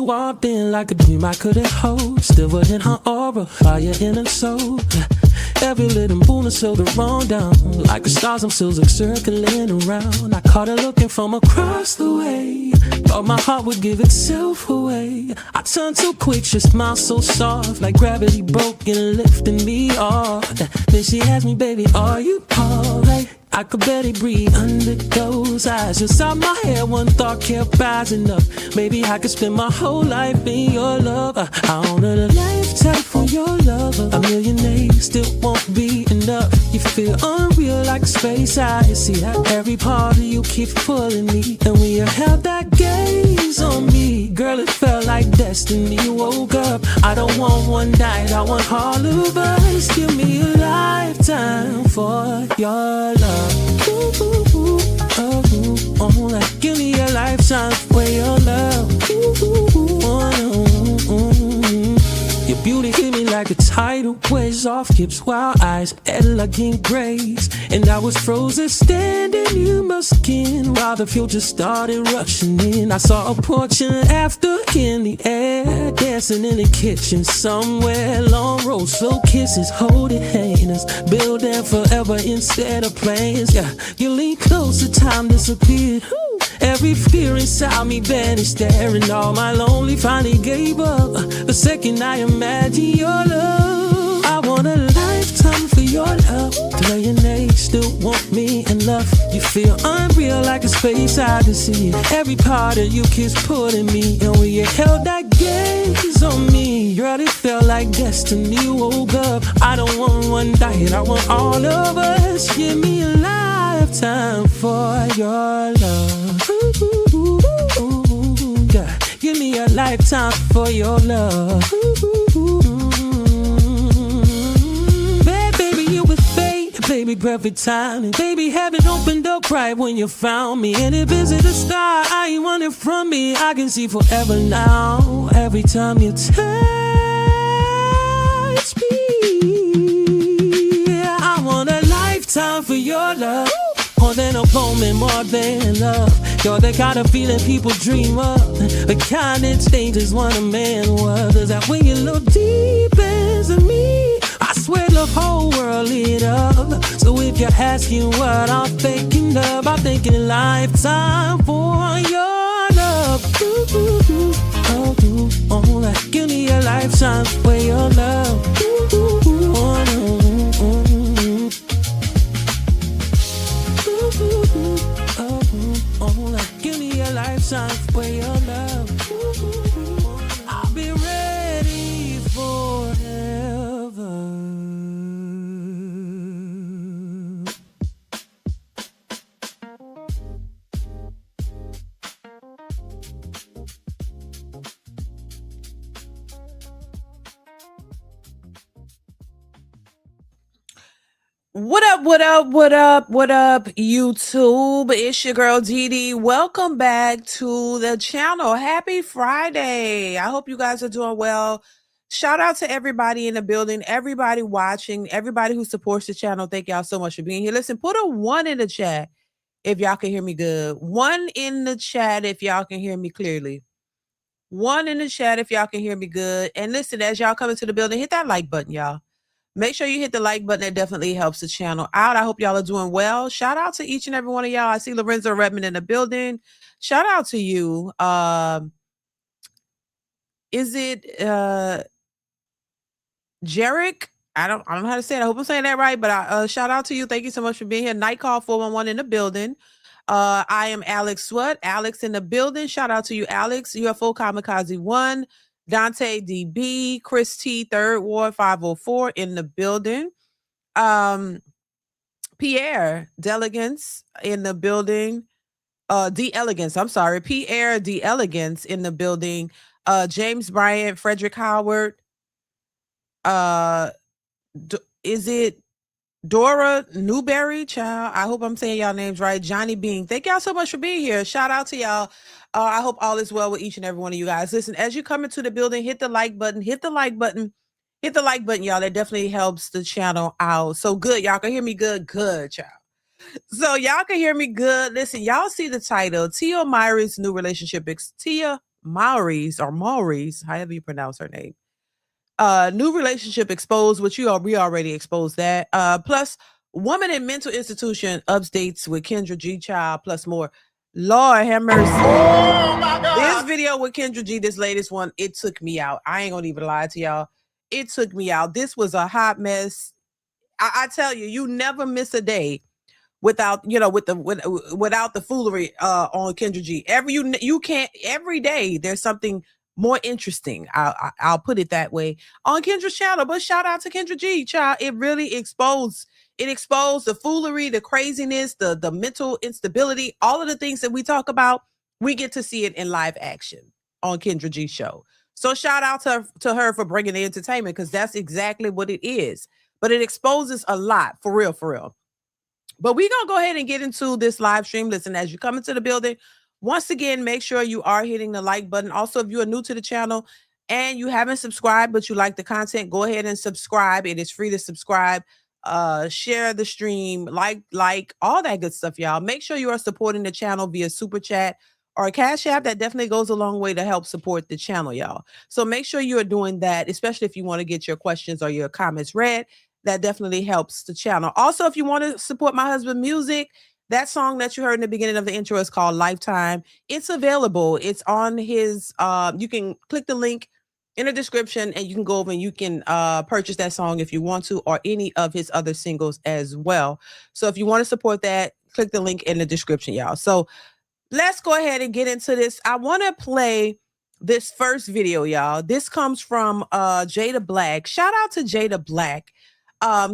walked in like a dream I couldn't hold. Silver in her aura, fire in her soul. Every little moon is so the wrong down. Like the stars, I'm still circling around. I caught her looking from across the way. Thought my heart would give itself away. I turned too quick, she smiled so soft, like gravity broken, lifting me off. Then she asked me, baby, are you alright? I could barely breathe under those eyes. Just out my head, one thought kept rising up. Maybe I could spend my whole life in your love. I own a lifetime for your love. A million days still won't be enough. You feel unreal like space. I see how every part of you keeps pulling me. And when you held that gaze on me, girl, it felt like destiny. You woke up. I don't want one night, I want all of us. Give me a lifetime for your love. Ooh, ooh, ooh, oh, ooh, oh, like give me a lifetime for your love. Ooh, ooh, ooh, oh, ooh, ooh. Your beauty hit me like a tidal waves off hips, wild eyes, elegant grace. And I was frozen standing in my skin while the future started rushing in. I saw a porch and after in the air, dancing in the kitchen somewhere. Long road, slow kisses, holding hands, building forever instead of plans. Yeah, you lean closer, time disappeared. Every fear inside me vanished there, and all my lonely finally gave up. The second I imagine your love, I want a lifetime for your love. The way your name still want me in love. You feel unreal like a space I can see. Every part of you keeps pulling me, and when you held that gaze on me, girl, it felt like destiny. You woke up. I don't want one night, I want all of us. Give me a lifetime for your love. Ooh, ooh, ooh, ooh, yeah. Give me a lifetime for your love. Ooh, baby, you was fate, baby, perfect timing. Baby, heaven opened up right when you found me. And if it's the star, I ain't want it from me. I can see forever now. Every time you touch me, yeah, I want a lifetime for your love. More than a moment, more than love. You're the kind of feeling people dream of. The kind that changes what a man was. Is that when you look deep into me, I swear the whole world lit up. So if you're asking what I'm thinking of, I'm thinking lifetime for your love. Ooh, ooh, ooh, oh, ooh, oh, like give me a lifetime for your love. Ooh, ooh, ooh, oh, no. Give me a lifetime for your love. I'll be ready forever. What up, what up, what up, what up, YouTube? It's your girl, DeeDee. Welcome back to the channel. Happy Friday. I hope you guys are doing well. Shout out to everybody in the building, everybody watching, everybody who supports the channel. Thank y'all so much for being here. Listen, put a 1 in the chat if y'all can hear me good. 1 in the chat if y'all can hear me clearly. 1 in the chat if y'all can hear me good. And listen, as y'all come into the building, hit that like button, y'all. Make sure you hit the like button. It definitely helps the channel out. I hope y'all are doing well. Shout out to each and every one of y'all. I see Lorenzo Redmond in the building. Shout out to you. Is it Jarek? I don't know how to say it. I hope I'm saying that right, but shout out to you. Thank you so much for being here. Night Call 411 in the building. I am Alex Sweat. Alex in the building. Shout out to you, Alex. UFO Kamikaze 1. Dante DB, Chris T, 3rd Ward 504 in the building. Pierre Delegance in the building. D-Elegance, I'm sorry. Pierre D-Elegance in the building. James Bryant, Frederick Howard. Is it Dora Newberry, child? I hope I'm saying y'all names right. Johnny Bean. Thank y'all so much for being here. Shout out to y'all. I hope all is well with each and every one of you guys. Listen, as you come into the building, hit the like button. Hit the like button. Hit the like button, y'all. That definitely helps the channel out. So good. Y'all can hear me good? Good, child. So y'all can hear me good. Listen, y'all see the title. Tia Mowry's new relationship. Tia Mowry's, however you pronounce her name. New relationship exposed, which we already exposed that. Plus, woman in mental institution updates with Kendra G Child, plus more. Lord have mercy. Oh my God. This video with Kendra G, this latest one, it took me out. I ain't gonna even lie to y'all. It took me out. This was a hot mess. I tell you, you never miss a day without without the foolery on Kendra G. You can't every day. There's something more interesting. I'll put it that way on Kendra's channel. But shout out to Kendra G, child. It really exposed the foolery, the craziness, the mental instability, all of the things that we talk about. We get to see it in live action on Kendra G show. So shout out to her for bringing the entertainment, because that's exactly what it is. But it exposes a lot, for real, for real. But we're going to go ahead and get into this live stream. Listen, as you come into the building, once again, make sure you are hitting the like button. Also, if you are new to the channel and you haven't subscribed, but you like the content, go ahead and subscribe. It is free to subscribe. Share the stream, like all that good stuff, y'all. Make sure you are supporting the channel via Super Chat or Cash App. That definitely goes a long way to help support the channel, y'all. So make sure you are doing that, especially if you want to get your questions or your comments read. That definitely helps the channel. Also, if you want to support my husband's music, that song that you heard in the beginning of the intro is called Lifetime. It's available. It's on his, you can click the link in the description and you can go over and you can purchase that song if you want to, or any of his other singles as well. So if you want to support that, click the link in the description, y'all. So let's go ahead and get into this. I want to play this first video, y'all. This comes from Jada Black. Shout out to Jada Black.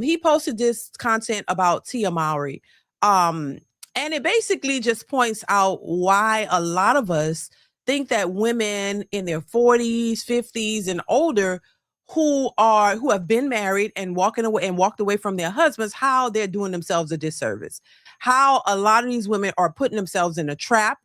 He posted this content about Tia Mowry. And it basically just points out why a lot of us think that women in their 40s, 50s, and older who have been married and walked away from their husbands, how they're doing themselves a disservice. How a lot of these women are putting themselves in a trap,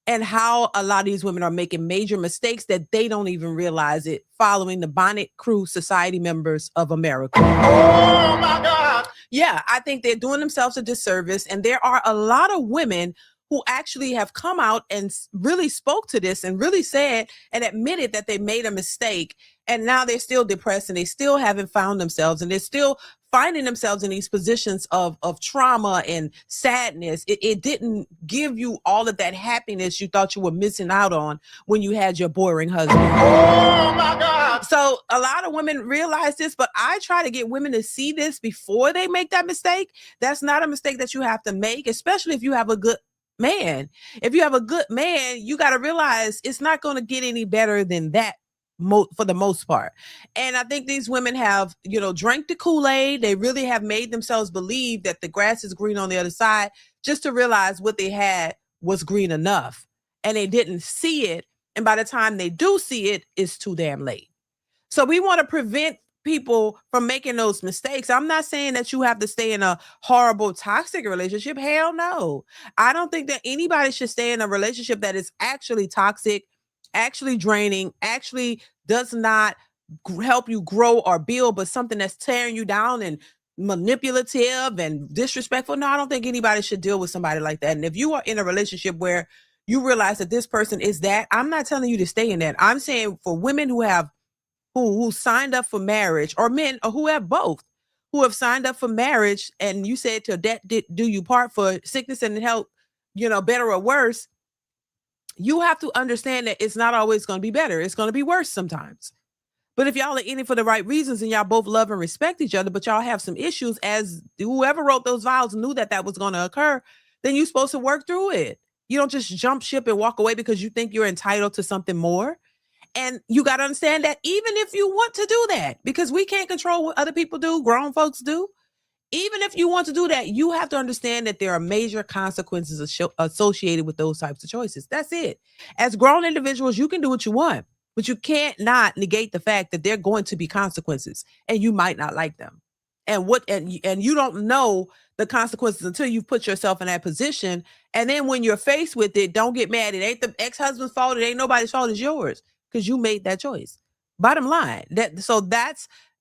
and how a lot of these women are making major mistakes that they don't even realize it, following the Bonnet Crew Society members of America. Oh my God. Yeah, I think they're doing themselves a disservice. And there are a lot of women who actually have come out and really spoke to this and really said and admitted that they made a mistake. And now they're still depressed and they still haven't found themselves, and they're still finding themselves in these positions of trauma and sadness. It didn't give you all of that happiness you thought you were missing out on when you had your boring husband. Oh my God. So a lot of women realize this, but I try to get women to see this before they make that mistake. That's not a mistake that you have to make, especially if you have a good man. If you have a good man, you got to realize it's not going to get any better than that. For the most part. And I think these women have, drank the Kool-Aid. They really have made themselves believe that the grass is green on the other side, just to realize what they had was green enough. And they didn't see it. And by the time they do see it, it's too damn late. So we want to prevent people from making those mistakes. I'm not saying that you have to stay in a horrible, toxic relationship. Hell no. I don't think that anybody should stay in a relationship that is actually toxic, actually draining, actually does not help you grow or build, but something that's tearing you down and manipulative and disrespectful. No, I don't think anybody should deal with somebody like that. And if you are in a relationship where you realize that this person is that, I'm not telling you to stay in that. I'm saying for women who signed up for marriage, or men or who have both, who have signed up for marriage, and you said till death do you part, for sickness and health, better or worse, you have to understand that it's not always going to be better. It's going to be worse sometimes. But if y'all are in it for the right reasons and y'all both love and respect each other, but y'all have some issues, as whoever wrote those vows knew that was going to occur, then you're supposed to work through it. You don't just jump ship and walk away because you think you're entitled to something more. And you got to understand that even if you want to do that, because we can't control what other people do, grown folks do. Even if you want to do that, you have to understand that there are major consequences associated with those types of choices. That's it. As grown individuals, you can do what you want, but you can't not negate the fact that there are going to be consequences and you might not like them. And you don't know the consequences until you've put yourself in that position. And then when you're faced with it, don't get mad. It ain't the ex-husband's fault. It ain't nobody's fault. It's yours, because you made that choice. Bottom line.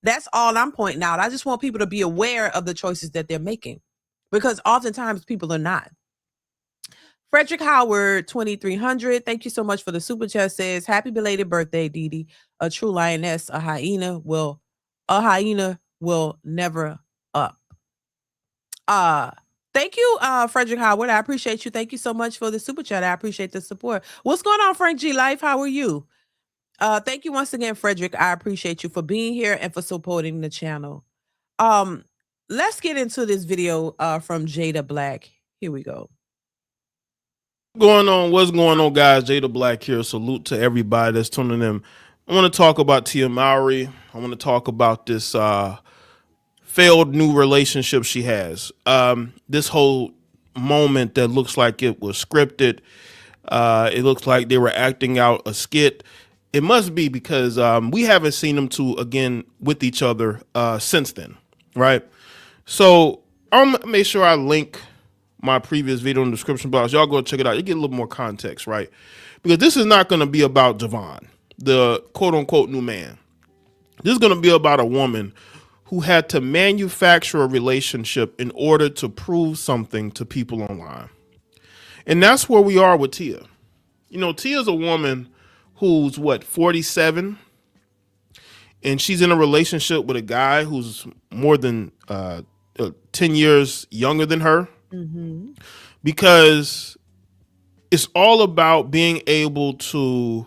That's all I'm pointing out. I just want people to be aware of the choices that they're making, because oftentimes people are not. Frederick Howard, 2300. Thank you so much for the super chat. Says, happy belated birthday, Dee. A true lioness, a hyena will never up. Thank you, Frederick Howard. I appreciate you. Thank you so much for the super chat. I appreciate the support. What's going on, Frank G Life? How are you? Thank you once again, Frederick. I appreciate you for being here and for supporting the channel. Let's get into this video from Jada Black. Here we go. What's going on, guys? Jada Black here. Salute to everybody that's tuning in. I want to talk about Tia Mowry. I want to talk about this failed new relationship she has. This whole moment that looks like it was scripted. It looks like they were acting out a skit. It must be because we haven't seen them two again with each other since then, right? So I'm gonna make sure I link my previous video in the description box. Y'all go check it out. You get a little more context, right? Because this is not going to be about Javon, the quote unquote new man. This is going to be about a woman who had to manufacture a relationship in order to prove something to people online. And that's where we are with Tia. You know, Tia's a woman who's 47, and she's in a relationship with a guy who's more than 10 years younger than her. Mm-hmm. Because it's all about being able to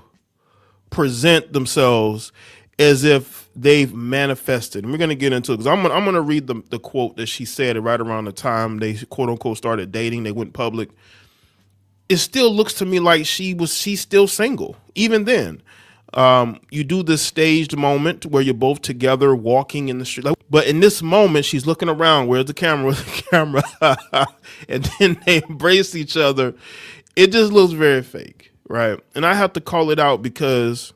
present themselves as if they've manifested. And we're going to get into it because I'm going to read the quote that she said right around the time they quote unquote started dating. They went public. It still looks to me like she's still single. Even then, you do this staged moment where you're both together walking in the street. But in this moment, she's looking around. Where's the camera? Where's the camera? And then they embrace each other. It just looks very fake, right? And I have to call it out because,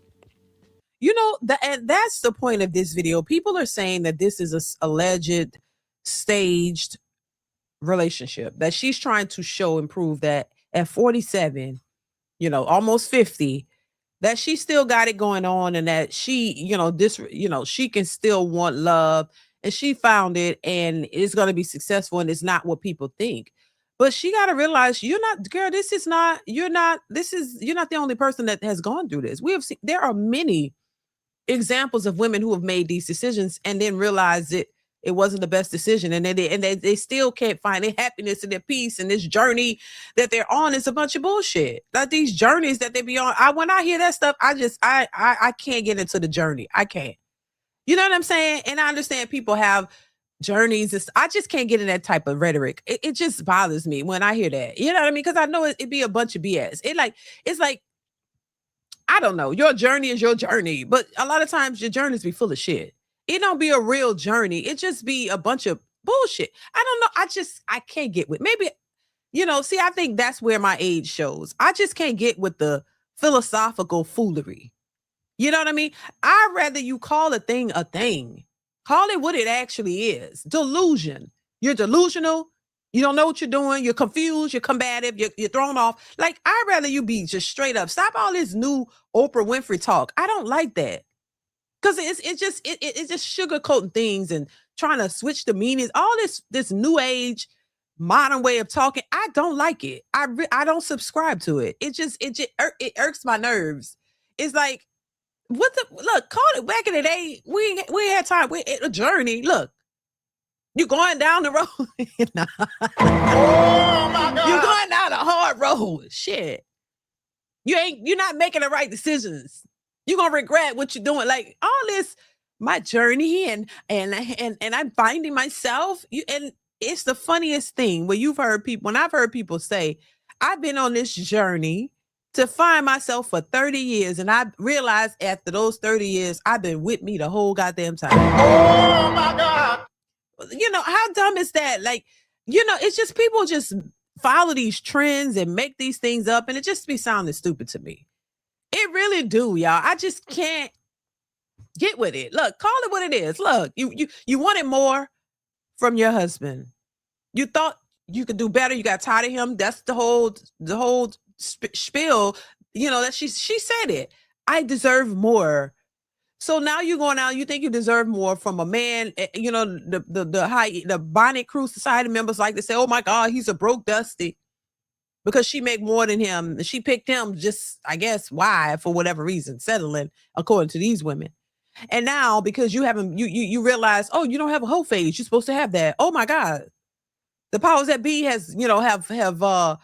you know, that's the point of this video. People are saying that this is a alleged staged relationship, that she's trying to show and prove that at 47, you know, almost 50, that she still got it going on, and that she, she can still want love, and she found it, and it's going to be successful, and it's not what people think. But she got to realize, you're not the only person that has gone through this. There are many examples of women who have made these decisions and then realized it wasn't the best decision, and they still can't find their happiness and their peace, and this journey that they're on is a bunch of bullshit. Like these journeys that they be on, when I hear that stuff, I can't get into the journey. I can't. You know what I'm saying? And I understand people have journeys. I just can't get in that type of rhetoric. It just bothers me when I hear that. You know what I mean? Because I know it'd be a bunch of BS. It's like I don't know. Your journey is your journey, but a lot of times your journeys be full of shit. It don't be a real journey. It just be a bunch of bullshit. I don't know. I can't get with maybe, I think that's where my age shows. I just can't get with the philosophical foolery. You know what I mean? I'd rather you call a thing a thing. Call it what it actually is. Delusion. You're delusional. You don't know what you're doing. You're confused. You're combative. You're thrown off. Like, I'd rather you be just straight up. Stop all this new Oprah Winfrey talk. I don't like that. Because it's just sugarcoating things and trying to switch the meanings. All this new age modern way of talking, I don't like it. I don't subscribe to it. It irks my nerves. It's like, look, call it back in the day. We had time. We a journey. Look, you're going down the road. Nah. Oh my God. You're going down a hard road. Shit. You're not making the right decisions. You're gonna regret what you're doing. Like all this, my journey, and I'm finding myself. And it's the funniest thing when I've heard people say, I've been on this journey to find myself for 30 years. And I realized after those 30 years, I've been with me the whole goddamn time. Oh my God. How dumb is that? Like, it's just people just follow these trends and make these things up. And it just be sounding stupid to me. It really do, y'all. I just can't get with it. Look, call it what it is. Look, you wanted more from your husband. You thought you could do better. You got tired of him. That's the whole spiel. That she said it. I deserve more. So now you're going out. You think you deserve more from a man. The Bonnet Crew Society members like to say, "Oh my God, he's a broke Dusty." because she make more than him. She picked him just, I guess, why, for whatever reason, settling according to these women. And now because you haven't, you realize, oh, you don't have a whole phase. You're supposed to have that. Oh my God. The powers that be has, have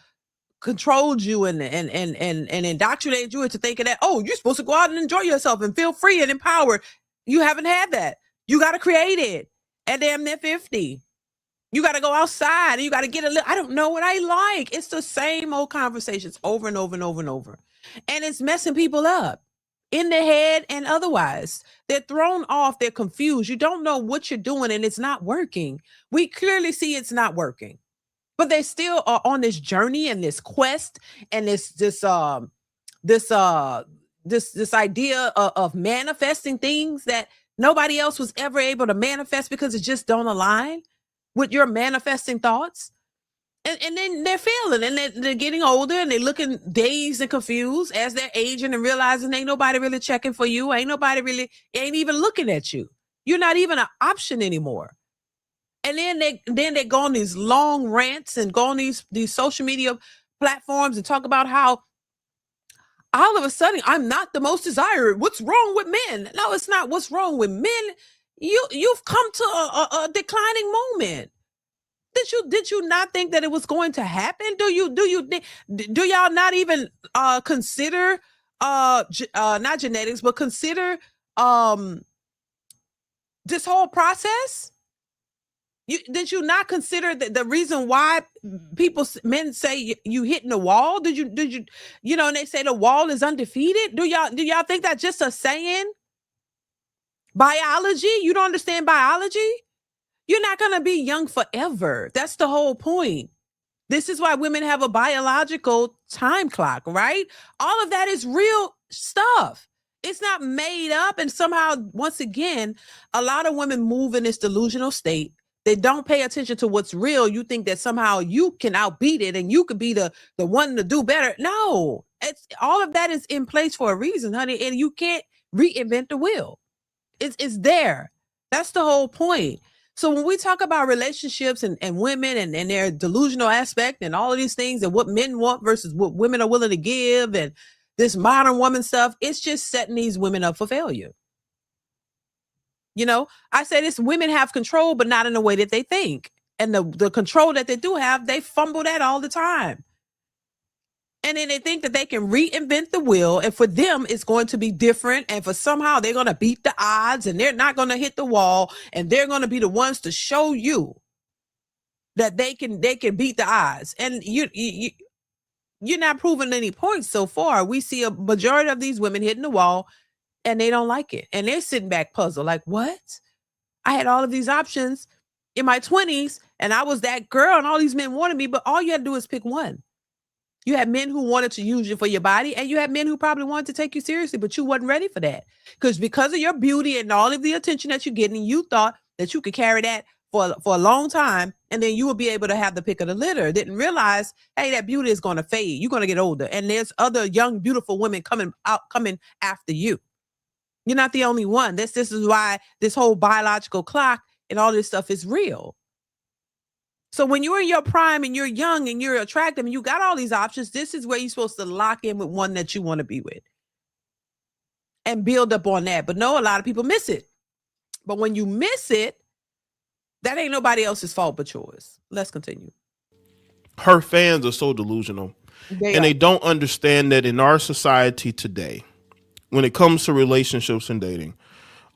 controlled you and indoctrinated you into thinking that, oh, you're supposed to go out and enjoy yourself and feel free and empowered. You haven't had that. You got to create it at damn near 50. You got to go outside and you got to get a little, I don't know what I like. It's the same old conversations over and over and over and over. And it's messing people up in their head and otherwise. They're thrown off. They're confused. You don't know what you're doing and it's not working. We clearly see it's not working, but they still are on this journey and this quest and this idea of manifesting things that nobody else was ever able to manifest because it just don't align with your manifesting thoughts. And then they're failing and they're getting older and they're looking dazed and confused as they're aging and realizing ain't nobody really checking for you. Ain't even looking at you. You're not even an option anymore. And then they go on these long rants and go on these social media platforms and talk about how all of a sudden I'm not the most desired. What's wrong with men? No, it's not what's wrong with men. You've come to a declining moment. Did you not think that it was going to happen? Do y'all not even consider not genetics, but consider this whole process? Did you not consider the reason why men say you hitting the wall? Did you and they say the wall is undefeated? Do y'all think that's just a saying? Biology? You don't understand biology? You're not going to be young forever. That's the whole point. This is why women have a biological time clock, right? All of that is real stuff. It's not made up. And somehow, once again, a lot of women move in this delusional state. They don't pay attention to what's real. You think that somehow you can outbeat it and you could be the one to do better. No, it's all of that is in place for a reason, honey. And you can't reinvent the wheel. It's there. That's the whole point. So when we talk about relationships and women and their delusional aspect and all of these things and what men want versus what women are willing to give and this modern woman stuff, it's just setting these women up for failure. I say this, women have control, but not in the way that they think. And the control that they do have, they fumble that all the time. And then they think that they can reinvent the wheel. And for them, it's going to be different. And for somehow they're going to beat the odds and they're not going to hit the wall. And they're going to be the ones to show you that they can beat the odds. And you're not proving any points so far. We see a majority of these women hitting the wall and they don't like it. And they're sitting back puzzled like, what? I had all of these options in my 20s and I was that girl and all these men wanted me, but all you had to do is pick one. You had men who wanted to use you for your body, and you had men who probably wanted to take you seriously, but you wasn't ready for that. Because of your beauty and all of the attention that you're getting, you thought that you could carry that for a long time, and then you would be able to have the pick of the litter. Didn't realize, hey, that beauty is going to fade. You're going to get older, and there's other young, beautiful women coming after you. You're not the only one. This is why this whole biological clock and all this stuff is real. So when you're in your prime and you're young and you're attractive and you got all these options, this is where you're supposed to lock in with one that you want to be with and build up on that. But no, a lot of people miss it. But when you miss it, that ain't nobody else's fault but yours. Let's continue. Her fans are so delusional. They don't understand that in our society today, when it comes to relationships and dating,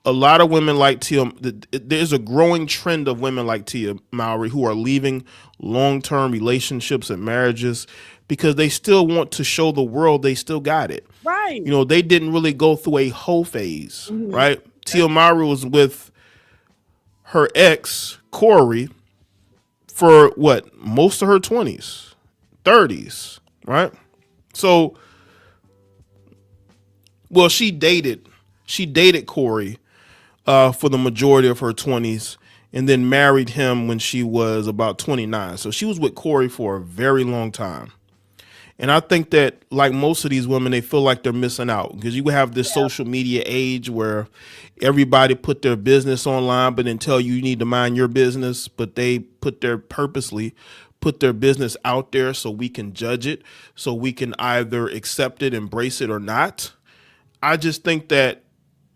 a lot of women like Tia, there's a growing trend of women like Tia Mowry who are leaving long-term relationships and marriages because they still want to show the world they still got it. Right. They didn't really go through a whole phase, right? Tia Mowry was with her ex, Corey, for most of her 20s, 30s, right? So, well, she dated Corey for the majority of her 20s and then married him when she was about 29. So she was with Corey for a very long time. And I think that, like most of these women, they feel like they're missing out because you have this social media age where everybody put their business online, but then tell you need to mind your business. But they purposely put put their business out there so we can judge it, so we can either accept it, embrace it, or not. I just think that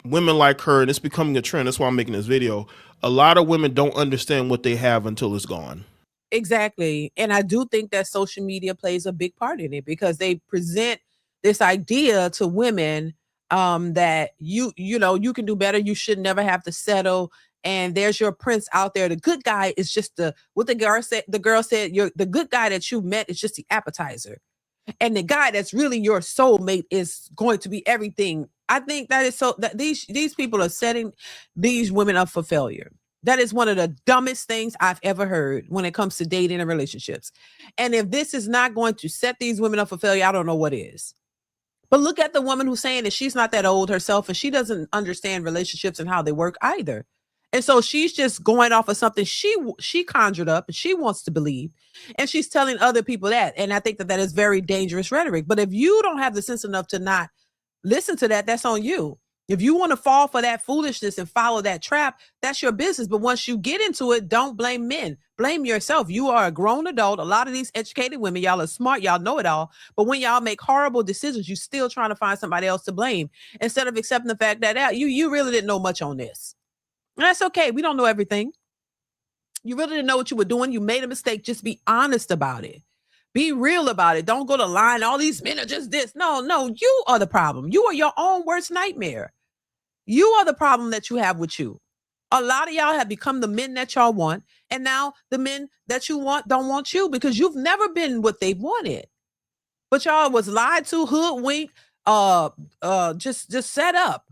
women like her, and it's becoming a trend, that's why I'm making this video, a lot of women don't understand what they have until it's gone. Exactly. And I do think that social media plays a big part in it because they present this idea to women that you know, you can do better. You should never have to settle. And there's your prince out there. The good guy is just what the girl said. The girl said, the good guy that you met is just the appetizer. And the guy that's really your soulmate is going to be everything. I think that is so that these people are setting these women up for failure. That is one of the dumbest things I've ever heard when it comes to dating and relationships. And if this is not going to set these women up for failure, I don't know what is. But look at the woman who's saying that she's not that old herself and she doesn't understand relationships and how they work either. And so she's just going off of something she conjured up and she wants to believe. And she's telling other people that. And I think that is very dangerous rhetoric. But if you don't have the sense enough to not listen to that, that's on you. If you want to fall for that foolishness and follow that trap, that's your business. But once you get into it, don't blame men. Blame yourself. You are a grown adult. A lot of these educated women, y'all are smart. Y'all know it all. But when y'all make horrible decisions, you still trying to find somebody else to blame instead of accepting the fact that you really didn't know much on this. And that's okay. We don't know everything. You really didn't know what you were doing. You made a mistake. Just be honest about it. Be real about it. Don't go to line. All these men are just this. No, you are the problem. You are your own worst nightmare. You are the problem that you have with you. A lot of y'all have become the men that y'all want. And now the men that you want don't want you because you've never been what they wanted. But y'all was lied to, hoodwinked, just set up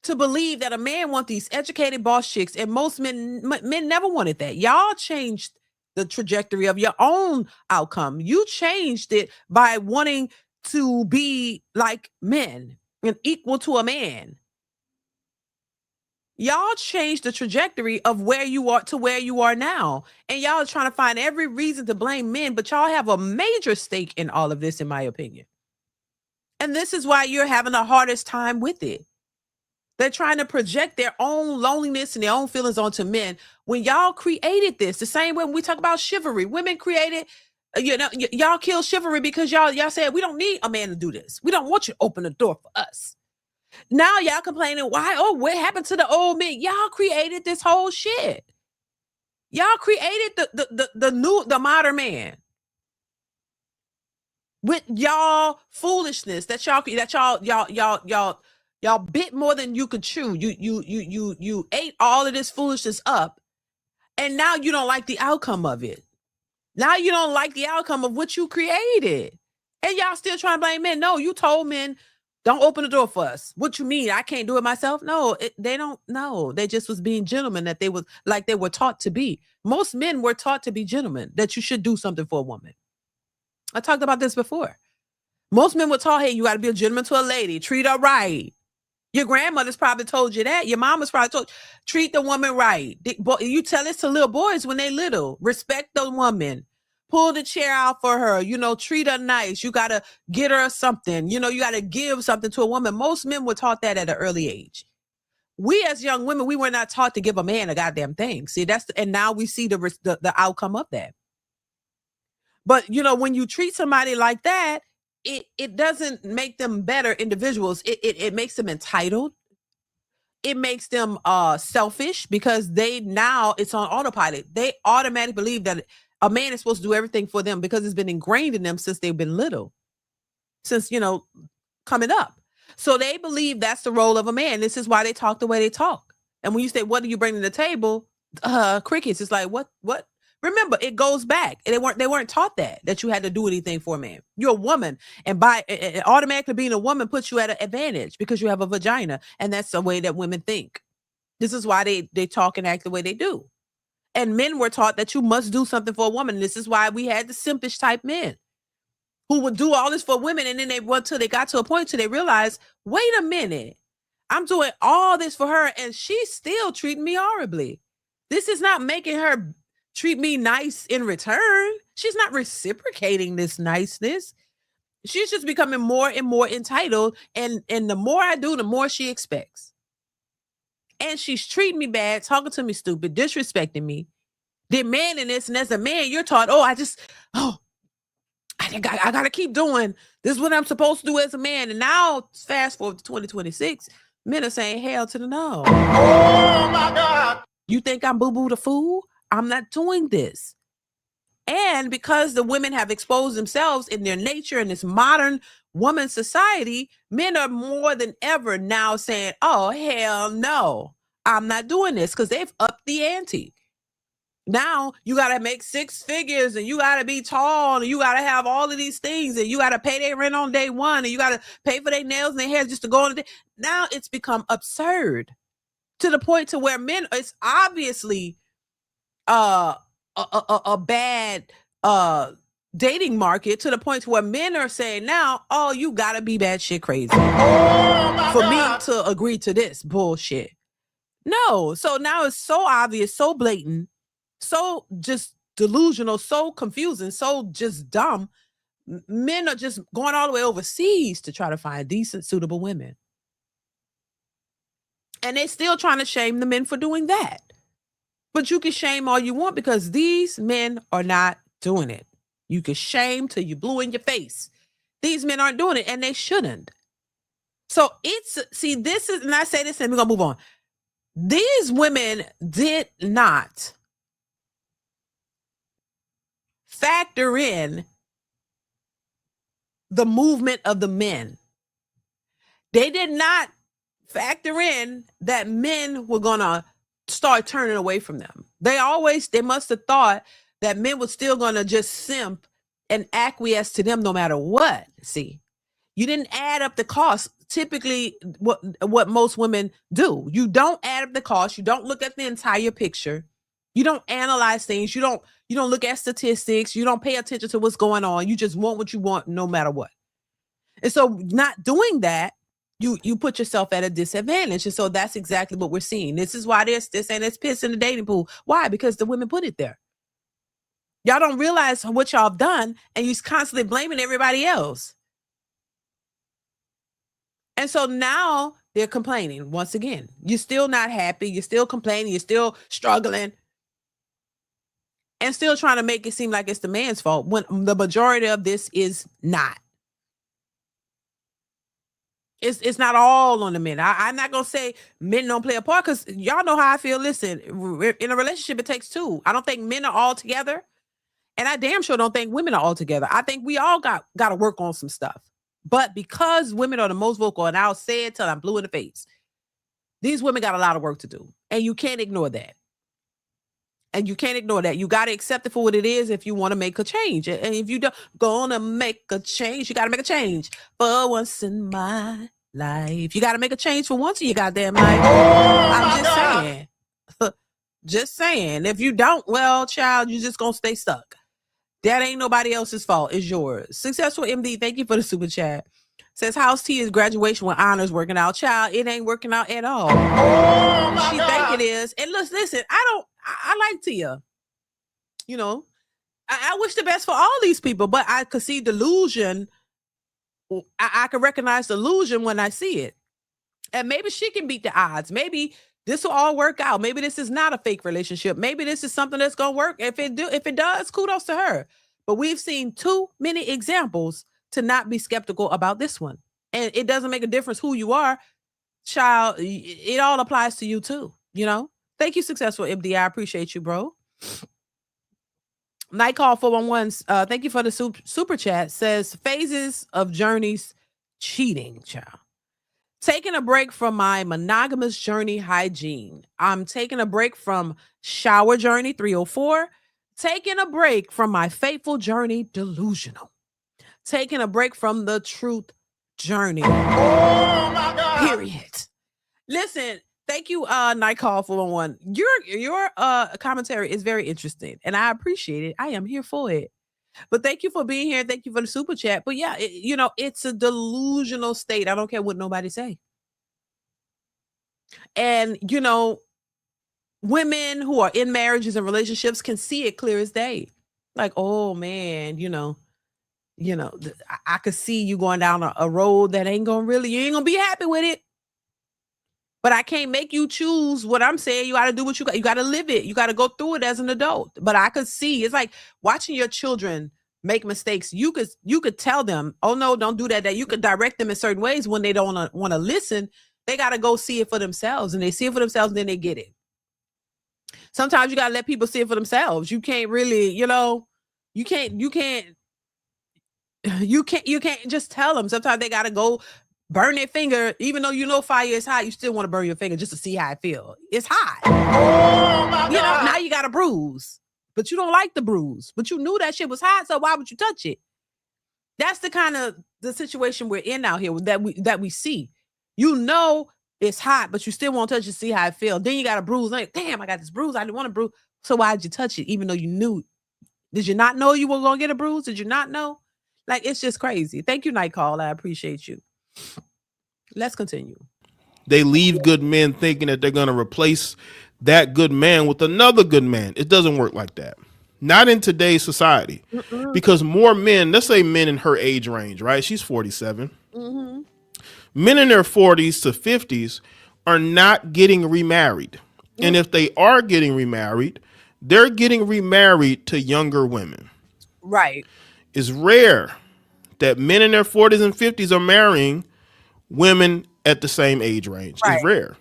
to believe that a man wants these educated boss chicks. And most men never wanted that. Y'all changed the trajectory of your own outcome. You changed it by wanting to be like men and equal to a man. Y'all changed the trajectory of where you are to where you are now. And y'all are trying to find every reason to blame men, but y'all have a major stake in all of this, in my opinion. And this is why you're having the hardest time with it. They're trying to project their own loneliness and their own feelings onto men when y'all created this. The same way when we talk about chivalry, women created, y'all killed chivalry because y'all said, we don't need a man to do this. We don't want you to open the door for us. Now y'all complaining, why? Oh, what happened to the old men? Y'all created this whole shit. Y'all created the modern man with y'all foolishness that y'all bit more than you could chew. You ate all of this foolishness up, and now you don't like the outcome of it. Now you don't like the outcome of what you created, and y'all still trying to blame men. No, you told men, don't open the door for us. What you mean? I can't do it myself? No, they don't know. They just was being gentlemen that they were taught to be. Most men were taught to be gentlemen, that you should do something for a woman. I talked about this before. Most men were taught, hey, you got to be a gentleman to a lady. Treat her right. Your grandmother's probably told you that. Your mama's probably told you, treat the woman right. You tell this to little boys when they little. Respect the woman. Pull the chair out for her. Treat her nice. You got to get her something. You got to give something to a woman. Most men were taught that at an early age. We as young women, we were not taught to give a man a goddamn thing. See, and now we see the outcome of that. But, when you treat somebody like that, it doesn't make them better individuals. It makes them entitled. It makes them selfish because it's on autopilot. They automatically believe that a man is supposed to do everything for them because it's been ingrained in them since they've been little, since, coming up. So they believe that's the role of a man. This is why they talk the way they talk. And when you say, what do you bring to the table? Crickets. It's like, what? Remember, it goes back. They weren't taught that you had to do anything for a man. You're a woman, and by automatically being a woman puts you at an advantage because you have a vagina, and that's the way that women think. This is why they talk and act the way they do. And men were taught that you must do something for a woman. This is why we had the simpish type men who would do all this for women, and then they got to a point till they realized, wait a minute, I'm doing all this for her, and she's still treating me horribly. This is not making her treat me nice in return. She's not reciprocating this niceness. She's just becoming more and more entitled. And the more I do, the more she expects. And she's treating me bad, talking to me stupid, disrespecting me. demanding this, and as a man, you're taught, I gotta keep doing this is what I'm supposed to do as a man. And now fast forward to 2026, men are saying hell to the no. Oh my God. You think I'm boo-boo the fool? I'm not doing this. And because the women have exposed themselves in their nature in this modern woman society, men are more than ever now saying, oh, hell no, I'm not doing this, because they've upped the ante. Now you got to make 6 figures, and you got to be tall, and you got to have all of these things, and you got to pay their rent on day one, and you got to pay for their nails and their hair just to go on a day. Now it's become absurd to the point to where men, it's obviously a bad dating market, to the point to where men are saying now, oh, you got to be bad shit crazy for me to agree to this bullshit. No. So now it's so obvious, so blatant, so just delusional, so confusing, so just dumb. Men are just going all the way overseas to try to find decent, suitable women. And they're still trying to shame the men for doing that. But you can shame all you want, because these men are not doing it. You can shame till you blue in your face. These men aren't doing it, and they shouldn't. So this is, and I say this and we're going to move on. These women did not factor in the movement of the men. They did not factor in that men were going to start turning away from them. They must have thought that men were still going to just simp and acquiesce to them no matter what. See, you didn't add up the cost. Typically what most women do, you don't add up the cost. You don't look at the entire picture. You don't analyze things. You don't look at statistics. You don't pay attention to what's going on. You just want what you want no matter what. And so not doing that, you put yourself at a disadvantage. And so that's exactly what we're seeing. This is why there's piss in the dating pool. Why? Because the women put it there. Y'all don't realize what y'all have done, and you're constantly blaming everybody else. And so now they're complaining once again. You're still not happy. You're still complaining. You're still struggling. And still trying to make it seem like it's the man's fault, when the majority of this is not. It's not all on the men. I'm not going to say men don't play a part, because y'all know how I feel. Listen, in a relationship, it takes two. I don't think men are all together. And I damn sure don't think women are all together. I think we all got to work on some stuff. But because women are the most vocal, and I'll say it till I'm blue in the face, these women got a lot of work to do. And you can't ignore that. You got to accept it for what it is if you want to make a change. And if you don't gonna make a change, you got to make a change for once in my life. You got to make a change for once in your goddamn life. I'm just saying. Just saying. If you don't, well, child, you're just going to stay stuck. That ain't nobody else's fault. It's yours. Successful MD, thank you for the super chat. Says house tea is graduation with honors working out. Child, it ain't working out at all. She think it is. And listen, I like Tia. You know, I wish the best for all these people, but I could see delusion. I could recognize delusion when I see it. And maybe she can beat the odds. Maybe this will all work out. Maybe this is not a fake relationship. Maybe this is something that's going to work. If it does, kudos to her. But we've seen too many examples to not be skeptical about this one. And it doesn't make a difference who you are, child. It all applies to you too, you know? Thank you, Successful MD. I appreciate you, bro. Night Call 411. Thank you for the super chat. Says phases of journeys cheating, child. Taking a break from my monogamous journey hygiene. I'm taking a break from shower journey 304. Taking a break from my faithful journey delusional. Taking a break from the truth journey. Oh my God. Period. Listen, thank you, Night Call 411. Your commentary is very interesting, and I appreciate it. I am here for it. But thank you for being here. Thank you for the super chat. But yeah, it's a delusional state. I don't care what nobody say. And, women who are in marriages and relationships can see it clear as day. Like, oh man, I could see you going down a road that you ain't gonna be happy with it. But I can't make you choose what I'm saying. You got to do what you got to live it. You got to go through it as an adult. But I could see, it's like watching your children make mistakes. You could tell them, oh no, don't do that. That you could direct them in certain ways. When they don't want to listen, they got to go see it for themselves, and they see it for themselves, and then they get it. Sometimes you got to let people see it for themselves. You can't really, you can't just tell them. Sometimes they got to go burn their finger. Even though fire is hot, you still want to burn your finger just to see how it feels. It's hot. Oh my God. Now you got a bruise, but you don't like the bruise, but you knew that shit was hot, so why would you touch it? That's the kind of the situation we're in out here that we see. It's hot, but you still won't touch it to see how it feels. Then you got a bruise. Like, damn, I got this bruise. I didn't want to bruise. So why did you touch it, even though you knew? Did you not know you were going to get a bruise? Did you not know? Like, it's just crazy. Thank you, Night Call. I appreciate you. Let's continue. They leave good men thinking that they're going to replace that good man with another good man. It doesn't work like that. Not in today's society. Because more men, let's say men in her age range, right? She's 47. Mm-hmm. Men in their 40s to 50s are not getting remarried. And if they are getting remarried, they're getting remarried to younger women. Right. It's rare that men in their 40s and 50s are marrying women at the same age range. Right. It's rare.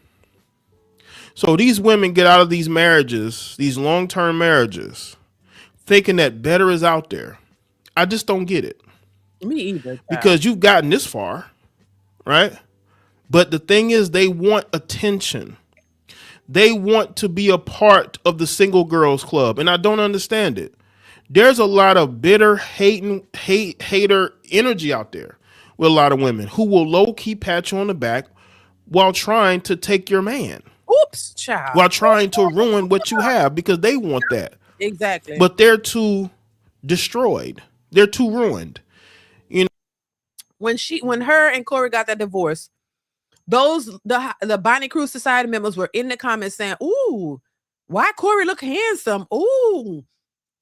So these women get out of these marriages, these long-term marriages, thinking that better is out there. I just don't get it. Me either. Because you've gotten this far, right? But the thing is, they want attention. They want to be a part of the single girls club, and I don't understand it. There's a lot of bitter, hater energy out there with a lot of women who will low-key pat you on the back while trying to take your man. Oops, child. While trying to ruin what you have because they want that. Exactly. But they're too destroyed. They're too ruined. When her and Corey got that divorce, the Bonnie Cruz Society members were in the comments saying, "Ooh, why Corey look handsome? Ooh."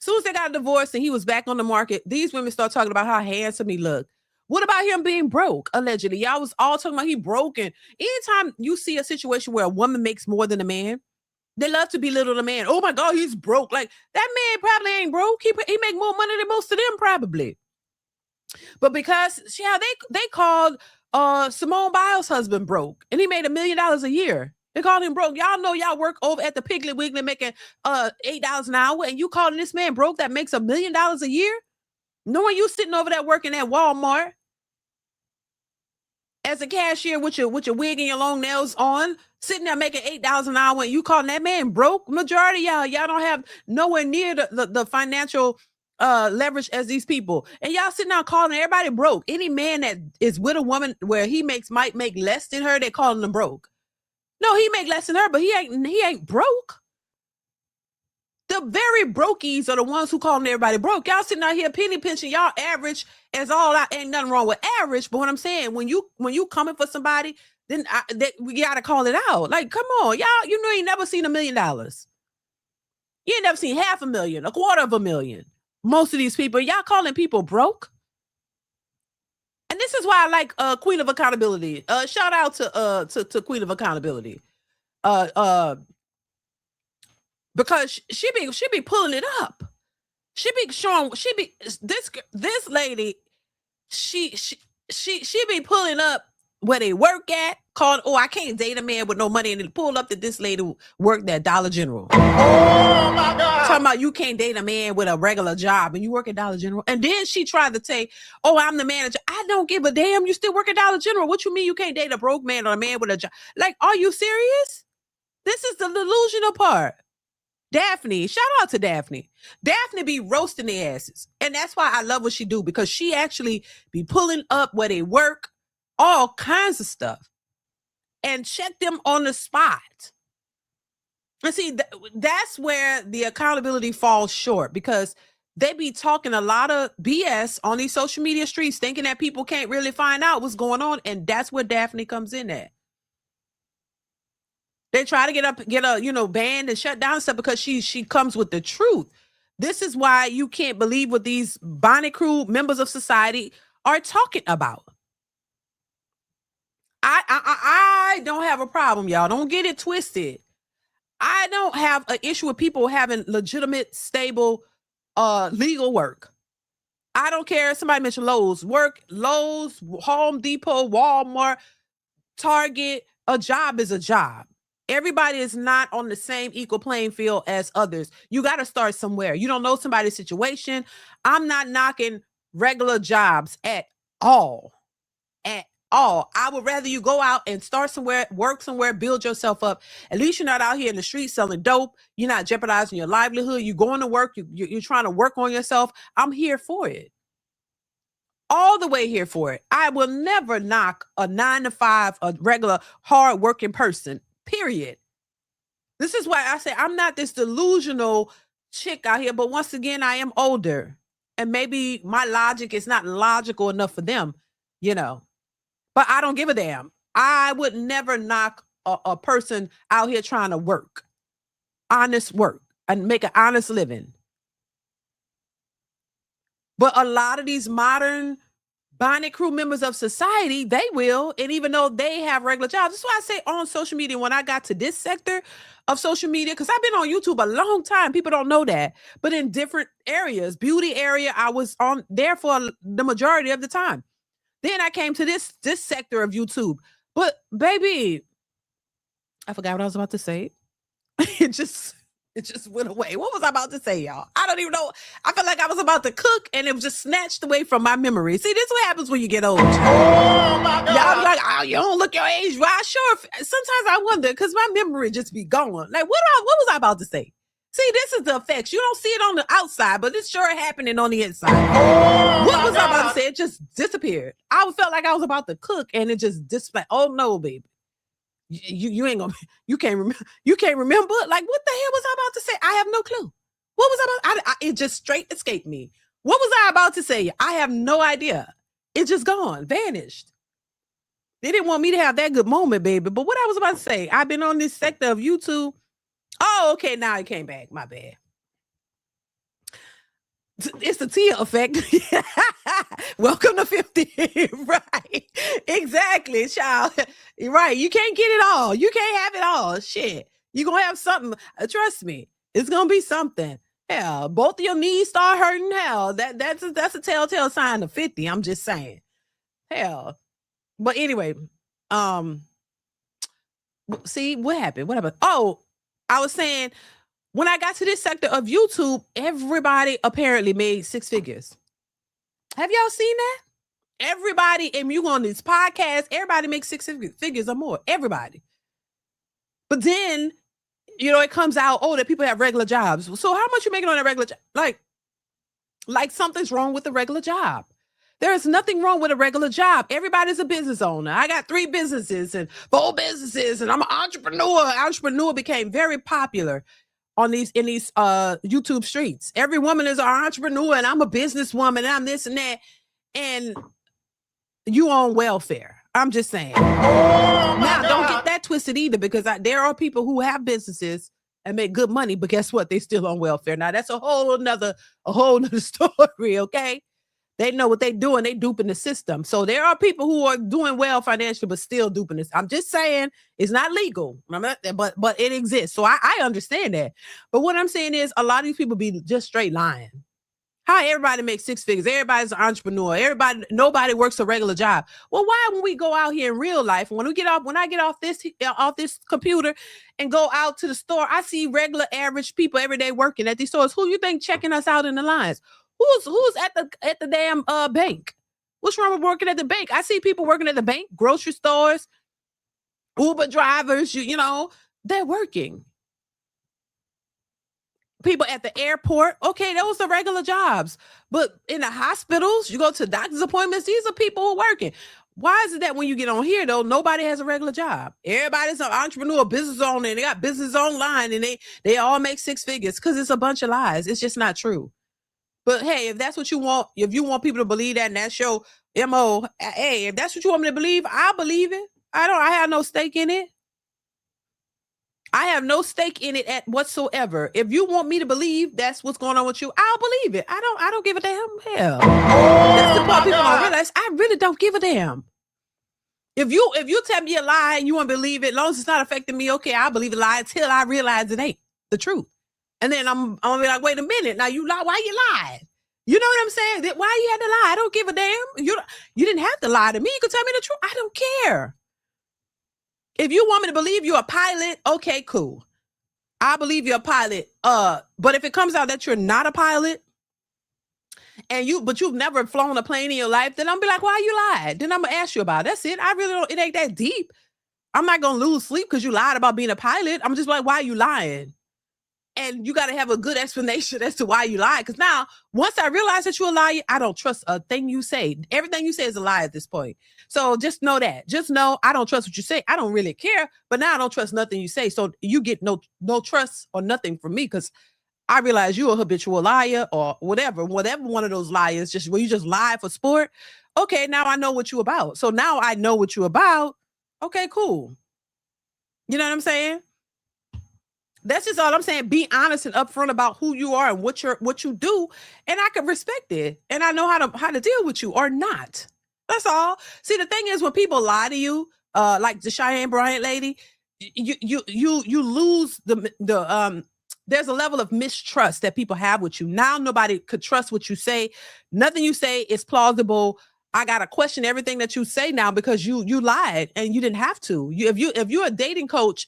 As soon as they got a divorce and he was back on the market, these women start talking about how handsome he looked. What about him being broke? Allegedly, y'all was all talking about he broke. And anytime you see a situation where a woman makes more than a man, they love to belittle the man. Oh my God, he's broke. Like, that man probably ain't broke. He make more money than most of them probably. But because they called Simone Biles' husband broke, and he made $1 million a year. They called him broke. Y'all know y'all work over at the Piggly Wiggly making $8 an hour, and you calling this man broke that makes $1 million a year? Knowing you sitting over there working at Walmart as a cashier with your wig and your long nails on, sitting there making $8 an hour, and you calling that man broke? Majority of y'all don't have nowhere near the financial leverage as these people, and y'all sitting down calling everybody broke. Any man that is with a woman where he might make less than her, they calling them broke. No, he make less than her, but he ain't broke. The very brokies are the ones who calling everybody broke. Y'all sitting out here penny pinching. Y'all average as all out. Ain't nothing wrong with average, but what I'm saying, when you coming for somebody, then we gotta call it out. Like, come on, y'all. You know, you ain't never seen $1 million. You ain't never seen $500,000, $250,000. Most of these people, y'all calling people broke. And this is why I like Queen of Accountability. Shout out to Queen of Accountability. Because she be pulling it up. She be showing, this lady, she be pulling up where they work at, called, oh, I can't date a man with no money, and then pull up that this lady worked at Dollar General. Oh my God. Talking about you can't date a man with a regular job and you work at Dollar General. And then she tried to say, oh, I'm the manager. I don't give a damn. You still work at Dollar General. What you mean you can't date a broke man or a man with a job? Like, are you serious? This is the delusional part. Daphne, shout out to Daphne. Daphne be roasting their asses. And that's why I love what she do, because she actually be pulling up where they work, all kinds of stuff, and check them on the spot. And see, that's where the accountability falls short, because they be talking a lot of BS on these social media streets, thinking that people can't really find out what's going on. And that's where Daphne comes in at. They try to get a banned and shut down and stuff because she comes with the truth. This is why you can't believe what these Bonnie Crew members of society are talking about. I don't have a problem, y'all. Don't get it twisted. I don't have an issue with people having legitimate, stable, legal work. I don't care. Somebody mentioned Lowe's. Lowe's, Home Depot, Walmart, Target. A job is a job. Everybody is not on the same equal playing field as others. You got to start somewhere. You don't know somebody's situation. I'm not knocking regular jobs at all. At all. I would rather you go out and start somewhere, work somewhere, build yourself up. At least you're not out here in the street selling dope. You're not jeopardizing your livelihood. You're going to work. You're trying to work on yourself. I'm here for it. All the way here for it. I will never knock a 9-to-5, a regular hard-working person, period. This is why I say I'm not this delusional chick out here, but once again, I am older. And maybe my logic is not logical enough for them, But I don't give a damn. I would never knock a person out here trying to work. Honest work and make an honest living. But a lot of these modern bonnet crew members of society, they will. And even though they have regular jobs, that's why I say on social media, when I got to this sector of social media, because I've been on YouTube a long time. People don't know that. But in different areas, beauty area, I was on there for the majority of the time. Then I came to this sector of YouTube. But baby, I forgot what I was about to say. It just went away. What was I about to say, y'all? I don't even know. I felt like I was about to cook and it was just snatched away from my memory. See, this is what happens when you get old. Oh my God. Y'all be like, oh, you don't look your age. Well, sometimes I wonder because my memory just be gone. Like, what was I about to say? See, this is the effects. You don't see it on the outside, but it's sure happening on the inside. What was I about to say? It just disappeared. I felt like I was about to cook and it just disappeared. Oh no, baby. You ain't gonna, you can't remember. Like, what the hell was I about to say? I have no clue. What was I about? It just straight escaped me. What was I about to say? I have no idea. It's just gone, vanished. They didn't want me to have that good moment, baby. But what I was about to say, I've been on this sector of YouTube. Oh, okay. Now it came back. My bad. It's the Tia effect. Welcome to 50. Right. Exactly, child. Right. You can't get it all. You can't have it all. Shit. You're going to have something. Trust me. It's going to be something. Hell, both of your knees start hurting. Hell, that's a telltale sign of 50. I'm just saying. Hell. But anyway, see what happened? What happened? Oh, I was saying, when I got to this sector of YouTube, everybody apparently made 6 figures. Have y'all seen that? Everybody, and you on this podcast, everybody makes 6 figures or more. Everybody. But then, it comes out, that people have regular jobs. So how much you making on a regular job? Like something's wrong with a regular job. There is nothing wrong with a regular job. Everybody's a business owner. I got 3 businesses and 4 businesses, and I'm an entrepreneur. Entrepreneur became very popular in these YouTube streets. Every woman is an entrepreneur, and I'm a businesswoman, and I'm this and that. And you on welfare. I'm just saying. Now, don't get that twisted either, because there are people who have businesses and make good money, but guess what? They still on welfare. Now, that's a whole nother story, okay? They know what they doing. They duping the system. So there are people who are doing well financially, but still duping this. I'm just saying it's not legal, but it exists. So I understand that. But what I'm saying is a lot of these people be just straight lying. How everybody makes 6 figures? Everybody's an entrepreneur. Nobody works a regular job. Well, why when we go out here in real life, when I get off this computer and go out to the store, I see regular average people every day working at these stores. Who you think checking us out in the lines? Who's at the damn bank? What's wrong with working at the bank? I see people working at the bank, grocery stores, Uber drivers, they're working. People at the airport, okay, those are regular jobs. But in the hospitals, you go to doctor's appointments, these are people who are working. Why is it that when you get on here, though, nobody has a regular job? Everybody's an entrepreneur, business owner, and they got business online, and they all make 6 figures, because it's a bunch of lies. It's just not true. But hey, if that's what you want, if you want people to believe that, and that's your MO, hey, if that's what you want me to believe, I'll believe it. I have no stake in it. I have no stake in it whatsoever. If you want me to believe that's what's going on with you, I'll believe it. I don't give a damn. Hell. That's the part people don't realize. I really don't give a damn. If you tell me a lie and you want to believe it, as long as it's not affecting me, okay, I believe a lie until I realize it ain't the truth. And then I'm gonna be like, wait a minute, now you lie, why you lied? You know what I'm saying? Why you had to lie? I don't give a damn. You didn't have to lie to me. You could tell me the truth. I don't care. If you want me to believe you're a pilot, okay, cool. I believe you're a pilot. But if it comes out that you're not a pilot, but you've never flown a plane in your life, then I'm be like, why you lied? Then I'm gonna ask you about it. That's it. I really don't. It ain't that deep. I'm not gonna lose sleep because you lied about being a pilot. I'm just like, why are you lying? And you got to have a good explanation as to why you lied. Because now, once I realize that you're a liar, I don't trust a thing you say. Everything you say is a lie at this point. So just know that. Just know I don't trust what you say. I don't really care, but now I don't trust nothing you say. So you get no trust or nothing from me because I realize you're a habitual liar or whatever one of those liars, just where you just lie for sport. Okay, now I know what you're about. So now I know what you're about. Okay, cool. You know what I'm saying? That's just all I'm saying. Be honest and upfront about who you are and what you do, and I can respect it, and I know how to deal with you or not. That's all. See, the thing is, when people lie to you, like the Cheyenne Bryant lady, you lose the there's a level of mistrust that people have with you. Now nobody could trust what you say. Nothing you say is plausible. I gotta question everything that you say now because you lied and you didn't have to. If you're a dating coach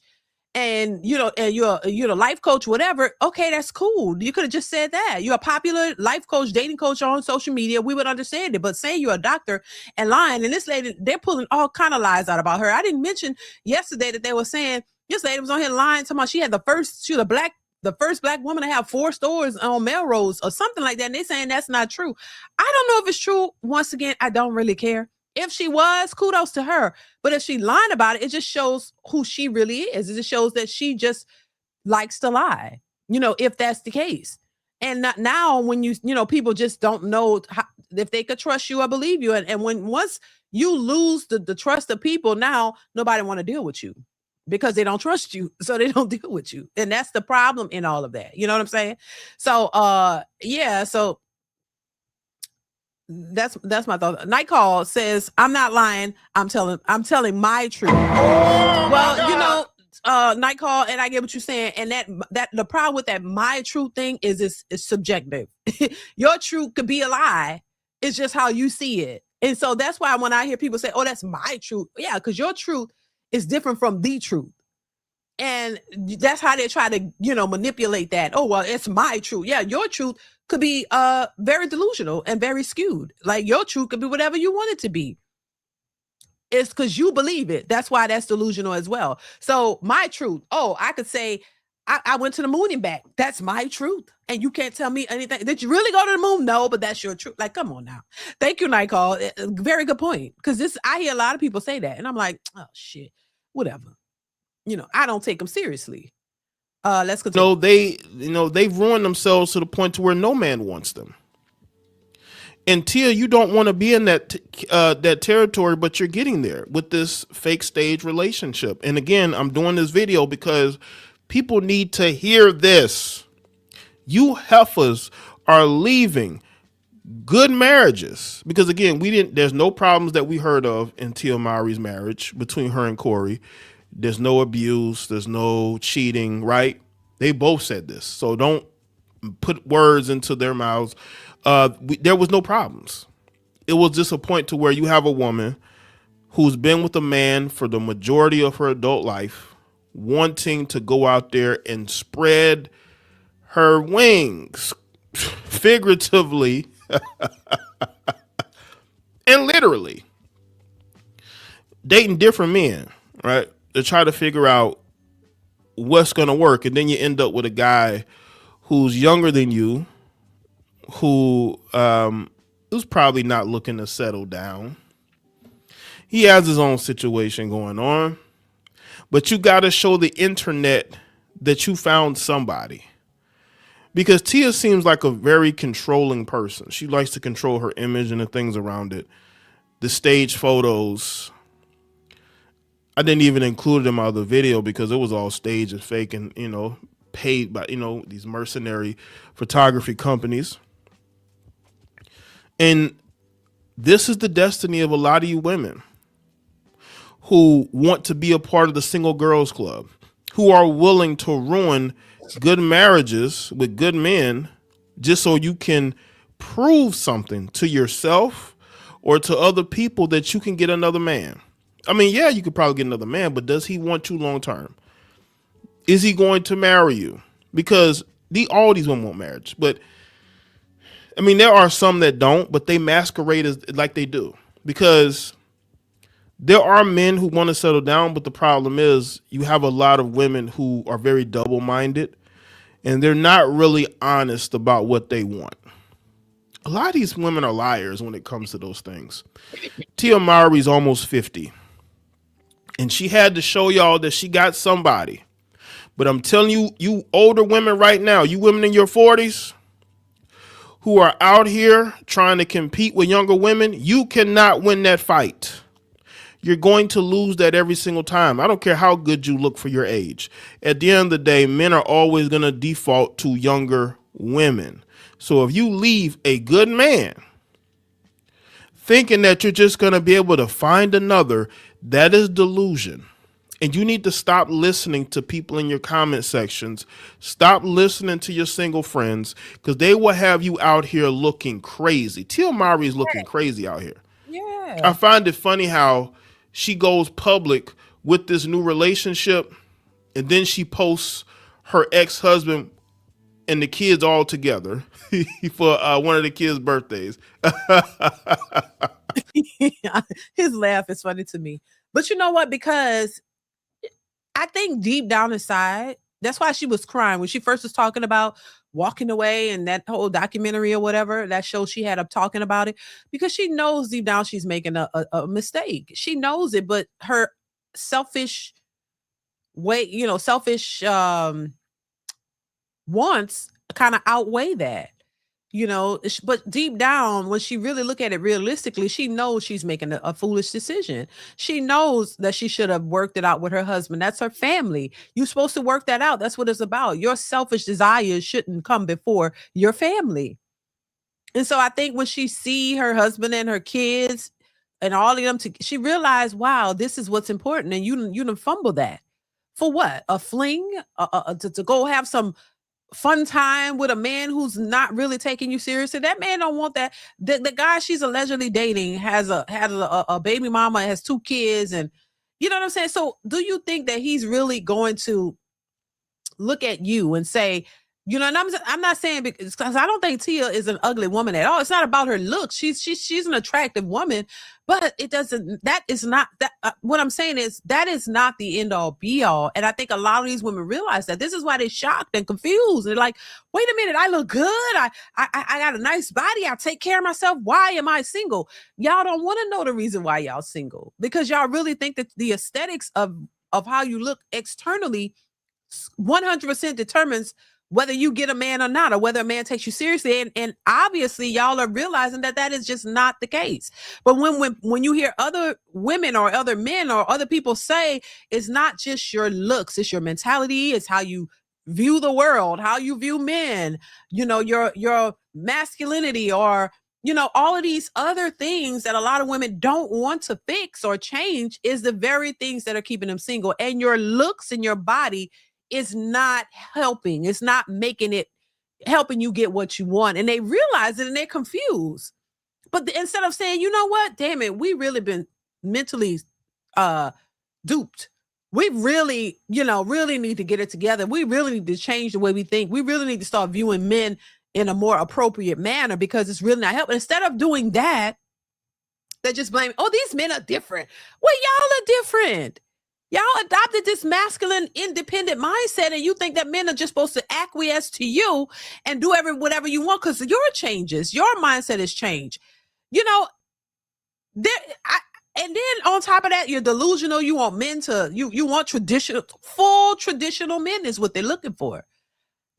and you're a life coach, whatever, okay, that's cool. You could have just said that. You're a popular life coach, dating coach on social media, we would understand it. But saying you're a doctor and lying, and this lady, they're pulling all kind of lies out about her. I didn't mention yesterday that they were saying this lady was on here lying, talking about she was the first black woman to have 4 stores on Melrose or something like that. And they're saying that's not true. I don't know if it's true. Once again, I don't really care. If she was, kudos to her. But if she lied about it, it just shows who she really is. It just shows that she just likes to lie, if that's the case. And not now when people just don't know if they could trust you or believe you. And once you lose the trust of people, now nobody want to deal with you because they don't trust you. So they don't deal with you. And that's the problem in all of that. You know what I'm saying? So, yeah. So that's my thought. Night Call says, I'm not lying. I'm telling my truth. Night Call, and I get what you're saying. And that the problem with that my truth thing is subjective. Your truth could be a lie. It's just how you see it. And so that's why when I hear people say, oh, that's my truth. Yeah, because your truth is different from the truth. And that's how they try to, manipulate that. Oh, well, it's my truth. Yeah, your truth could be very delusional and very skewed. Like your truth could be whatever you want it to be. It's because you believe it. That's why that's delusional as well. So my truth, I could say I went to the moon and back. That's my truth. And you can't tell me anything. Did you really go to the moon? No, but that's your truth. Like, come on now. Thank you, Night Call. Very good point. Because I hear a lot of people say that. And I'm like, oh, shit, whatever. I don't take them seriously. Let's continue. They've ruined themselves to the point to where no man wants them. And Tia, you don't want to be in that territory, but you're getting there with this fake stage relationship. And again, I'm doing this video because people need to hear this. You heifers are leaving good marriages because again, there's no problems that we heard of in Tia Mowry's marriage between her and Corey. There's no abuse. There's no cheating, right? They both said this. So don't put words into their mouths. There was no problems. It was just a point to where you have a woman who's been with a man for the majority of her adult life, wanting to go out there and spread her wings, figuratively and literally, dating different men, right? To try to figure out what's going to work. And then you end up with a guy who's younger than you, who who's probably not looking to settle down. He has his own situation going on, but you got to show the internet that you found somebody, because Tia seems like a very controlling person. She likes to control her image and the things around it. The stage photos, I didn't even include it in my other video because it was all staged and fake and, paid by, these mercenary photography companies. And this is the destiny of a lot of you women who want to be a part of the single girls club, who are willing to ruin good marriages with good men just so you can prove something to yourself or to other people that you can get another man. I mean, yeah, you could probably get another man, but does he want you long term? Is he going to marry you? Because all these women want marriage, but I mean, there are some that don't, but they masquerade as like they do. Because there are men who want to settle down, but the problem is you have a lot of women who are very double-minded, and they're not really honest about what they want. A lot of these women are liars when it comes to those things. Tia Mowry's almost 50, and she had to show y'all that she got somebody. But I'm telling you, you older women right now, you women in your 40s who are out here trying to compete with younger women, you cannot win that fight. You're going to lose that every single time. I don't care how good you look for your age. At the end of the day, men are always going to default to younger women. So if you leave a good man thinking that you're just going to be able to find another, that is delusion. And you need to stop listening to people in your comment sections. Stop listening to your single friends, because they will have you out here looking crazy. Tia Mowry is looking crazy out here. Yeah. I find it funny how she goes public with this new relationship, and then she posts her ex-husband and the kids all together for one of the kids' birthdays. His laugh is funny to me. But you know what? Because I think deep down inside, that's why she was crying when she first was talking about walking away and that whole documentary or whatever, that show she had up talking about it, because she knows deep down she's making a mistake. She knows it, but her selfish way, selfish wants kind of outweigh that. But deep down, when she really look at it realistically, she knows she's making a foolish decision. She knows that she should have worked it out with her husband. That's her family. You're supposed to work that out. That's what it's about. Your selfish desires shouldn't come before your family. And so I think when she see her husband and her kids and all of them, she realized, wow, this is what's important. And you done fumble that. For what? A fling? To go have some fun time with a man who's not really taking you seriously. That man don't want that. The guy she's allegedly dating had a baby mama, has 2 kids, and you know what I'm saying? So do you think that he's really going to look at you and say, and I'm not saying because I don't think Tia is an ugly woman at all. It's not about her looks. She's an attractive woman, but what I'm saying is that is not the end all be all. And I think a lot of these women realize that. This is why they're shocked and confused. They're like, wait a minute, I look good. I got a nice body. I take care of myself. Why am I single? Y'all don't want to know the reason why y'all single, because y'all really think that the aesthetics of how you look externally 100% determines whether you get a man or not, or whether a man takes you seriously. And obviously y'all are realizing that is just not the case. But when you hear other women or other men or other people say it's not just your looks, it's your mentality, it's how you view the world, how you view men, your masculinity, or all of these other things that a lot of women don't want to fix or change, is the very things that are keeping them single. And your looks and your body is not helping. It's not helping you get what you want. And they realize it and they're confused. But instead of saying, you know what, damn it, we really been mentally duped. We really, really need to get it together. We really need to change the way we think. We really need to start viewing men in a more appropriate manner, because it's really not helping. Instead of doing that, they just blame, oh, these men are different. Well, y'all are different. Y'all adopted this masculine, independent mindset, and you think that men are just supposed to acquiesce to you and do whatever you want because your changes, your mindset has changed. And then on top of that, you're delusional. You want men you want full traditional men is what they're looking for.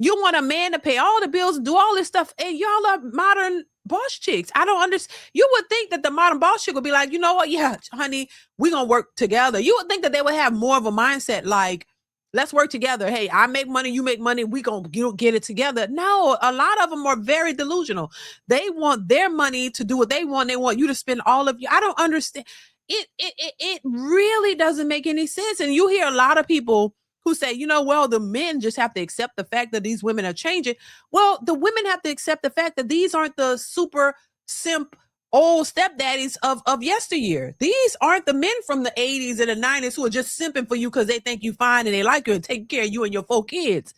You want a man to pay all the bills and do all this stuff, and y'all are modern boss chicks. I don't understand. You would think that the modern boss chick would be like, you know what? Yeah, honey, we're going to work together. You would think that they would have more of a mindset like, let's work together. Hey, I make money, you make money. We going to get it together. No, a lot of them are very delusional. They want their money to do what they want. They want you to spend all of you. I don't understand. it really doesn't make any sense. And you hear a lot of people who say, well, the men just have to accept the fact that these women are changing. Well, the women have to accept the fact that these aren't the super simp old stepdaddies of yesteryear. These aren't the men from the 80s and the 90s who are just simping for you because they think you fine and they like you and taking care of you and your 4 kids.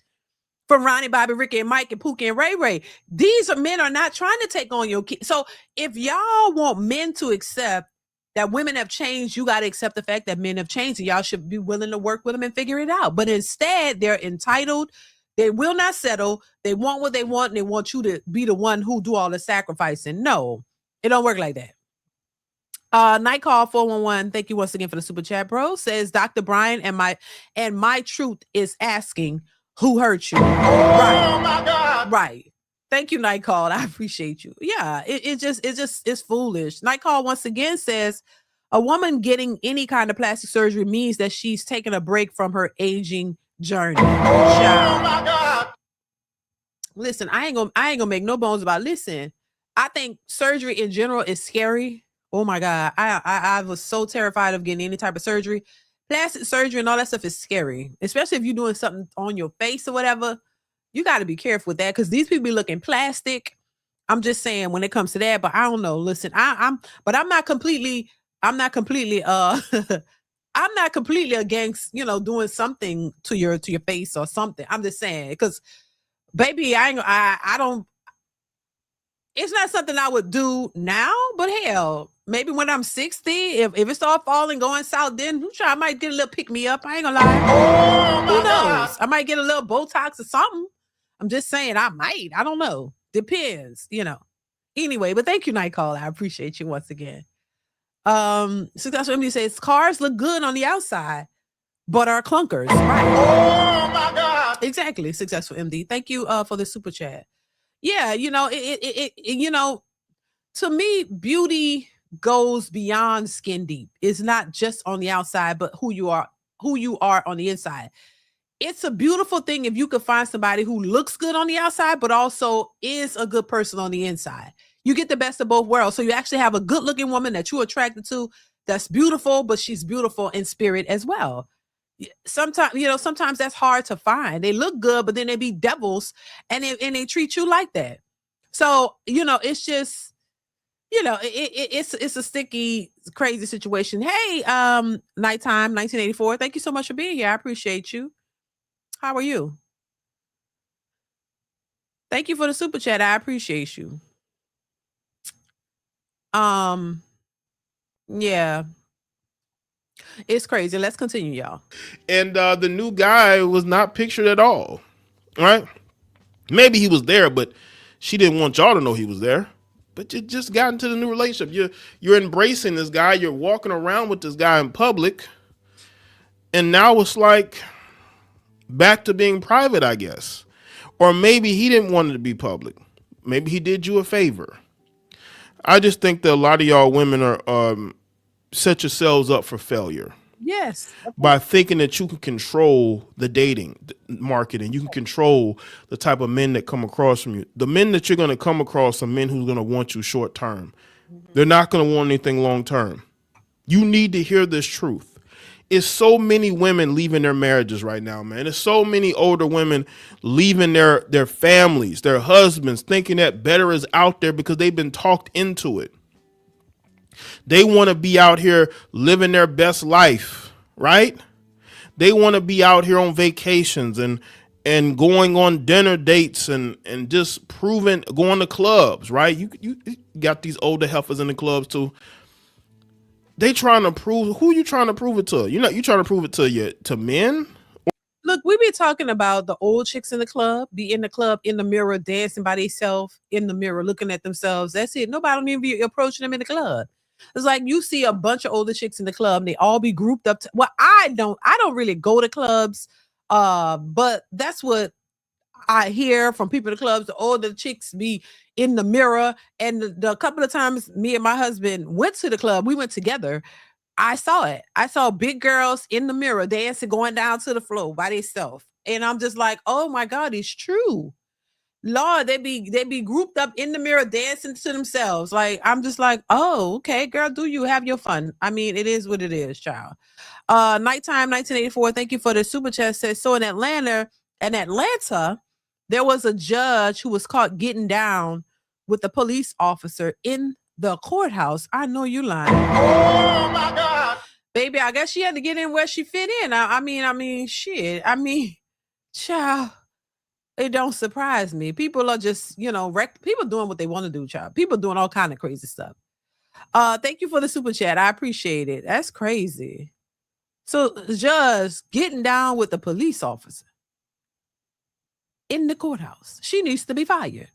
From Ronnie, Bobby, Ricky, and Mike, and Pookie, and Ray Ray. These men are not trying to take on your kids. So if y'all want men to accept that women have changed, you got to accept the fact that men have changed, and y'all should be willing to work with them and figure it out. But instead, they're entitled. They will not settle. They want what they want, and they want you to be the one who do all the sacrificing. No, it don't work like that. Night Call 411. Thank you once again for the super chat, bro. Says Dr. Brian and my truth is asking, who hurt you? Oh my God. Right. Thank you, Night Call. I appreciate you. Yeah, it's foolish. Night Call once again says a woman getting any kind of plastic surgery means that she's taking a break from her aging journey. Oh my God. Listen, I ain't gonna make no bones about it. Listen, I think surgery in general is scary. Oh my God. I was so terrified of getting any type of surgery. Plastic surgery and all that stuff is scary, especially if you're doing something on your face or whatever. You got to be careful with that because these people be looking plastic. I'm just saying when it comes to that, but I don't know. Listen, I'm not completely I'm not completely against, doing something to your face or something. I'm just saying because baby, I don't, it's not something I would do now, but hell, maybe when I'm 60, if it start falling, going south, then I might get a little pick me up. I ain't gonna lie. Oh Who my God. knows? I might get a little Botox or something. I'm just saying I might. I don't know. Depends, Anyway, but thank you, Night Call. I appreciate you once again. Successful MD says cars look good on the outside, but are clunkers. Right. Oh my God. Exactly. Successful MD. Thank you for the super chat. Yeah, to me, beauty goes beyond skin deep. It's not just on the outside, but who you are on the inside. It's a beautiful thing if you could find somebody who looks good on the outside, but also is a good person on the inside. You get the best of both worlds. So you actually have a good looking woman that you're attracted to that's beautiful, but she's beautiful in spirit as well. Sometimes that's hard to find. They look good, but then they be devils and they treat you like that. So, it's just, it's a sticky, crazy situation. Hey, Nighttime 1984. Thank you so much for being here. I appreciate you. How are you? Thank you for the super chat. I appreciate you. Yeah. It's crazy. Let's continue, y'all. And the new guy was not pictured at all, right? Maybe he was there, but she didn't want y'all to know he was there. But you just got into the new relationship. You're embracing this guy. You're walking around with this guy in public. And now it's like back to being private, I guess. Or maybe he didn't want it to be public. Maybe he did you a favor. I just think that a lot of y'all women are set yourselves up for failure. Yes. By thinking that you can control the dating market and you can control the type of men that come across from you. The men that you're going to come across are men who's going to want you short term. They're not going to want anything long term. You need to hear this truth. It's so many women leaving their marriages right now, man. There's so many older women leaving their families, their husbands, thinking that better is out there because they've been talked into it. They want to be out here living their best life, right? They want to be out here on vacations and going on dinner dates and just going to clubs, right? You got these older heifers in the clubs too. They trying to prove, who you trying to prove it to? You trying to prove it to men? Look, we be talking about the old chicks in the club, be in the club, in the mirror, dancing by themselves, in the mirror, looking at themselves. That's it. Nobody don't even be approaching them in the club. It's like you see a bunch of older chicks in the club and they all be grouped up. Well, I don't really go to clubs, but that's what I hear from people in the clubs. The older chicks be in the mirror. And the couple of times me and my husband went to the club, we went together. I saw it. I saw big girls in the mirror dancing, going down to the floor by themselves. And I'm just like, oh my God, it's true. Lord, they be grouped up in the mirror dancing to themselves. Like, I'm just like, oh, okay, girl, do you have your fun? I mean, it is what it is, child. Nighttime 1984, thank you for the super chat. Says, so in Atlanta, there was a judge who was caught getting down with a police officer in the courthouse. I know you lying. Oh my God. Baby, I guess she had to get in where she fit in. I mean, shit. I mean, child, it don't surprise me. People are just, people doing what they want to do, child. People doing all kind of crazy stuff. Thank you for the super chat. I appreciate it. That's crazy. So the judge getting down with the police officer in the courthouse. She needs to be fired.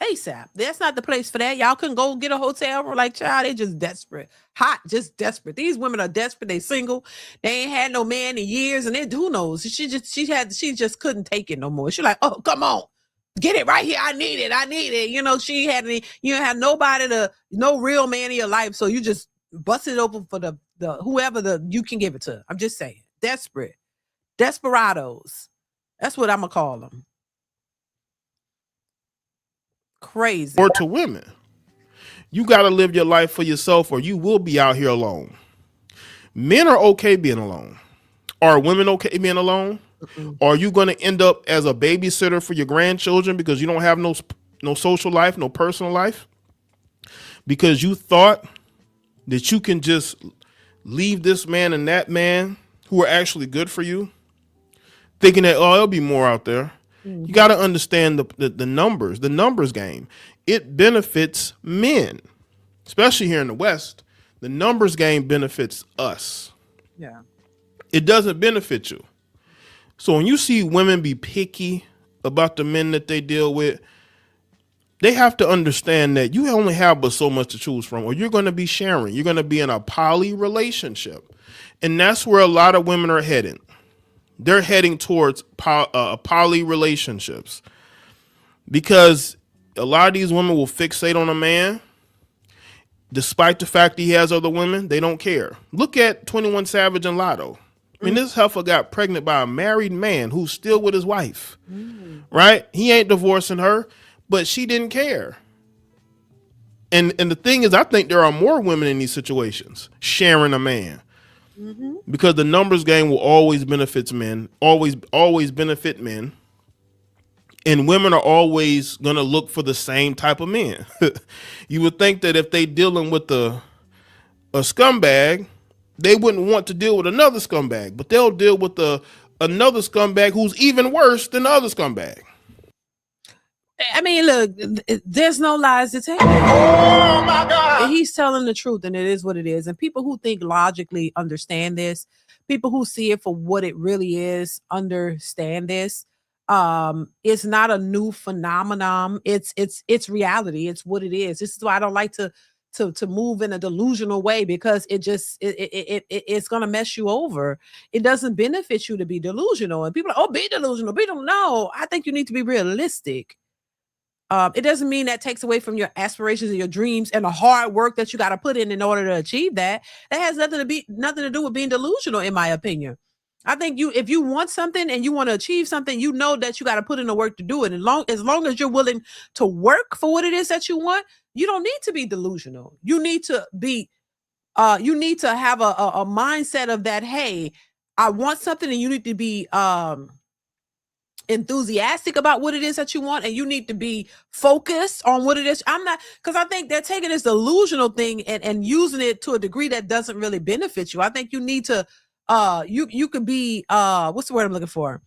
ASAP. That's not the place for that. Y'all couldn't go get a hotel room. Like, child, they just desperate. Hot, just desperate. These women are desperate. They single. They ain't had no man in years, and then who knows? She just couldn't take it no more. She's like, oh, come on. Get it right here. I need it. She had you didn't have nobody no real man in your life. So you just bust it open for the whoever you can give it to. I'm just saying. Desperate. Desperados. That's what I'm gonna call them. Crazy. Or to women. You got to live your life for yourself or you will be out here alone. Men are okay being alone. Are women okay being alone? Are you going to end up as a babysitter for your grandchildren because you don't have no social life, no personal life? Because you thought that you can just leave this man and that man who are actually good for you, thinking that, there'll be more out there. You got to understand the numbers game. It benefits men, especially here in the West. The numbers game benefits us. Yeah. It doesn't benefit you. So when you see women be picky about the men that they deal with, they have to understand that you only have but so much to choose from, or you're going to be sharing. You're going to be in a poly relationship. And that's where a lot of women are heading. They're heading towards poly relationships because a lot of these women will fixate on a man despite the fact he has other women. They don't care. Look at 21 Savage and Lotto. I mean, this heifer got pregnant by a married man who's still with his wife, right? He ain't divorcing her, but she didn't care. And the thing is, I think there are more women in these situations sharing a man. Because the numbers game will always benefit men, always benefit men. And women are always going to look for the same type of men. You would think that if they dealing with a scumbag, they wouldn't want to deal with another scumbag, but they'll deal with another scumbag who's even worse than the other scumbag. I mean, look, there's no lies to tell. Oh my God. He's telling the truth, and it is what it is. And people who think logically understand this. People who see it for what it really is understand this. It's not a new phenomenon. It's reality. It's what it is. This is why I don't like to move in a delusional way, because it's gonna mess you over. It doesn't benefit you to be delusional. And people are, be delusional. Be delusional. No, I think you need to be realistic. It doesn't mean that takes away from your aspirations and your dreams and the hard work that you got to put in order to achieve that. That has nothing to do with being delusional, in my opinion. I think if you want something and you want to achieve something, you know that you got to put in the work to do it. And as long as you're willing to work for what it is that you want, you don't need to be delusional. You need to be, you need to have a mindset of that. Hey, I want something, and you need to be, enthusiastic about what it is that you want, and you need to be focused on what it is. Because I think they're taking this delusional thing and using it to a degree that doesn't really benefit you. I think you need to you could be what's the word I'm looking for?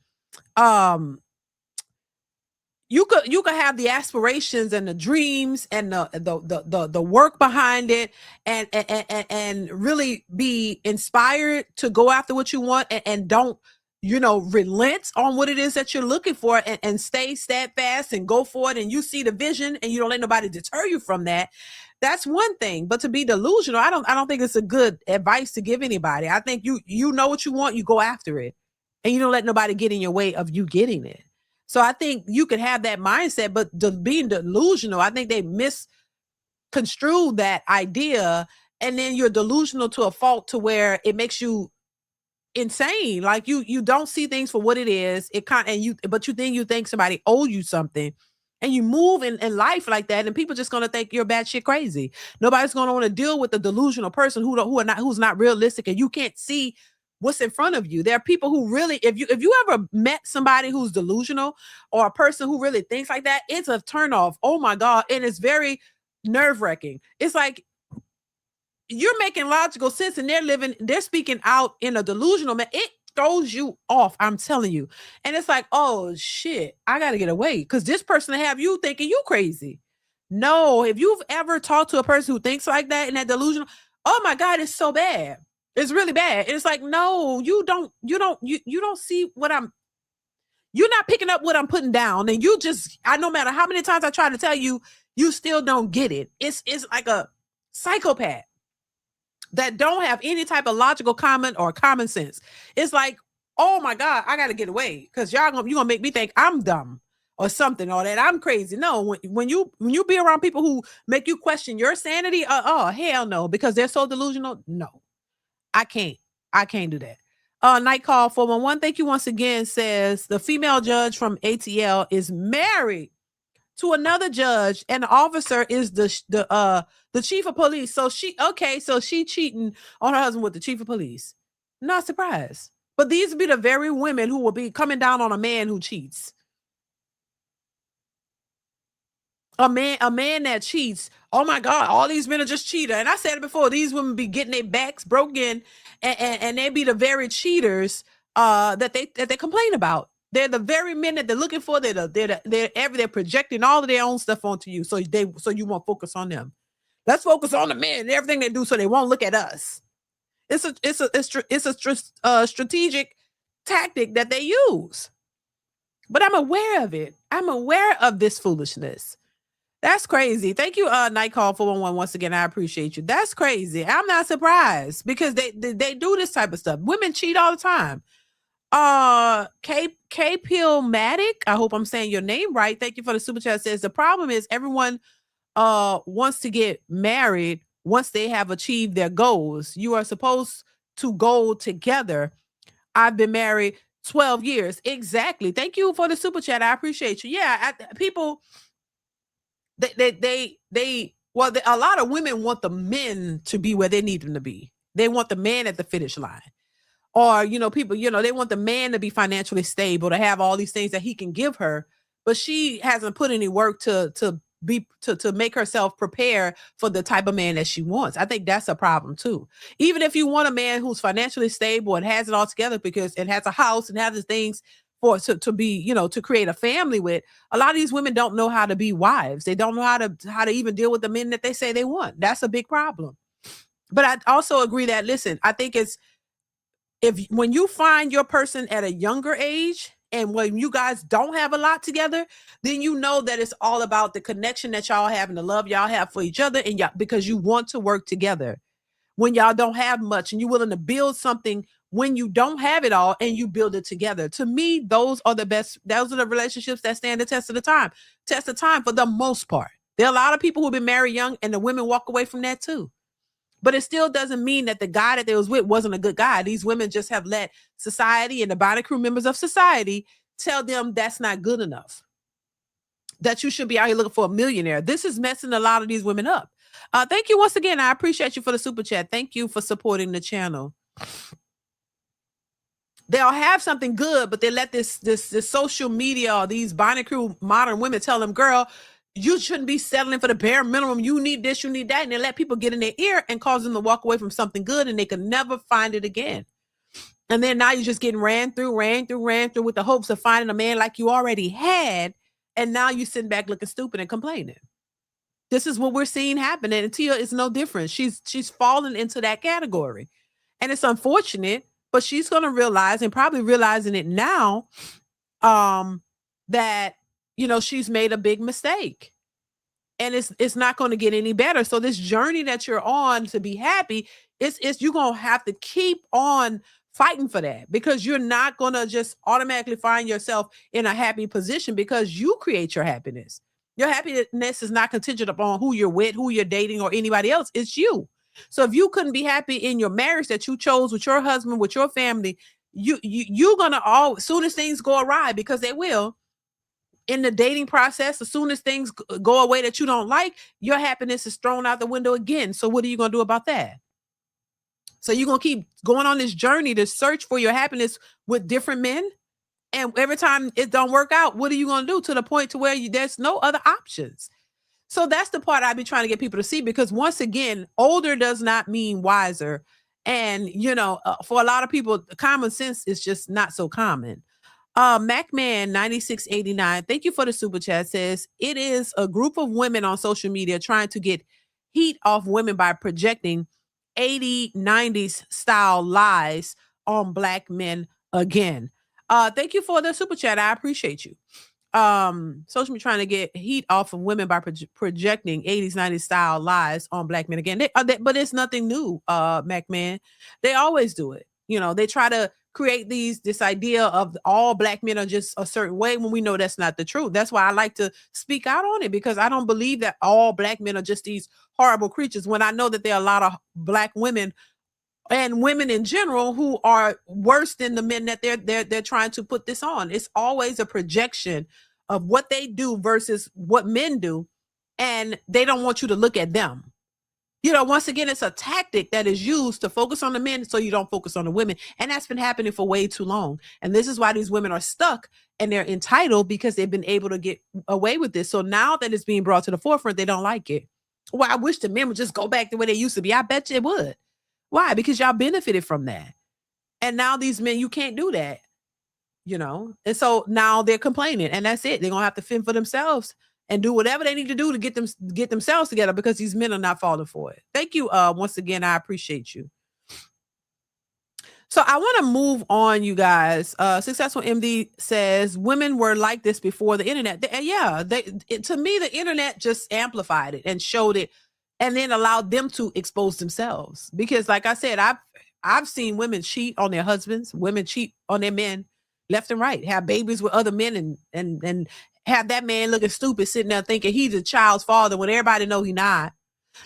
You could have the aspirations and the dreams and the work behind it, and really be inspired to go after what you want, and don't relent on what it is that you're looking for, and stay steadfast and go for it. And you see the vision, and you don't let nobody deter you from that. That's one thing. But to be delusional, I don't think it's a good advice to give anybody. I think you know what you want, you go after it, and you don't let nobody get in your way of you getting it. So I think you could have that mindset, but being delusional, I think they misconstrued that idea, and then you're delusional to a fault to where it makes you insane. Like you don't see things for what it is. But you think somebody owes you something, and you move in life like that, and people just gonna think you're batshit crazy. Nobody's gonna want to deal with a delusional person who's not realistic, and you can't see what's in front of you. There are people who really, if you ever met somebody who's delusional or a person who really thinks like that, it's a turnoff. Oh my God. And it's very nerve-wracking. It's like you're making logical sense and they're speaking out in a delusional man. It throws you off, I'm telling you. And it's like, oh shit, I gotta get away because this person have you thinking you crazy. No, if you've ever talked to a person who thinks like that and that delusional, oh my God, it's so bad. It's really bad. It's like, no, you don't see you're not picking up what I'm putting down. And no matter how many times I try to tell you, you still don't get it. It's like a psychopath that don't have any type of logical comment or common sense. It's like, oh my God, I got to get away because you're going to make me think I'm dumb or something or that I'm crazy. No, when you be around people who make you question your sanity, oh, hell no, because they're so delusional. No. I can't do that. Night Call 411. Thank you once again. Says the female judge from ATL is married to another judge, and the officer is the chief of police. So she cheating on her husband with the chief of police. Not surprised. But these would be the very women who will be coming down on a man who cheats. A man that cheats. Oh my God, all these men are just cheaters. And I said it before, these women be getting their backs broken and they be the very cheaters that they complain about. They're the very men that they're looking for. They're projecting all of their own stuff onto you. So you won't focus on them. Let's focus on the men and everything they do so they won't look at us. It's a strategic tactic that they use. But I'm aware of it. I'm aware of this foolishness. That's crazy. Thank you, Night Call 411. Once again, I appreciate you. That's crazy. I'm not surprised because they do this type of stuff. Women cheat all the time. K Pillmatic, I hope I'm saying your name right. Thank you for the super chat. Says the problem is everyone wants to get married once they have achieved their goals. You are supposed to go together. I've been married 12 years. Exactly. Thank you for the super chat. I appreciate you. Yeah, people. A lot of women want the men to be where they need them to be. They want the man at the finish line. Or, people, they want the man to be financially stable, to have all these things that he can give her, but she hasn't put any work to make herself prepare for the type of man that she wants. I think that's a problem too. Even if you want a man who's financially stable and has it all together because it has a house and has the things to be, to create a family with, a lot of these women don't know how to be wives. They don't know how to even deal with the men that they say they want. That's a big problem. But I also agree that, listen, I think when you find your person at a younger age and when you guys don't have a lot together, then you know that it's all about the connection that y'all have and the love y'all have for each other, and because you want to work together. When y'all don't have much and you're willing to build something when you don't have it all and you build it together. To me, those are the best. Those are the relationships that stand the test of time for the most part. There are a lot of people who've been married young and the women walk away from that too. But it still doesn't mean that the guy that they was with wasn't a good guy. These women just have let society and the body crew members of society tell them that's not good enough, that you should be out here looking for a millionaire. This is messing a lot of these women up. Thank you once again. I appreciate you for the super chat. Thank you for supporting the channel. They'll have something good, but they let this social media or these body crew modern women tell them, girl, you shouldn't be settling for the bare minimum. You need this, you need that. And they let people get in their ear and cause them to walk away from something good and they could never find it again. And then now you're just getting ran through with the hopes of finding a man like you already had. And now you're sitting back looking stupid and complaining. This is what we're seeing happen. And Tia is no different. She's fallen into that category. And it's unfortunate, but she's going to realize, and probably realizing it now, that, she's made a big mistake. And it's not going to get any better. So this journey that you're on to be happy, you're going to have to keep on fighting for that, because you're not going to just automatically find yourself in a happy position because you create your happiness. Your happiness is not contingent upon who you're with, who you're dating, or anybody else. It's you. So if you couldn't be happy in your marriage that you chose with your husband, with your family, you're gonna as soon as things go awry, because they will in the dating process, as soon as things go away that you don't like, your happiness is thrown out the window again. So what are you gonna do about that? So you're gonna keep going on this journey to search for your happiness with different men, and every time it don't work out, what are you gonna do to the point to where there's no other options? So that's the part I've been trying to get people to see, because once again, older does not mean wiser. And, for a lot of people, common sense is just not so common. MacMan 9689, thank you for the super chat, says it is a group of women on social media trying to get heat off women by projecting 90s style lies on Black men again. Thank you for the super chat. I appreciate you. Social media trying to get heat off of women by projecting 80s 90s style lies on Black men again. But it's nothing new, MacMan. They always do it. They try to create this idea of all Black men are just a certain way, when we know that's not the truth. That's why I like to speak out on it, because I don't believe that all Black men are just these horrible creatures, when I know that there are a lot of Black women and women in general who are worse than the men that they're trying to put this on. It's always a projection of what they do versus what men do, and they don't want you to look at them. Once again, it's a tactic that is used to focus on the men so you don't focus on the women. And that's been happening for way too long. And this is why these women are stuck and they're entitled, because they've been able to get away with this. So now that it's being brought to the forefront, they don't like it. Well, I wish the men would just go back to where they used to be. I bet you it would. Why? Because y'all benefited from that. And now these men, you can't do that. And so now they're complaining, and that's it. They're going to have to fend for themselves and do whatever they need to do to get themselves together, because these men are not falling for it. Thank you. Once again, I appreciate you. So I want to move on, you guys. Successful MD says women were like this before the internet. To me, the internet just amplified it and showed it, and then allowed them to expose themselves. Because like I said, I've seen women cheat on their husbands, women cheat on their men left and right, have babies with other men, and have that man looking stupid sitting there thinking he's a child's father when everybody know he not.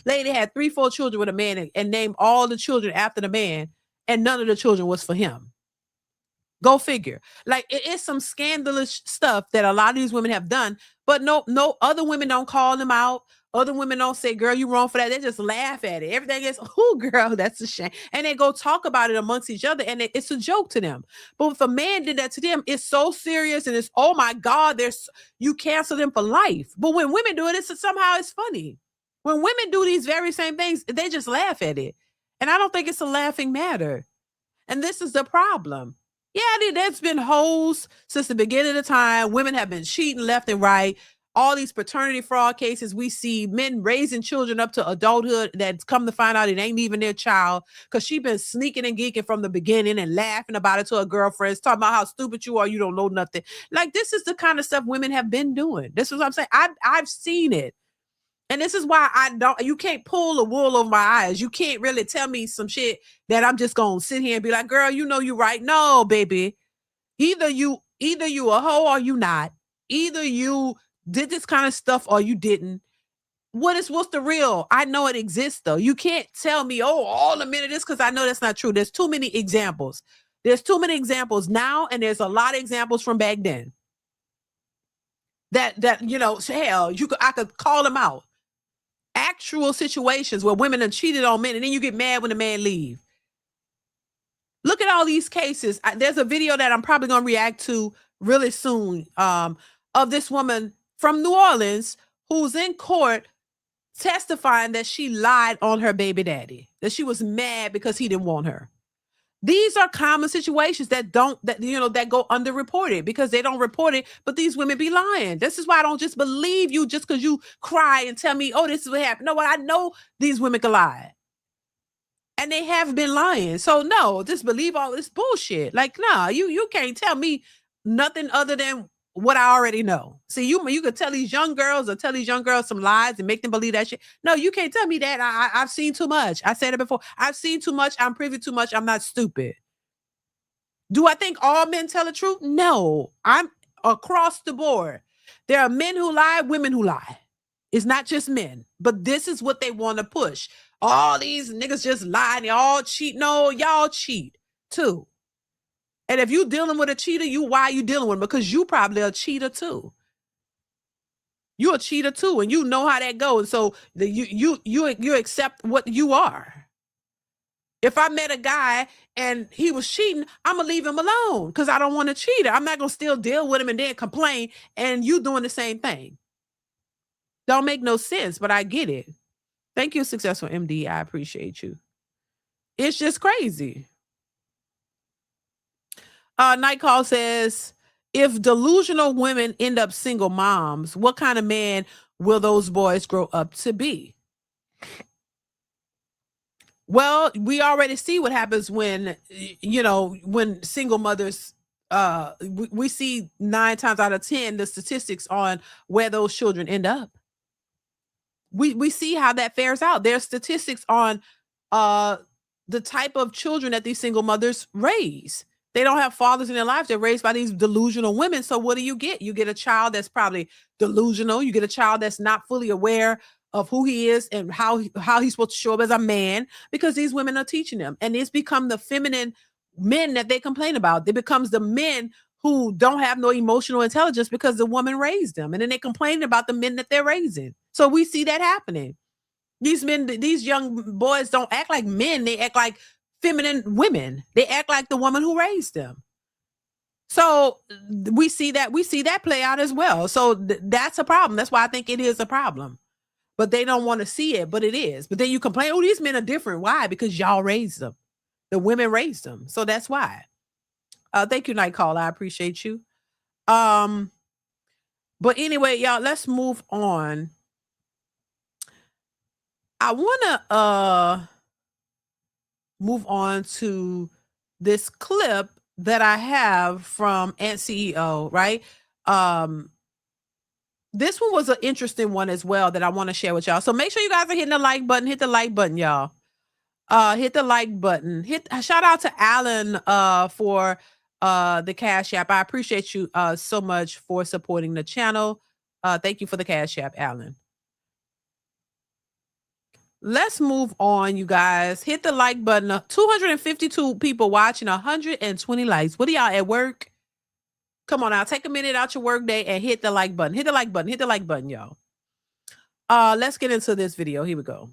Lady had 3-4 children with a man and named all the children after the man, and none of the children was for him. Go figure. Like, it's some scandalous stuff that a lot of these women have done, but no other women don't call them out. Other women don't say, girl, you wrong for that. They just laugh at it. Everything is, oh, girl, that's a shame. And they go talk about it amongst each other, and it's a joke to them. But if a man did that to them, it's so serious, and it's, oh my God, you cancel them for life. But when women do it, somehow it's funny. When women do these very same things, they just laugh at it. And I don't think it's a laughing matter. And this is the problem. Yeah, there's been hoes since the beginning of time. Women have been cheating left and right. All these paternity fraud cases, we see men raising children up to adulthood that's come to find out it ain't even their child, because she been sneaking and geeking from the beginning and laughing about it to her girlfriends, talking about how stupid you are, you don't know nothing. Like, this is the kind of stuff women have been doing. This is what I'm saying. I've seen it. And this is why you can't pull the wool over my eyes. You can't really tell me some shit that I'm just going to sit here and be like, girl, you're right. No, baby. Either you a hoe or you not. Either you did this kind of stuff or you didn't. What's the real? I know it exists though. You can't tell me, oh, all the men of this, because I know that's not true. There's too many examples. There's too many examples now, and there's a lot of examples from back then. That hell, I could call them out. Actual situations where women have cheated on men, and then you get mad when the man leave. Look at all these cases. There's a video that I'm probably going to react to really soon of this woman from New Orleans who's in court testifying that she lied on her baby daddy, that she was mad because he didn't want her. These are common situations that go underreported because they don't report it, but these women be lying. This is why I don't just believe you just because you cry and tell me, oh, this is what happened. No, I know these women can lie. And they have been lying. So no, just believe all this bullshit. Like, nah, you can't tell me nothing other than what I already know. See, you could tell these young girls some lies and make them believe that shit. No, you can't tell me that. I've seen too much. I said it before. I've seen too much. I'm privy too much. I'm not stupid. Do I think all men tell the truth? No. I'm across the board. There are men who lie, women who lie. It's not just men, but this is what they want to push. All these niggas just lie. They all cheat. No, y'all cheat too. And if you dealing with a cheater, why are you dealing with him? Because you probably a cheater too. You're a cheater too, and you know how that goes. So you accept what you are. If I met a guy and he was cheating, I'm gonna leave him alone because I don't want to cheat. I'm not gonna still deal with him and then complain. And you doing the same thing. Don't make no sense, but I get it. Thank you, Successful MD. I appreciate you. It's just crazy. Nightcall says, if delusional women end up single moms, what kind of man will those boys grow up to be? Well, we already see what happens when, when single mothers, we see 9 times out of 10, the statistics on where those children end up. We see how that fares out. There's statistics on the type of children that these single mothers raise. They don't have fathers in their lives. They're raised by these delusional women. So what do? You get a child that's probably delusional. You get a child that's not fully aware of who he is and how he's supposed to show up as a man, because these women are teaching them. And it's become the feminine men that they complain about. It becomes the men who don't have no emotional intelligence because the woman raised them. And then they complain about the men that they're raising. So we see that happening. These men, these young boys don't act like men. They act like feminine women. They act like the woman who raised them. So we see that play out as well. So that's a problem. That's why I think it is a problem. But they don't want to see it, but it is. But then you complain, oh, these men are different. Why? Because y'all raised them. The women raised them. So that's why. Thank you, Nightcall. I appreciate you. But anyway, y'all, let's move on. I want to move on to this clip that I have from Ant CEO, right? This one was an interesting one as well that I want to share with y'all. So make sure you guys are hitting the like button. Hit the like button, y'all. Hit the like button. Shout out to Alan for the Cash App. I appreciate you so much for supporting the channel. Thank you for the Cash App, Alan. Let's move on, you guys. Hit the like button. 252 people watching, 120 likes. What are y'all at work? Come on now, take a minute out your work day and hit the like button. Hit the like button. Hit the like button, y'all. Let's get into this video. Here we go.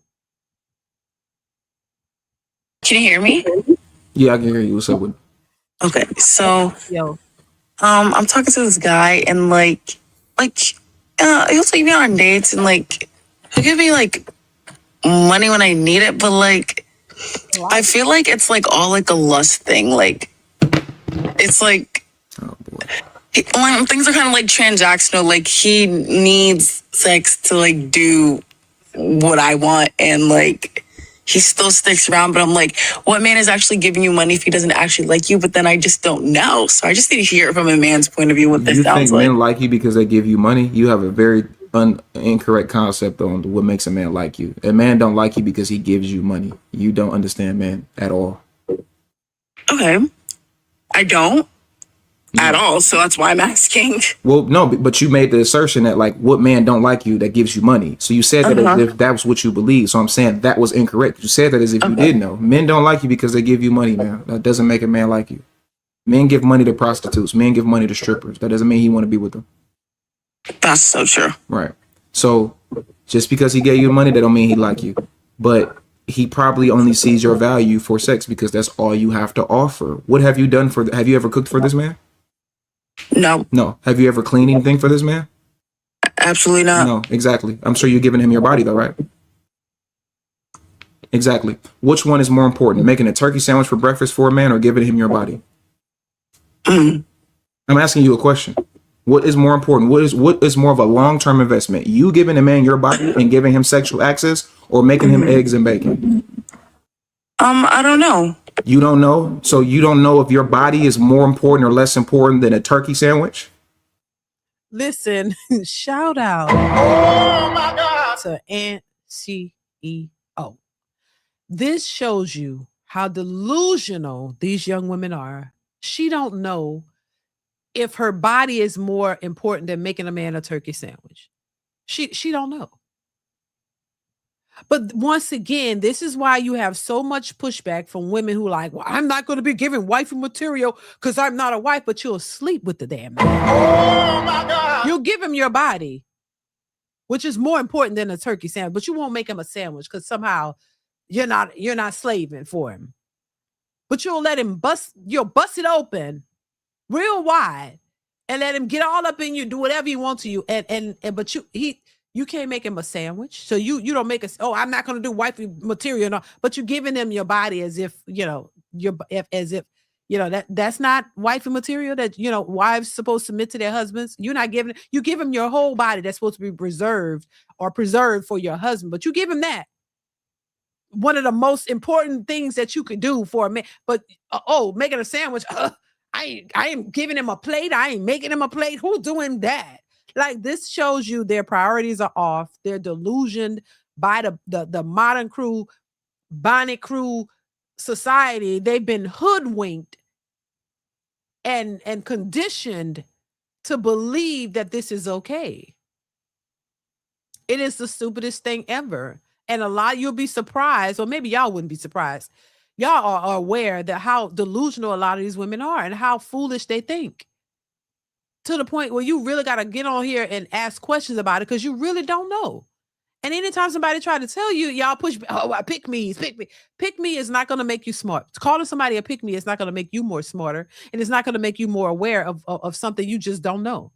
Can you hear me? Yeah, I can hear you. What's up with? Okay, so I'm talking to this guy and he'll take me on dates and he'll give me money when I need it, but I feel like it's all a lust thing. It's Oh boy. things are kind of transactional. He needs sex to do what I want, and he still sticks around. But I'm what man is actually giving you money if he doesn't actually like you? But then I just don't know. So I just need to hear it from a man's point of view what this sounds like. You think men like you because they give you money? You have a very incorrect concept on what makes a man like you. A man don't like you because he gives you money. You don't understand men at all. Okay. I don't. At all, so that's why I'm asking. Well, no, but you made the assertion that what man don't like you that gives you money. So you said that as if that was what you believe. So I'm saying that was incorrect. You said that as if you did know. Men don't like you because they give you money, man. That doesn't make a man like you. Men give money to prostitutes. Men give money to strippers. That doesn't mean he want to be with them. That's so true. Right. So just because he gave you money, that don't mean he like you. But he probably only sees your value for sex because that's all you have to offer. What have you done have you ever cooked for this man? No. Have you ever cleaned anything for this man? Absolutely not. No, exactly. I'm sure you're giving him your body though, right? Exactly. Which one is more important? Making a turkey sandwich for breakfast for a man or giving him your body? I'm asking you a question. What is more important? What is more of a long-term investment? You giving a man your body and giving him sexual access or making him eggs and bacon? I don't know. You don't know? So you don't know if your body is more important or less important than a turkey sandwich? Listen, shout out to Ant CEO. This shows you how delusional these young women are. She don't know if her body is more important than making a man a turkey sandwich. She don't know. But once again, this is why you have so much pushback from women who like, well, I'm not going to be giving wifey material because I'm not a wife, but you'll sleep with the damn man. Oh my God. You'll give him your body, which is more important than a turkey sandwich, but you won't make him a sandwich because somehow you're not slaving for him. But you'll let him bust it open real wide and let him get all up in you, do whatever you want to you. But you can't make him a sandwich. So you don't make I'm not going to do wifey material. No, but you're giving him your body as if, that's not wifey material that, wives supposed to submit to their husbands. You give him your whole body that's supposed to be preserved for your husband, but you give him that. One of the most important things that you could do for a man, but making a sandwich, I ain't giving him a plate. I ain't making him a plate. Who's doing that? Like, this shows you their priorities are off. They're delusioned by the modern crew, bonnet crew society. They've been hoodwinked and conditioned to believe that this is okay. It is the stupidest thing ever. And you'll be surprised, or maybe y'all wouldn't be surprised. Y'all are aware that how delusional a lot of these women are and how foolish they think. To the point where you really got to get on here and ask questions about it because you really don't know. And anytime somebody try to tell you, y'all push, pick me. Pick me is not going to make you smart. Calling somebody a pick me is not going to make you more smarter. And it's not going to make you more aware of something you just don't know.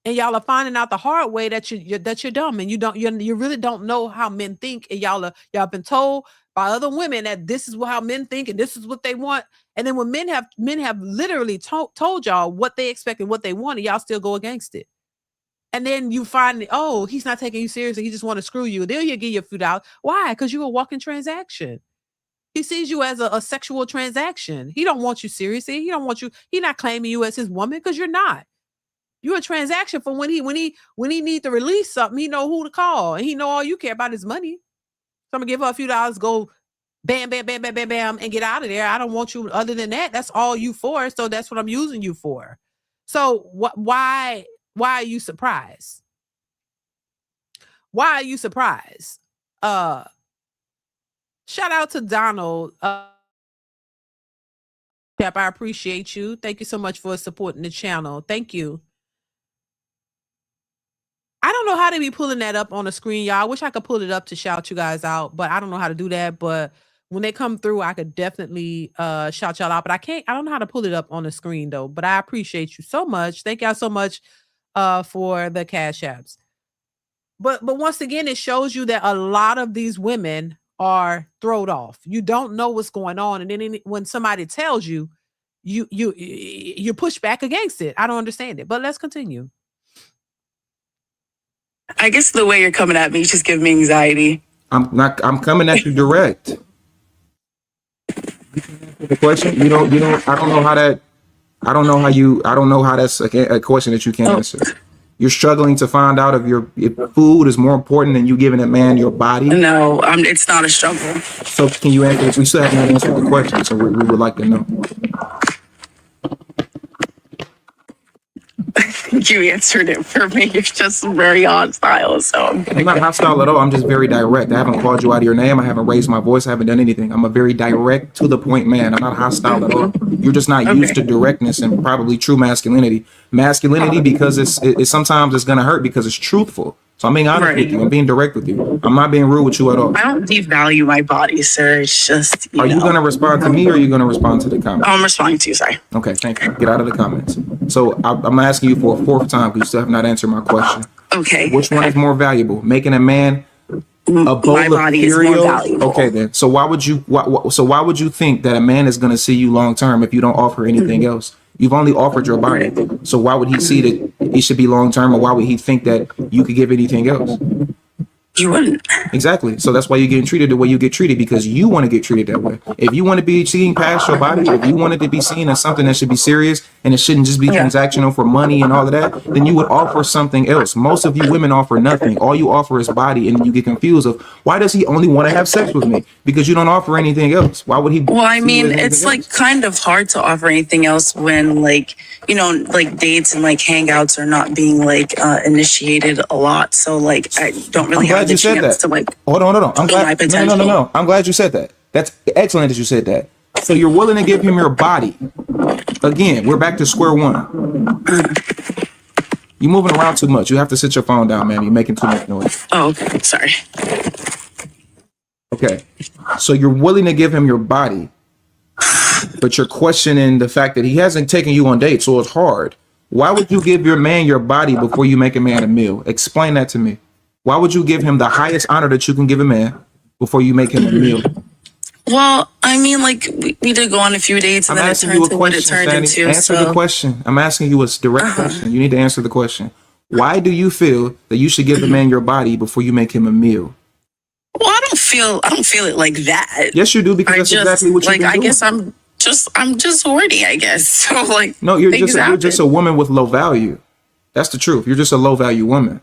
And y'all are finding out the hard way that you're dumb and you really don't know how men think. And y'all been told by other women that this is how men think and this is what they want. And then when men have literally told y'all what they expect and what they want, and y'all still go against it. And then you find, he's not taking you seriously. He just want to screw you. Then he'll give you a few dollars. Why? Because you're a walking transaction. He sees you as a sexual transaction. He don't want you seriously. He don't want you. He's not claiming you as his woman because you're not. You're a transaction for when he need to release something, he know who to call. And he know all you care about is money. So I'm gonna give her a few dollars, go bam, bam, bam, bam, bam, bam, and get out of there. I don't want you other than that. That's all you for. So that's what I'm using you for. So why are you surprised? Why are you surprised? Shout out to Donald. Cap, I appreciate you. Thank you so much for supporting the channel. Thank you. I don't know how to be pulling that up on the screen, y'all. I wish I could pull it up to shout you guys out, but I don't know how to do that. But when they come through, I could definitely shout y'all out. But I don't know how to pull it up on the screen though. But I appreciate you so much. Thank y'all so much for the cash apps. But once again, it shows you that a lot of these women are thrown off. You don't know what's going on, and then when somebody tells you, you push back against it. I don't understand it. But let's continue. I guess the way you're coming at me just gives me anxiety. I'm coming at you direct. The question, I don't know how that's a question that you can't answer. You're struggling to find out if food is more important than you giving a man your body. No, it's not a struggle. So can you answer? We still haven't answered the question, so we would like to know. You answered it for me. You're just very hostile, so I'm not hostile at all. I'm just very direct. I haven't called you out of your name. I haven't raised my voice. I haven't done anything. I'm a very direct, to the point man. I'm not hostile at all. You're just not used to directness and probably true masculinity. Masculinity, because it's sometimes it's gonna hurt because it's truthful. So I'm being honest with you. I'm being direct with you. I'm not being rude with you at all. I don't devalue my body, sir. It's just, Are you going to respond to me or are you going to respond to the comments? I'm responding to you, sorry. Okay, thank you. Get out of the comments. So I'm asking you for a fourth time because you still have not answered my question. Okay. Which one is more valuable? Making a man a bowl my body of cereal? is more valuable. Okay, then. So why would you think that a man is going to see you long term if you don't offer anything else? You've only offered your body. So why would he see that it should be long term, or why would he think that you could give anything else? You wouldn't. Exactly. So that's why you're getting treated the way you get treated, because you want to get treated that way. If you want to be seen past your body, if you wanted to be seen as something that should be serious and it shouldn't just be transactional for money and all of that, then you would offer something else. Most of you women offer nothing. All you offer is body, and you get confused of why does he only want to have sex with me? Because you don't offer anything else. Why would he? Well, I mean, it's like kind of hard to offer anything else when like dates and like hangouts are not being like initiated a lot. So like I don't really have glad you said that. Hold on. I'm glad. No. I'm glad you said that. That's excellent that you said that. So you're willing to give him your body. Again, we're back to square one. You're moving around too much. You have to sit your phone down, man. You're making too much noise. Oh, okay. Sorry. Okay. So you're willing to give him your body, but you're questioning the fact that he hasn't taken you on dates, so it's hard. Why would you give your man your body before you make a man a meal? Explain that to me. Why would you give him the highest honor that you can give a man before you make him a meal? Well, I mean, like, we did go on a few dates, and then it turned into what it turned into. Answer the question. I'm asking you a direct question. You need to answer the question. Why do you feel that you should give the man your body before you make him a meal? Well, I don't feel it like that. Yes, you do, because that's exactly what you're doing. I guess I'm just horny, I guess. So, like, no, you're just a woman with low value. That's the truth. You're just a low value woman.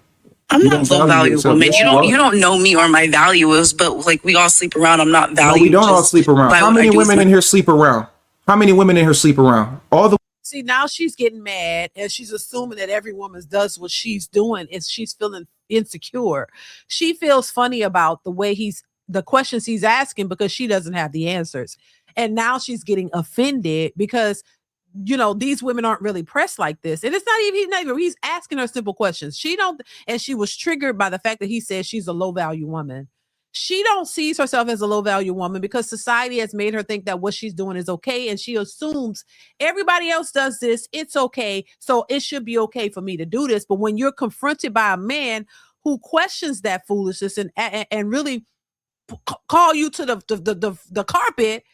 I'm not a low value woman. You don't know me or my values, but like we all sleep around. I'm not valued. No, we don't all sleep around. How many women in here sleep around? How many women in here sleep around? All the See, now she's getting mad and she's assuming that every woman does what she's doing and she's feeling insecure. She feels funny about the questions he's asking because she doesn't have the answers. And now she's getting offended because these women aren't really pressed like this. And it's not even, he's asking her simple questions. And she was triggered by the fact that he said she's a low value woman. She don't sees herself as a low value woman because society has made her think that what she's doing is okay. And she assumes everybody else does this. It's okay. So it should be okay for me to do this. But when you're confronted by a man who questions that foolishness and really call you to the carpet,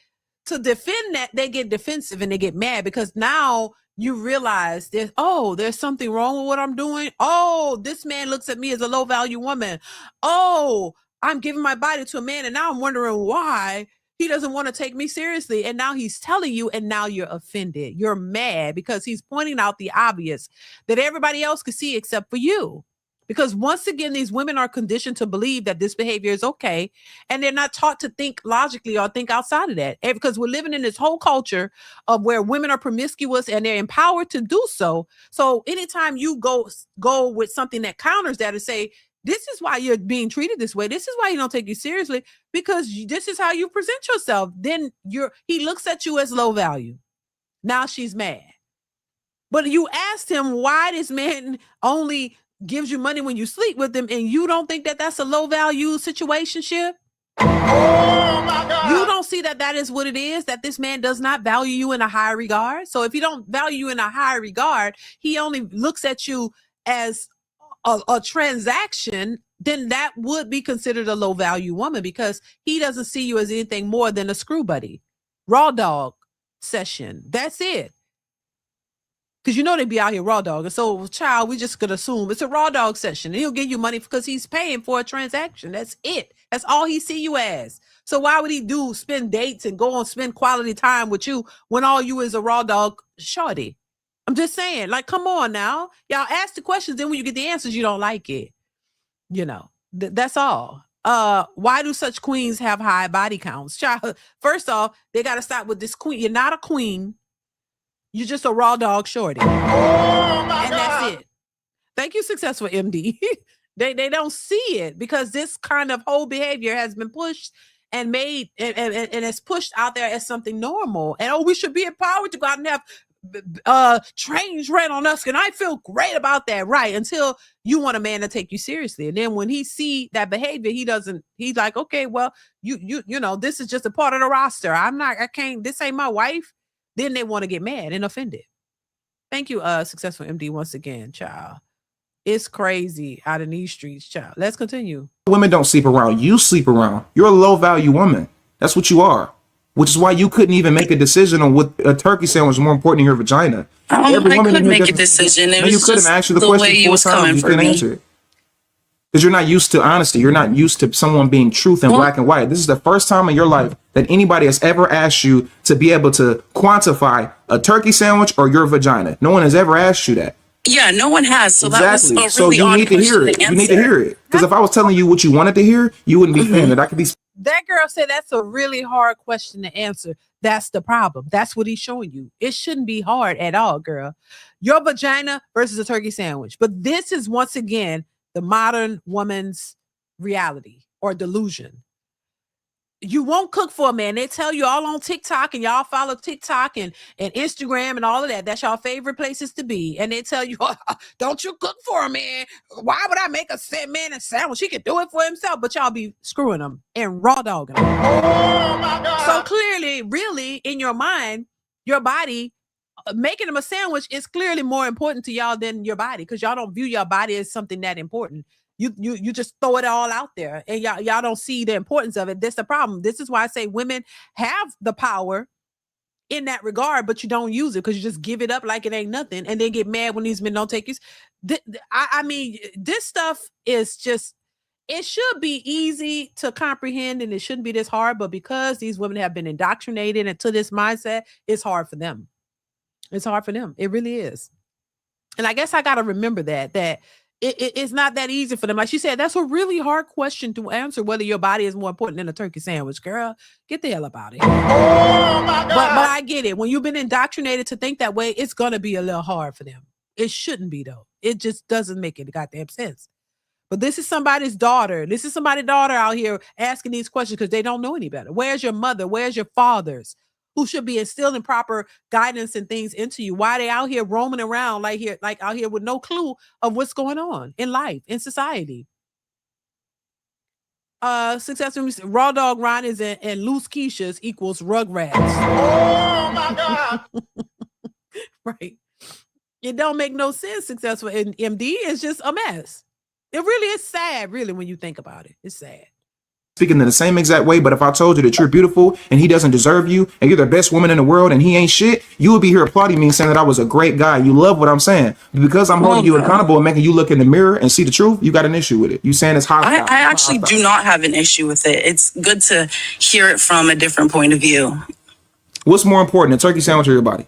to defend that, they get defensive and they get mad because now you realize there's something wrong with what I'm doing. Oh, this man looks at me as a low value woman. Oh, I'm giving my body to a man and now I'm wondering why he doesn't want to take me seriously. And now he's telling you and now you're offended. You're mad because he's pointing out the obvious that everybody else could see except for you. Because once again, these women are conditioned to believe that this behavior is okay. And they're not taught to think logically or think outside of that. Because we're living in this whole culture of where women are promiscuous and they're empowered to do so. So anytime you go with something that counters that and say, this is why you're being treated this way. This is why he don't take you seriously, because this is how you present yourself. Then he looks at you as low value. Now she's mad. But you asked him why this man only gives you money when you sleep with them, and you don't think that that's a low value situationship? Oh my God. You don't see that is what it is, that this man does not value you in a high regard. So if he don't value you in a high regard, he only looks at you as a transaction, then that would be considered a low value woman because he doesn't see you as anything more than a screw buddy, raw dog session. That's it. Because they be out here raw dog. And so, child, we just could assume it's a raw dog session. And he'll give you money because he's paying for a transaction. That's it. That's all he see you as. So why would he spend dates and spend quality time with you when all you is a raw dog shorty? I'm just saying, like, come on now. Y'all ask the questions. Then when you get the answers, you don't like it. That's all. Why do such queens have high body counts? Child, first off, they got to stop with this queen. You're not a queen. You're just a raw dog shorty. Oh and that's it. Thank you, Successful MD. They don't see it because this kind of whole behavior has been pushed and made and it's pushed out there as something normal. And we should be empowered to go out and have trains ran on us. And I feel great about that, right? Until you want a man to take you seriously. And then when he see that behavior, he's like, okay, well, you this is just a part of the roster. This ain't my wife. Then they want to get mad and offended. Thank you, Successful MD, once again, child. It's crazy out in these streets, child. Let's continue. Women don't sleep around. You sleep around. You're a low value woman. That's what you are. Which is why you couldn't even make a decision on what a turkey sandwich is more important than your vagina. I could make a decision. It was you couldn't answer the question way you was coming for me. Answer it. Because you're not used to honesty. You're not used to someone being truth and black and white. This is the first time in your life that anybody has ever asked you to be able to quantify a turkey sandwich or your vagina. No one has ever asked you that. Yeah, no one has. So exactly. That was a really so you need to hear it. You need to hear it. Because if I was telling you what you wanted to hear, you wouldn't be offended. I could be. That girl said that's a really hard question to answer. That's the problem. That's what he's showing you. It shouldn't be hard at all, girl. Your vagina versus a turkey sandwich. But this is once again the modern woman's reality or delusion. You won't cook for a man. They tell you all on TikTok, and y'all follow TikTok and Instagram and all of that. That's y'all favorite places to be. And they tell you, don't you cook for a man. Why would I make a man a sandwich? He can do it for himself. But y'all be screwing him and raw dogging him. Oh my God. So clearly, really, in your mind, your body, making him a sandwich is clearly more important to y'all than your body, because y'all don't view your body as something that important. You just throw it all out there, and y'all don't see the importance of it. That's the problem. This is why I say women have the power in that regard, but you don't use it because you just give it up like it ain't nothing, and then get mad when these men don't take you. I mean, this stuff is just, it should be easy to comprehend, and it shouldn't be this hard, but because these women have been indoctrinated into this mindset, it's hard for them. It's hard for them. It really is. And I guess I got to remember that it's not that easy for them. Like she said, that's a really hard question to answer, whether your body is more important than a turkey sandwich. Girl, get the hell up out of here. Oh my God. But I get it. When you've been indoctrinated to think that way, it's going to be a little hard for them. It shouldn't be, though. It just doesn't make any goddamn sense. But this is somebody's daughter. This is somebody's daughter out here asking these questions because they don't know any better. Where's your mother? Where's your fathers? Who should be instilling proper guidance and things into you? Why are they out here roaming around like out here with no clue of what's going on in life, in society? Successful raw dog Ronnie's and loose Keisha's equals Rugrats. Oh my God. Right. It don't make no sense. Successful in MD is just a mess. It really is sad, really, when you think about it. It's sad. Speaking in the same exact way, but if I told you that you're beautiful and he doesn't deserve you and you're the best woman in the world and he ain't shit, you would be here applauding me and saying that I was a great guy. You love what I'm saying. But because I'm holding you accountable and making you look in the mirror and see the truth, you got an issue with it. You saying it's hot. I actually do not have an issue with it. It's good to hear it from a different point of view. What's more important, a turkey sandwich or your body?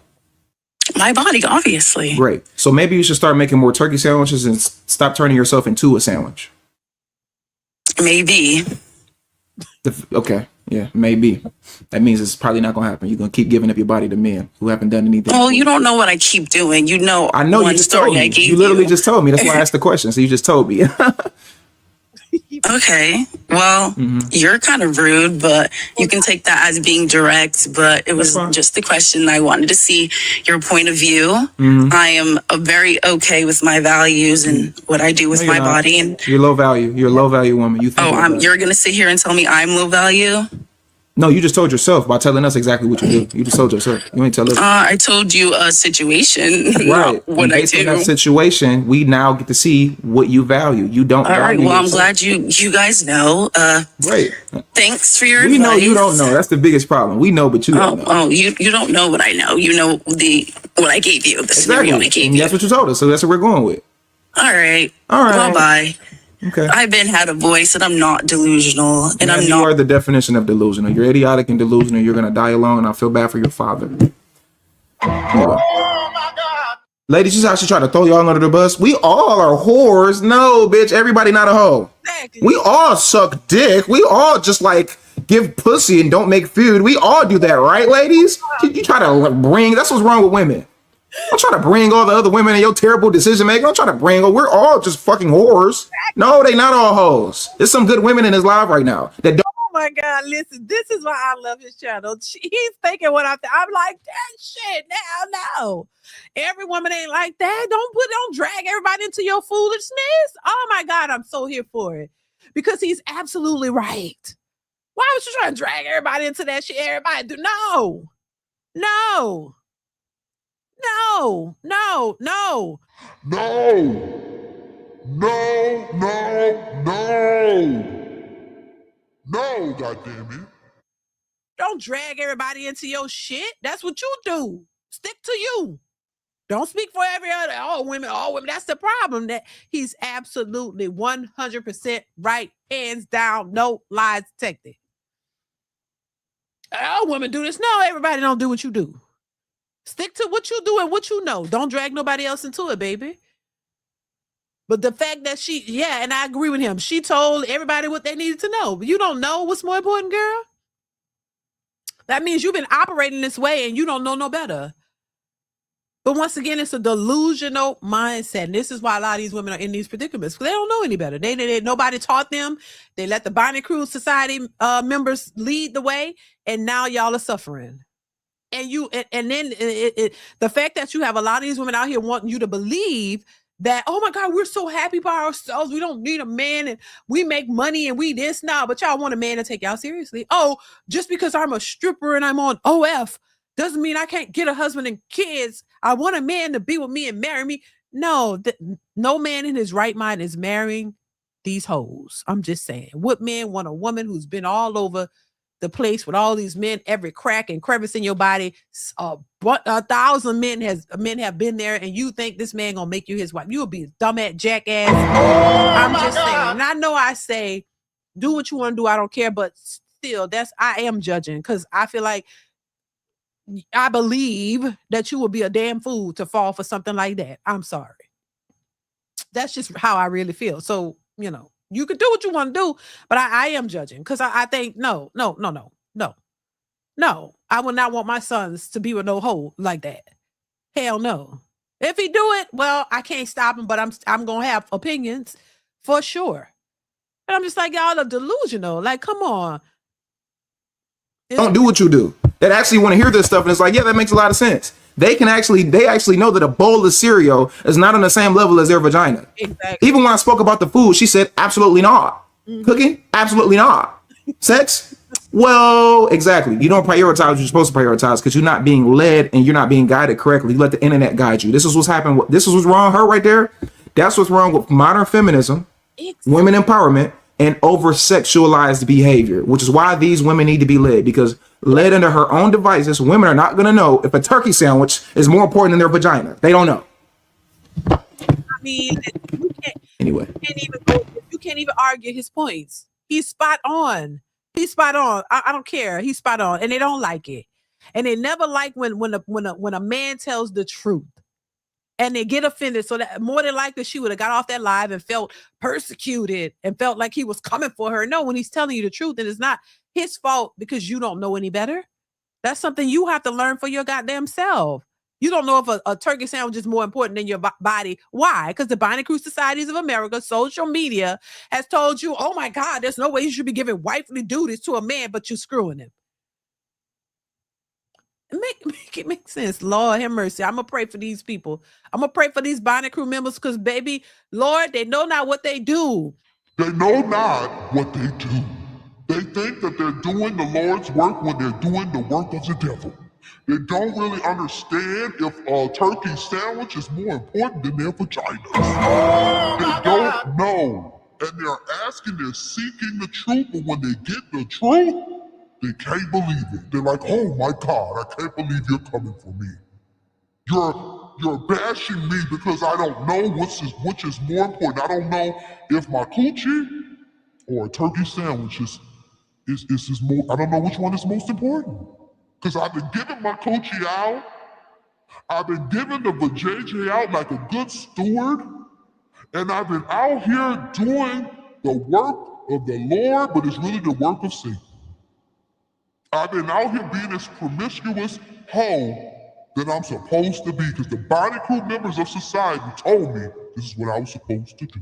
My body, obviously. Great. So maybe you should start making more turkey sandwiches and stop turning yourself into a sandwich. Maybe. Okay. Yeah, maybe. That means it's probably not going to happen. You're going to keep giving up your body to men who haven't done anything. Well, you don't know what I keep doing. You know, I know, you just told me. You literally just told me. That's why I asked the question. So you just told me. Okay. Well, you're kind of rude, but you can take that as being direct. But it was just the question. I wanted to see your point of view. I am very okay with my values and what I do with my body. And you're low value. You're a low value woman. You think you're going to sit here and tell me I'm low value? No, you just told yourself by telling us exactly what you do. You just told yourself. You ain't tell us. I told you a situation. Right. What I do. In that situation, we now get to see what you value. You don't. All right. Well, I'm glad you guys know. Right. Thanks for your advice. We know you don't know. That's the biggest problem. We know, but you don't know. Oh, you don't know what I know. You know what I gave you. The scenario I gave you. That's what you told us. So that's what we're going with. All right. Well, bye. Okay. I've had a voice and I'm not delusional. And I'm not. You are the definition of delusional. You're idiotic and delusional. You're going to die alone. And I feel bad for your father. Anyway. Oh my God. Ladies, she's actually trying to throw y'all under the bus. We all are whores. No, bitch. Everybody not a hoe. Exactly. We all suck dick. We all just like give pussy and don't make food. We all do that, right, ladies? You try to bring. That's what's wrong with women. I'm trying to bring all the other women in your terrible decision making. I'm trying to bring. We're all just fucking whores. No, they not all hoes. There's some good women in his life right now that don't. Oh my God, listen, this is why I love his channel. He's thinking what I'm like, that shit now, no. Every woman ain't like that. Don't drag everybody into your foolishness. Oh my God, I'm so here for it. Because he's absolutely right. Why was you trying to drag everybody into that shit? Everybody do no. No. No, no, no. No. No, no, no. No, goddamn it. Don't drag everybody into your shit. That's what you do. Stick to you. Don't speak for every other. All women. That's the problem. That he's absolutely 100% right. Hands down. No lies detected. All women do this. No, everybody don't do what you do. Stick to what you do and what you know. Don't drag nobody else into it, baby. But the fact that and I agree with him. She told everybody what they needed to know. But you don't know what's more important, girl. That means you've been operating this way and you don't know no better. But once again, it's a delusional mindset. And this is why a lot of these women are in these predicaments, because they don't know any better. Nobody taught them. They let the Bonnie Crew Society members lead the way, and now y'all are suffering. And then the fact that you have a lot of these women out here wanting you to believe that, oh my God, we're so happy by ourselves. We don't need a man, and we make money, and we this now, but y'all want a man to take y'all seriously. Oh, just because I'm a stripper and I'm on OF doesn't mean I can't get a husband and kids. I want a man to be with me and marry me. No, no man in his right mind is marrying these hoes. I'm just saying. What man want a woman who's been all over the place with all these men, every crack and crevice in your body? 1,000 men have been there, and you think this man gonna make you his wife? You will be a dumbass jackass. I'm just saying. And I know I say, do what you want to do. I don't care, but still, I am judging, because I feel like I believe that you will be a damn fool to fall for something like that. I'm sorry. That's just how I really feel. So, you could do what you want to do, but I am judging, because I think, no. I would not want my sons to be with no hoe like that. Hell no. If he do it, well, I can't stop him, but I'm going to have opinions for sure. And I'm just like, y'all are delusional. Like, come on. Don't do what you do. That actually want to hear this stuff, and it's like, yeah, that makes a lot of sense. They actually know that a bowl of cereal is not on the same level as their vagina. Exactly. Even when I spoke about the food, she said, absolutely not. Mm-hmm. Cooking? Absolutely not. Sex? Well, exactly. You don't prioritize what you're supposed to prioritize, because you're not being led and you're not being guided correctly. You let the internet guide you. This is what's happened. This is what's wrong with her right there. That's what's wrong with modern feminism, women empowerment, and over-sexualized behavior, which is why these women need to be led, because led under her own devices, women are not going to know if a turkey sandwich is more important than their vagina. They don't know. I mean, you can't even argue his points. He's spot on. I don't care. He's spot on, and they don't like it, and they never like when a man tells the truth, and they get offended. So that more than likely she would have got off that live and felt persecuted and felt like he was coming for her. No, when he's telling you the truth, and it's not his fault because you don't know any better. That's something you have to learn for your goddamn self. You don't know if a turkey sandwich is more important than your body. Why? Because the Bonnie Crew Societies of America, social media, has told you, oh my God, there's no way you should be giving wifely duties to a man, but you're screwing him. Make it make sense. Lord have mercy. I'm going to pray for these people. I'm going to pray for these Bonnie Crew members, because, baby, Lord, they know not what they do. They know not what they do. They think that they're doing the Lord's work when they're doing the work of the devil. They don't really understand if a turkey sandwich is more important than their vaginas. They don't know. And they're seeking the truth, but when they get the truth, they can't believe it. They're like, oh my God, I can't believe you're coming for me. You're bashing me because I don't know which is more important. I don't know if my coochie or a turkey sandwich is more. I don't know which one is most important. Because I've been giving my coochie out. I've been giving the vajayjay out like a good steward. And I've been out here doing the work of the Lord, but it's really the work of Satan. I've been out here being this promiscuous hoe that I'm supposed to be, because the Bonnie Crew members of society told me this is what I was supposed to do.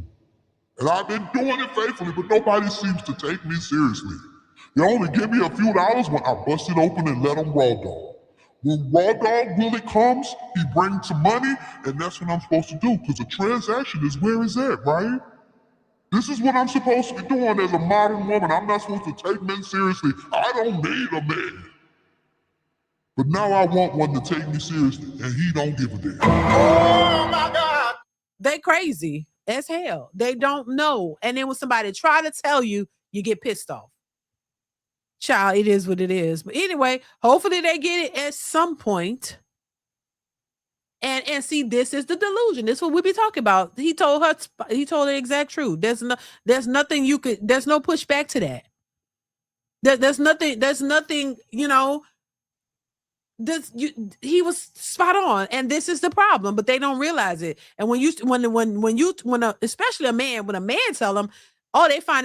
And I've been doing it faithfully, but nobody seems to take me seriously. They only give me a few dollars when I bust it open and let them raw dog. When raw dog really comes, he brings some money, and that's what I'm supposed to do, because the transaction is where it's at, right? This is what I'm supposed to be doing as a modern woman. I'm not supposed to take men seriously. I don't need a man. But now I want one to take me seriously, and he don't give a damn. Oh my God. They crazy as hell. They don't know. And then when somebody try to tell you, you get pissed off. Child, it is what it is. But anyway, hopefully they get it at some point. And see, this is the delusion. This is what we be talking about. He told her the exact truth. There's no pushback to that. There's nothing, he was spot on, and this is the problem, but they don't realize it. And especially a man, when a man tell them, oh, they try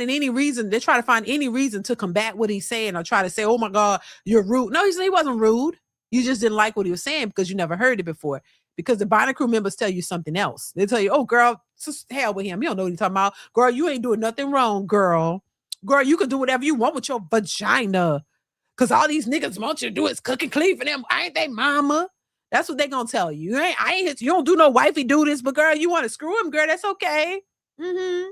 to find any reason to combat what he's saying, or try to say, oh my God, you're rude. No, he wasn't rude. You just didn't like what he was saying because you never heard it before. because the Bonnet Crew members tell you something else. They tell you, oh, girl, hell with him. You don't know what he's talking about. Girl, you ain't doing nothing wrong, girl. Girl, you can do whatever you want with your vagina. Because all these niggas want you to do is cook and clean for them. I ain't they mama. That's what they gonna tell you. You don't do no wifey do this, but girl, you want to screw him, girl, that's okay. Mm-hmm.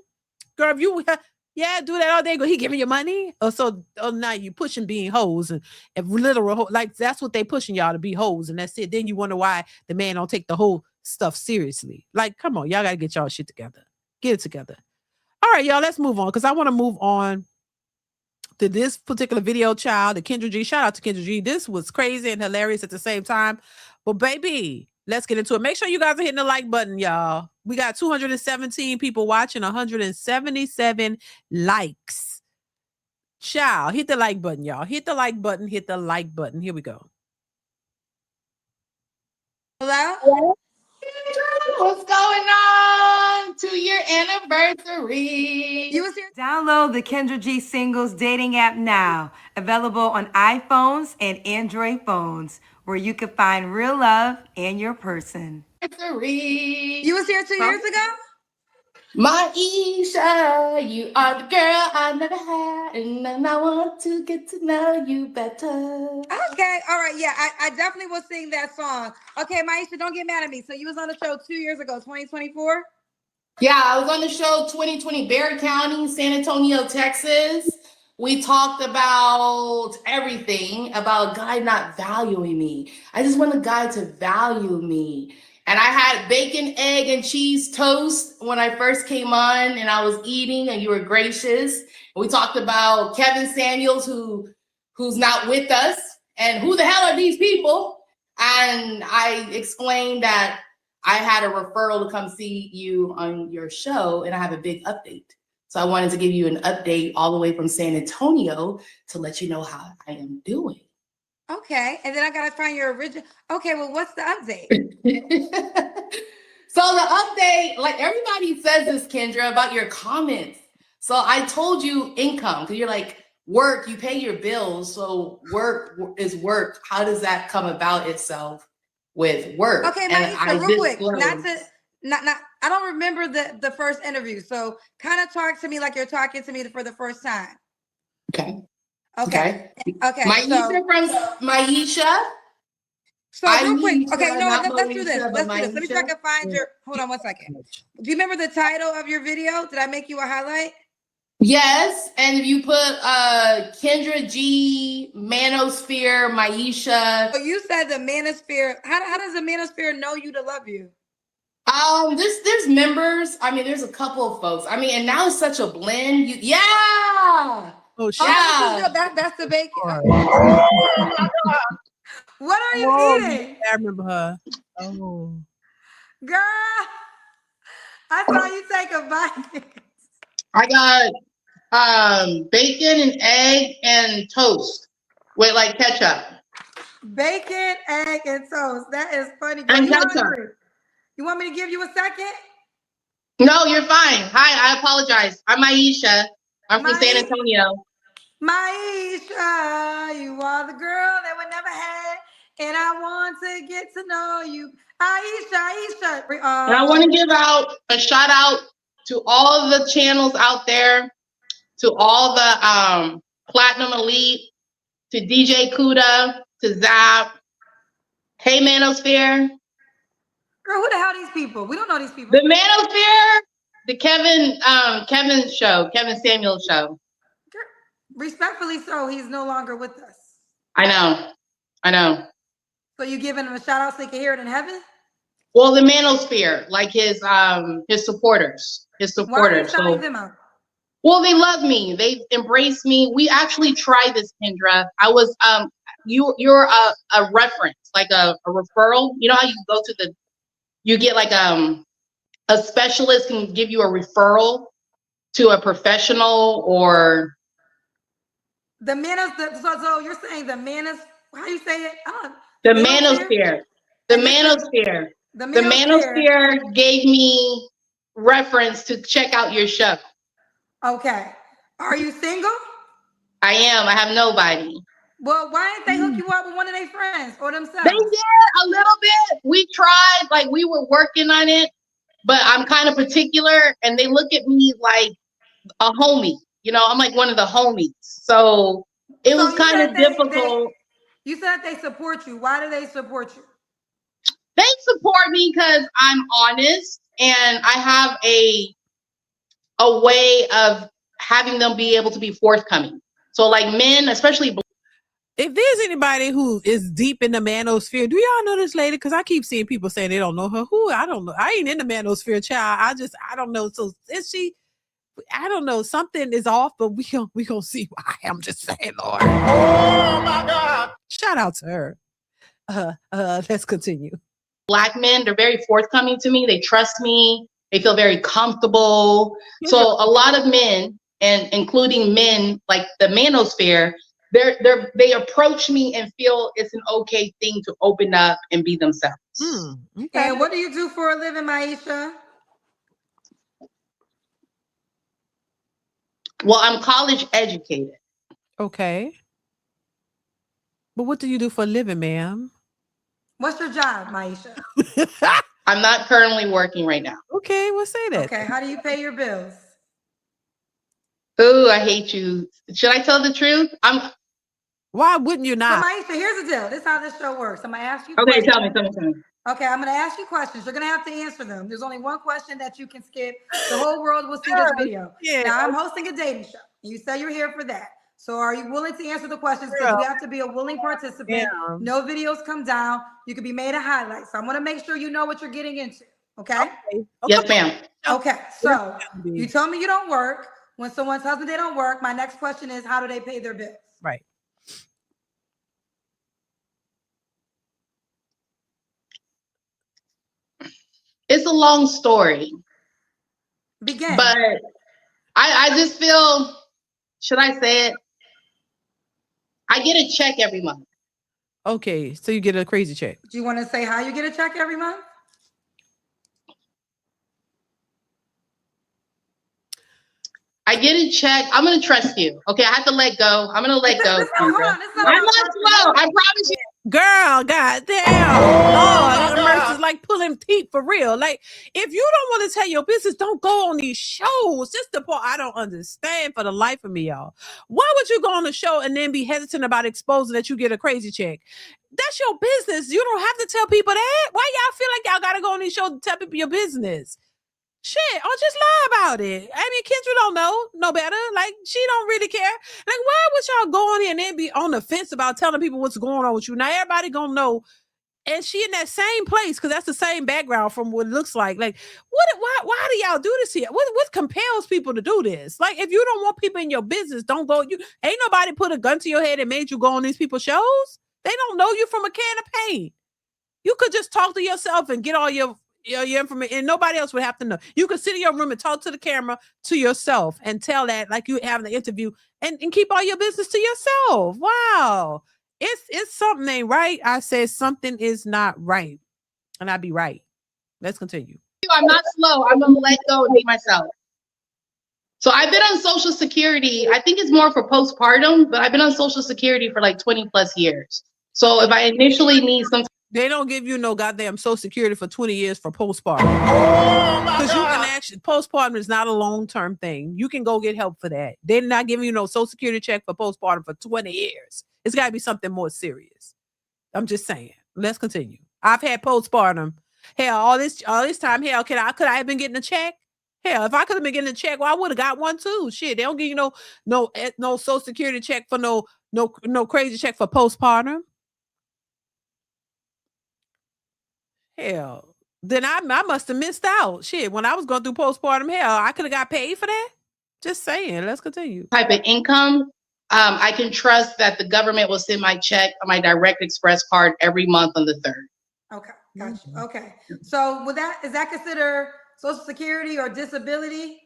Girl, if you do that all day, he giving you money. Now you pushing being hoes and literal like that's what they pushing y'all to be hoes, and that's it. Then you wonder why the man don't take the whole stuff seriously. Like, come on, y'all gotta get y'all shit together. Get it together. All right, y'all, let's move on because I want to move on to this particular video, child, the Kendra G. Shout out to Kendra G. This was crazy and hilarious at the same time. But baby, let's get into it. Make sure you guys are hitting the like button, y'all. We got 217 people watching, 177 likes. Child, hit the like button, y'all. Hit the like button. Hit the like button. Here we go. Hello? What's going on? 2-year anniversary. You was here. Download the Kendra G Singles dating app now. Available on iPhones and Android phones, where you can find real love and your person. You was here 2 years ago? Maisha, you are the girl I never had, and I want to get to know you better. Okay, all right, yeah, I definitely will sing that song. Okay, Maisha, don't get mad at me. So you was on the show 2 years ago, 2024? Yeah, I was on the show 2020, Barry County, San Antonio, Texas. We talked about everything, about a guy not valuing me. I just want a guy to value me. And I had bacon, egg, and cheese toast when I first came on, and I was eating, and you were gracious. We talked about Kevin Samuels, who's not with us, and who the hell are these people? And I explained that I had a referral to come see you on your show, and I have a big update. So I wanted to give you an update all the way from San Antonio to let you know how I am doing. Okay, and then I gotta find your original. Okay, well, what's the update? So the update, like everybody says this, Kendra, about your comments. So I told you income, because you're like, work, you pay your bills. So work is work. How does that come about itself with work? Okay, Maisha, real quick, I don't remember the first interview. So kind of talk to me like you're talking to me for the first time. Okay. Maisha. So real quick, okay, let's do this. Let me see if I can find your, hold on 1 second. Do you remember the title of your video? Did I make you a highlight? Yes, and if you put Kendra G, Manosphere, Maisha. So you said the Manosphere. How does the Manosphere know you to love you? There's members. I mean, there's a couple of folks. I mean, and now it's such a blend. Oh, shit. Yeah. That's the bacon. What are you eating? I remember her. Oh. Girl, I saw you take a bite. I got bacon and egg and toast with like ketchup. Bacon, egg, and toast. That is funny. And ketchup. You want me to give you a second? No, you're fine. Hi, I apologize. I'm Maisha. I'm from San Antonio. Maisha, you are the girl that we never had, and I want to get to know you. Aisha. And I want to give out a shout out to all the channels out there, to all the Platinum Elite, to DJ Kuda, to Zap. Hey, Manosphere. Girl, who the hell are these people? We don't know these people. The Manosphere, the Kevin show, Kevin Samuels show. Respectfully so, he's no longer with us. I know. So you giving him a shout out so he can hear it in heaven? Well, the Manosphere, like his supporters. Why are you shouting them out? Well, they love me. They embrace me. We actually tried this, Kendra. I was you're a reference, like a referral. You know how you go to you get like a specialist can give you a referral to a professional or the Manosphere. So you're saying the Manosphere, how you say it? The Manosphere. The Manosphere. The Manosphere gave me reference to check out your show. Okay. Are you single? I am. I have nobody. Well, why didn't they hook you up with one of their friends or themselves? They did a little bit. We tried, like we were working on it, but I'm kind of particular, and they look at me like a homie. You know, I'm like one of the homies. So it was kind of difficult. You said they support you. Why do they support you? They support me because I'm honest, and I have a way of having them be able to be forthcoming. So like men, especially if there's anybody who is deep in the manosphere, do y'all know this lady? Because I keep seeing people saying they don't know her. Who? I don't know. I ain't in the manosphere, child. I don't know. So is she? I don't know. Something is off, but we gonna see why. I'm just saying, Lord. Oh my God! Shout out to her. Let's continue. Black men, they're very forthcoming to me. They trust me. They feel very comfortable. So a lot of men, and including men like the manosphere, they approach me and feel it's an okay thing to open up and be themselves. Okay. And what do you do for a living, Maisha? Well, I'm college educated. Okay. But what do you do for a living, ma'am? What's your job, Maisha? I'm not currently working right now. Okay, we'll say that. Okay, how do you pay your bills? Ooh, I hate you. Should I tell the truth? Why wouldn't you not? So, Maisha, here's the deal. This is how this show works. I'm going to ask you questions. Okay, tell me. Okay, I'm going to ask you questions. You're going to have to answer them. There's only one question that you can skip. The whole world will see this video. Yeah. Now, I'm hosting a dating show. You say you're here for that. So are you willing to answer the questions? Because you have to be a willing participant. Yeah. No videos come down. You can be made a highlight. So I want to make sure you know what you're getting into. Okay? Yes, ma'am. Okay, so you told me you don't work. When someone tells me they don't work, my next question is, how do they pay their bills? Right. It's a long story. Begin. But I just feel, should I say it? I get a check every month. Okay, so you get a crazy check. Do you want to say how you get a check every month? I get a check. I'm going to trust you. Okay, I have to let go. I'm going to let go. I'm not slow. I promise you. Girl, goddamn. Lord, mercy is like pulling teeth for real. Like, if you don't want to tell your business, don't go on these shows. This is the part I don't understand for the life of me, y'all. Why would you go on the show and then be hesitant about exposing that you get a crazy check? That's your business. You don't have to tell people that. Why y'all feel like y'all got to go on these shows and tell people your business? Shit, or just lie about it. I mean, Kendra don't know no better. Like, she don't really care. Like, why would y'all go on here and then be on the fence about telling people what's going on with you? Now, everybody gonna know. And she in that same place, because that's the same background from what it looks like. Like, why do y'all do this here? What compels people to do this? Like, if you don't want people in your business, don't go. You ain't nobody put a gun to your head and made you go on these people's shows. They don't know you from a can of paint. You could just talk to yourself and get all your information, and nobody else would have to know. You could sit in your room and talk to the camera to yourself and tell that like you having an interview and keep all your business to yourself. Wow. It's something ain't right. I said something is not right. And I'd be right. Let's continue. I'm not slow. I'm going to let go and be myself. So I've been on Social Security. I think it's more for postpartum, but I've been on Social Security for like 20 plus years. So if I initially need some, they don't give you no goddamn Social Security for 20 years for postpartum. Because you can actually, postpartum is not a long-term thing. You can go get help for that. They're not giving you no Social Security check for postpartum for 20 years. It's got to be something more serious. I'm just saying. Let's continue. I've had postpartum. Hell, all this time, hell, could I have been getting a check? Hell, if I could have been getting a check, well, I would have got one too. Shit, they don't give you no Social Security check for no crazy check for postpartum. Hell, then I must have missed out. Shit, when I was going through postpartum, hell, I could have got paid for that. Just saying. Let's continue. Type of income, I can trust that the government will send my check on my direct express card every month on the 3rd. Okay, gotcha. Okay, so is that considered Social Security or disability?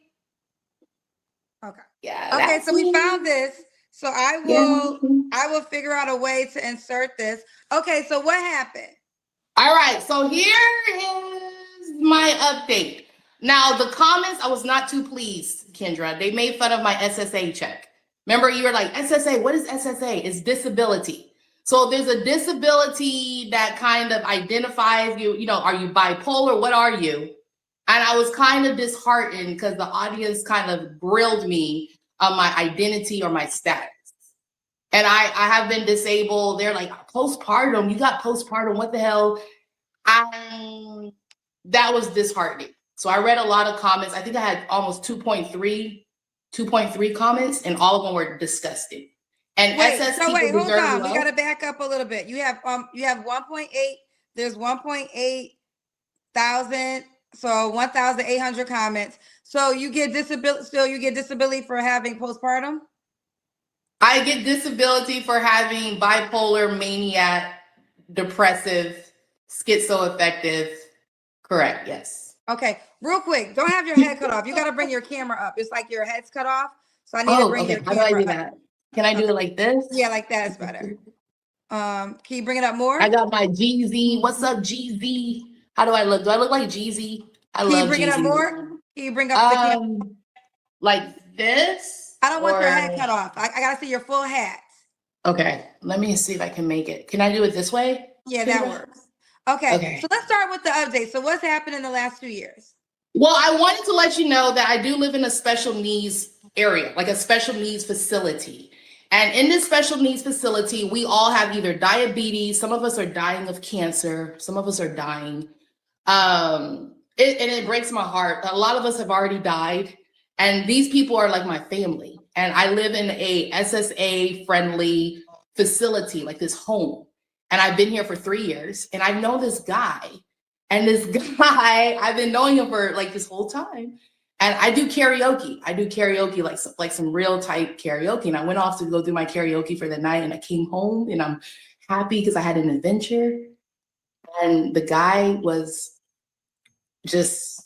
Okay. Yeah. Okay, so we found this. So I will figure out a way to insert this. Okay, so what happened? All right, so here is my update. Now, the comments, I was not too pleased, Kendra. They made fun of my SSA check. Remember, you were like, SSA, what is SSA? It's disability. So there's a disability that kind of identifies you, you know, are you bipolar? What are you? And I was kind of disheartened because the audience kind of grilled me on my identity or my status. And I have been disabled. They're like, postpartum, you got postpartum, what the hell? That was disheartening. So I read a lot of comments. I think I had almost 2.3 comments, and all of them were disgusting. And SS hold on. low. We got to back up a little bit. You have 1.8. There's 1.8 thousand. So 1,800 comments. So you get disability. Still, you get disability for having postpartum. I get disability for having bipolar, maniac, depressive, schizoaffective. Correct. Yes. Okay. Real quick. Don't have your head cut off. You got to bring your camera up. It's like your head's cut off. So I need to bring your camera How do I do up. that? Can I do it like this? Yeah, like that is better. Can you bring it up more? I got my GZ. What's up, GZ? How do I look? Do I look like GZ? Can you bring it up more? Can you bring up the camera? Like this? I don't want your head cut off. I gotta see your full hat. Okay, let me see if I can make it. Can I do it this way? Yeah, that works. Okay, so let's start with the update. So what's happened in the last 2 years? Well, I wanted to let you know that I do live in a special needs area, like a special needs facility. And in this special needs facility, we all have either diabetes, some of us are dying of cancer, some of us are dying. And it breaks my heart. A lot of us have already died. And these people are like my family. And I live in a SSA friendly facility, like this home. And I've been here for 3 years. And I know this guy. And this guy, I've been knowing him for like this whole time. And I do karaoke. I do karaoke, like some real type karaoke. And I went off to go do my karaoke for the night. And I came home and I'm happy because I had an adventure. And the guy was just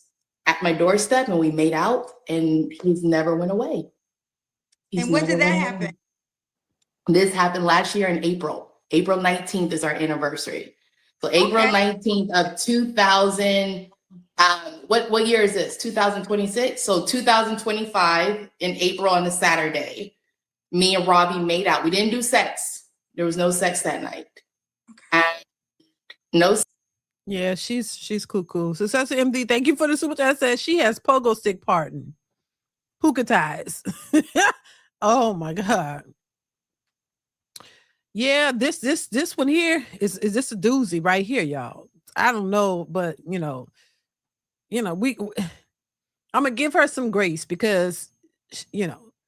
at my doorstep and we made out and he's never went away. And when did that happen? This happened last year in April. April 19th is our anniversary. So April 19th of 2000, what year is this? 2026? So 2025 in April on a Saturday, me and Robbie made out. We didn't do sex. There was no sex that night. And no. Yeah, she's cool. Successful MD, thank you for the super chat. Says she has pogo stick pardon. Hookah ties. Oh my God. Yeah, this one here is this a doozy right here, y'all. I don't know, but you know, I'm gonna give her some grace because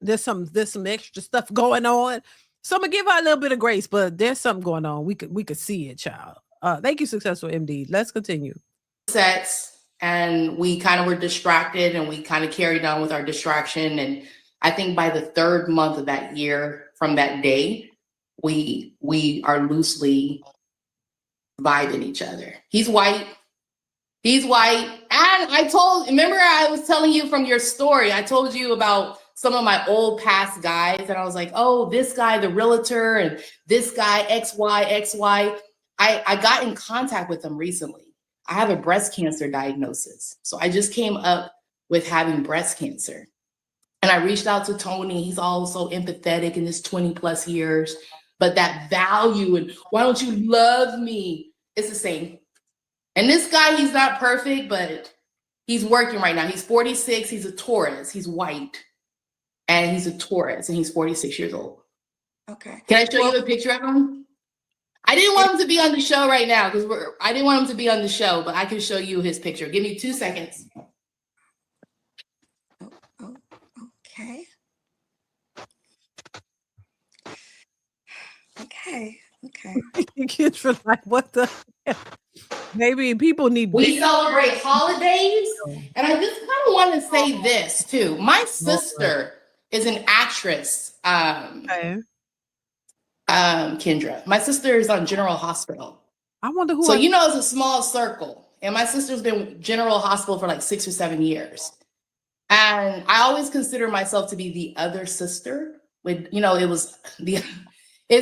there's some extra stuff going on. So I'm gonna give her a little bit of grace, but there's something going on. We could see it, child. Thank you, Successful MD. Let's continue. Sex, and we kind of were distracted and we kind of carried on with our distraction. And I think by the 3rd month of that year from that day, we are loosely vibing each other. He's white. And remember I was telling you from your story, I told you about some of my old past guys. And I was like, oh, this guy, the realtor, and this guy, XY. I got in contact with them recently. I have a breast cancer diagnosis. So I just came up with having breast cancer. And I reached out to Tony. He's also empathetic in his 20 plus years. But that value and why don't you love me? It's the same. And this guy, he's not perfect, but he's working right now. He's 46. He's a Taurus. He's white. And he's a Taurus. And he's 46 years old. Okay. Can I show you a picture of him? I didn't want him to be on the show right now because I didn't want him to be on the show, but I can show you his picture. Give me 2 seconds. Okay. Kids were like, what the hell? Maybe people need. We celebrate holidays. And I just kind of want to say this too. My sister is an actress. Kendra. My sister is on General Hospital. I wonder who. So it's a small circle. And my sister's been General Hospital for like 6 or 7 years. And I always consider myself to be the other sister. It's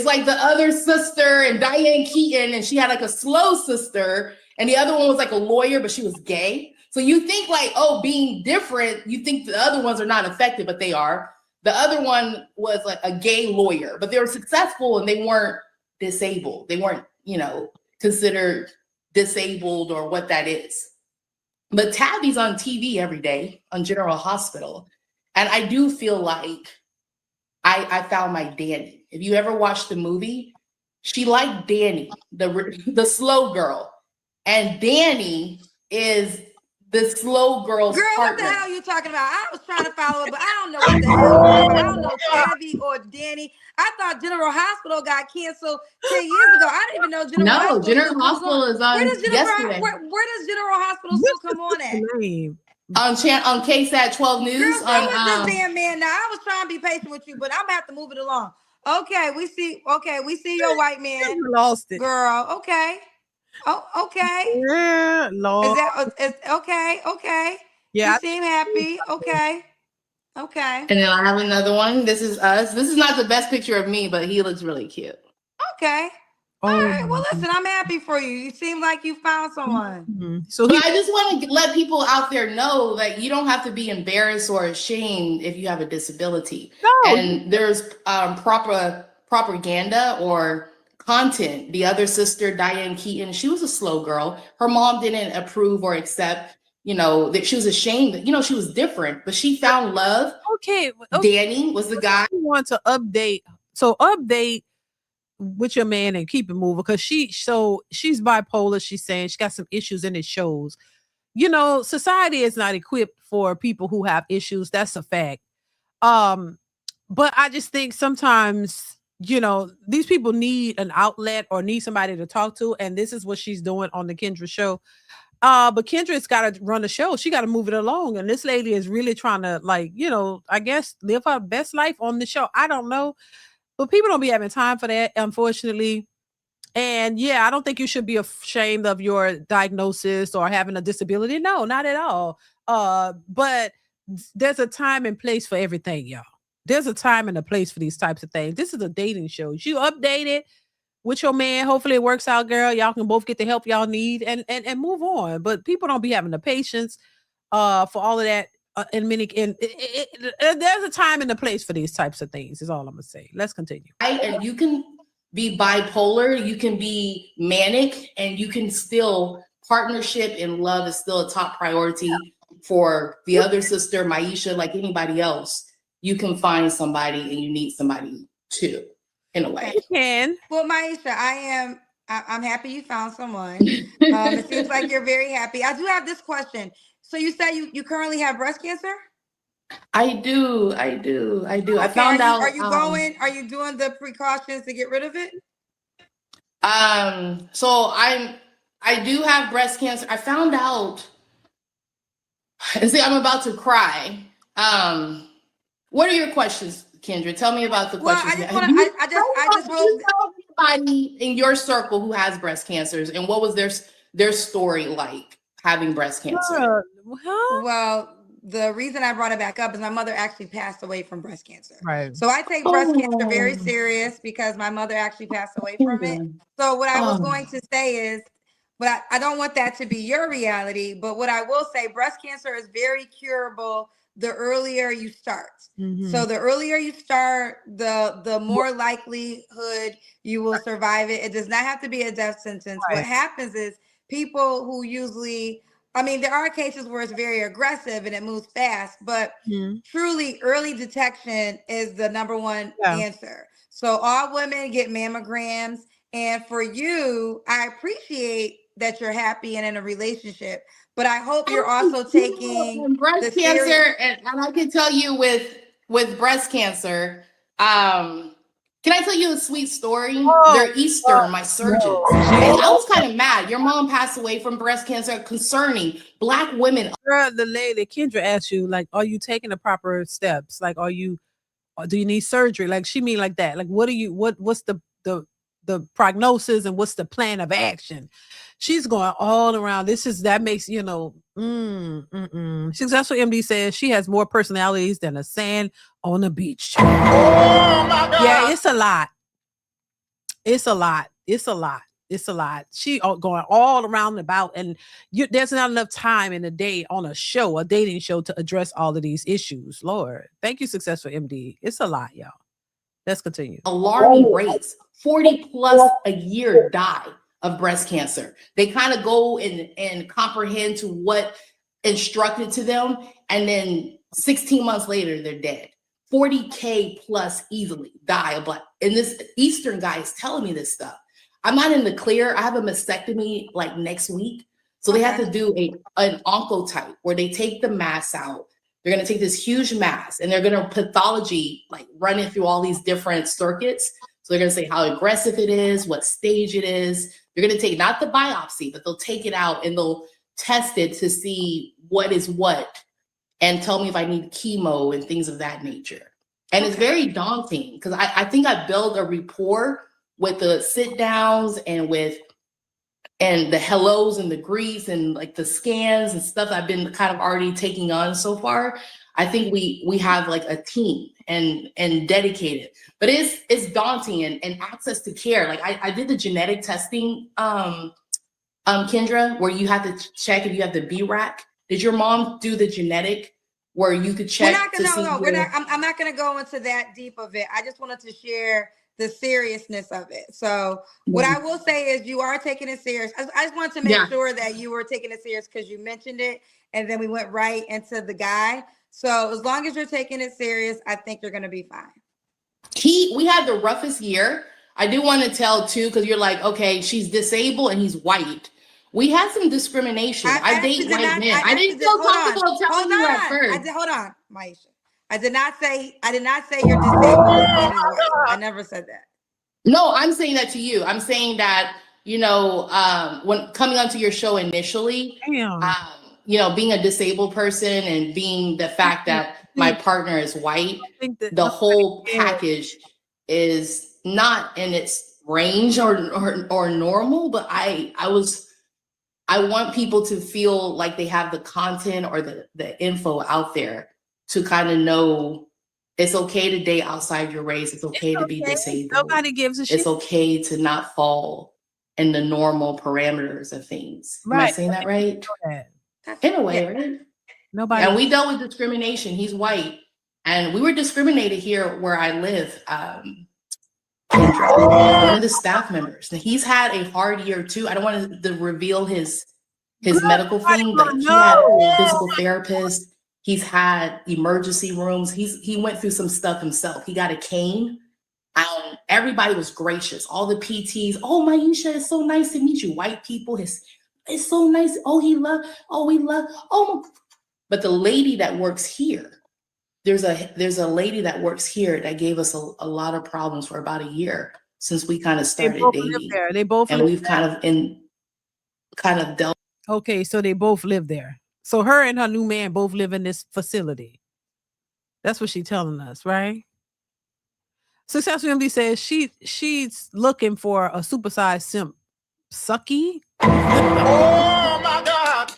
like the other sister and Diane Keaton, and she had like a slow sister, and the other one was like a lawyer, but she was gay. So you think like, oh, being different, you think the other ones are not affected, but they are. The other one was like a gay lawyer, but they were successful and they weren't disabled. They weren't, considered disabled or what that is. But Tabby's on TV every day on General Hospital. And I do feel like I found my Danny. If you ever watched the movie, she liked Danny, the slow girl. And Danny is the slow girl's partner. What the hell are you talking about? I was trying to follow it, but I don't know what the hell you're talking about. I don't know Tabby or Danny. I thought General Hospital got canceled 10 years ago. I didn't even know General Hospital. No, General Hospital is on yesterday. Where does General Hospital still come on at? On KSAT 12 News. Girl, on this damn man now. I was trying to be patient with you, but I'm gonna have to move it along. Okay, we see your white man. You lost it. Girl, okay. Oh, okay. Yeah, Lord. Okay. Yeah. You seem happy. Okay. And then I have another one. This is us. This is not the best picture of me, but he looks really cute. Okay. All right. Well, listen, I'm happy for you. You seem like you found someone. Mm-hmm. But I just want to let people out there know that you don't have to be embarrassed or ashamed if you have a disability. No. And there's proper propaganda or content. The other sister, Diane Keaton, she was a slow girl. Her mom didn't approve or accept, that she was ashamed that, she was different, but she found love. Okay. Danny was the guy. I want to update. So update with your man and keep it moving, because she's bipolar. She's saying she got some issues, and it shows. Society is not equipped for people who have issues. That's a fact. But I just think sometimes, these people need an outlet or need somebody to talk to, and this is what she's doing on the Kendra show. But Kendra's got to run the show. She got to move it along, and this lady is really trying to, I guess, live her best life on the show. I don't know. But people don't be having time for that, unfortunately. And yeah, I don't think you should be ashamed of your diagnosis or having a disability. No, not at all. But there's a time and place for everything, y'all. There's a time and a place for these types of things. This is a dating show. You update it with your man. Hopefully it works out, girl. Y'all can both get the help y'all need and move on. But people don't be having the patience for all of that. There's a time and a place for these types of things, is all I'm gonna say. Let's continue. And you can be bipolar, you can be manic, and you can still, partnership and love is still a top priority for the other sister, Maisha, like anybody else. You can find somebody and you need somebody too, in a way. You can. Well, Maisha, I'm happy you found someone. It seems like you're very happy. I do have this question. So you said you currently have breast cancer? I do. Okay, I found out. Are you doing the precautions to get rid of it? So I do have breast cancer. I found out, and see, I'm about to cry. What are your questions, Kendra? Tell me about the questions. I just wrote anybody in your circle who has breast cancers, and what was their story like having breast cancer? Well, the reason I brought it back up is my mother actually passed away from breast cancer. Right. So I take breast cancer very serious because my mother actually passed away from it. So what I was going to say is, but I don't want that to be your reality. But what I will say, breast cancer is very curable the earlier you start. Mm-hmm. So the earlier you start, the more likelihood you will survive it. It does not have to be a death sentence. Right. What happens is people who usually, there are cases where it's very aggressive and it moves fast, but truly early detection is the number one answer. So all women get mammograms. And for you, I appreciate that you're happy and in a relationship, but I hope you're also taking breast cancer. And I can tell you with breast cancer, can I tell you a sweet story? They're Eastern, my surgeons. And I was kind of mad. Your mom passed away from breast cancer concerning Black women. Girl, the lady Kendra asked you, are you taking the proper steps? Do you need surgery? She mean like that. What's the prognosis and what's the plan of action? She's going all around. That makes, successful MD says she has more personalities than a sand on the beach. Oh my God. Yeah, it's a lot. It's a lot. She going all around and about, and there's not enough time in a day on a dating show, to address all of these issues. Lord, thank you, Successful MD. It's a lot, y'all. Let's continue. Alarming rates. 40 plus a year die of breast cancer. They kind of go and comprehend to what instructed to them, and then 16 months later, they're dead. 40K plus easily die of black. And this Eastern guy is telling me this stuff. I'm not in the clear. I have a mastectomy like next week. So they have to do an oncotype where they take the mass out. They're going to take this huge mass and they're going to pathology, like run it through all these different circuits. So they're going to say how aggressive it is, what stage it is. They're going to take not the biopsy, but they'll take it out and they'll test it to see what is what and tell me if I need chemo and things of that nature. And it's very daunting because I think I built a rapport with the sit downs and the hellos and the greets and like the scans and stuff I've been kind of already taking on so far. I think we have like a team and dedicated, but it's daunting and access to care. Like I did the genetic testing, Kendra, where you have to check if you have the BRAC. Did your mom do the genetic where you could check? I'm not going to go into that deep of it. I just wanted to share the seriousness of it. So what I will say is you are taking it serious. I just wanted to make sure that you were taking it serious because you mentioned it and then we went right into the guy. So as long as you're taking it serious, I think you're going to be fine. We had the roughest year. I do want to tell too, because you're like, okay, she's disabled and he's white. We had some discrimination. I date white men. I didn't feel comfortable telling you at first. Hold on, Maisha. I did not say you're disabled and is white. I never said that. No, I'm saying that to you. I'm saying that, when coming onto your show initially, being a disabled person and being the fact that my partner is white, the whole package is not in its range or normal, but I want people to feel like they have the content or the info out there to kind of know it's okay to date outside your race. It's okay to be disabled. Nobody gives a shit. It's okay to not fall in the normal parameters of things. Right. Am I saying that right? In a way, right? Nobody. And we dealt with discrimination. He's white. And we were discriminated here where I live. One of the staff members. Now, he's had a hard year too. I don't want to reveal his medical thing, but he had a physical therapist. He's had emergency rooms. He went through some stuff himself. He got a cane. Everybody was gracious. All the PTs. Oh, Maisha, it's so nice to meet you. White people. It's so nice. We love. But the lady that works here, there's a lady that works here that gave us a lot of problems for about a year since we kind of started dating. They both and we've kind of dealt. Okay, so they both live there. So her and her new man both live in this facility. That's what she's telling us, right? Successful MD says she's looking for a supersized simp sucky. Oh my God.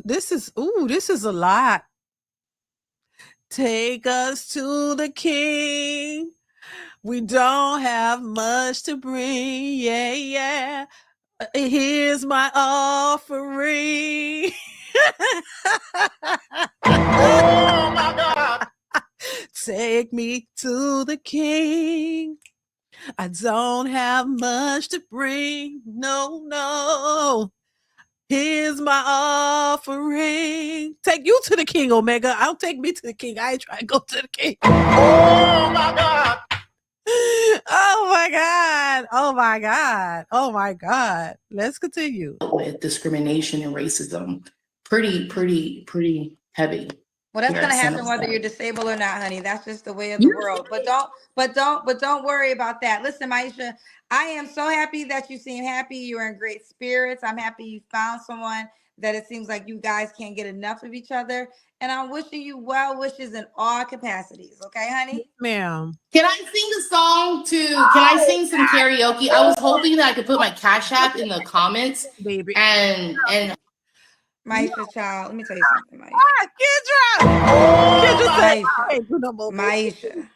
This is a lot. Take us to the king. We don't have much to bring. Yeah. Here's my offering. Oh my God. Take me to the king. I don't have much to bring. No. Here's my offering. Take you to the king, Omega. I'll take me to the king. I ain't trying to go to the king. Oh my God. Oh my God. Let's continue. With discrimination and racism, pretty heavy. Well, that's going to happen whether you're disabled or not, honey. That's just the way of the world. But don't worry about that. Listen, Maisha, I am so happy that you seem happy. You're in great spirits. I'm happy you found someone that it seems like you guys can't get enough of each other. And I'm wishing you well wishes in all capacities. Okay, honey? Ma'am. Can I sing a song too? Can I sing some karaoke? I was hoping that I could put my Cash App in the comments. Baby. And Maisha, child, let me tell you something, Maisha. Kendra. Maisha.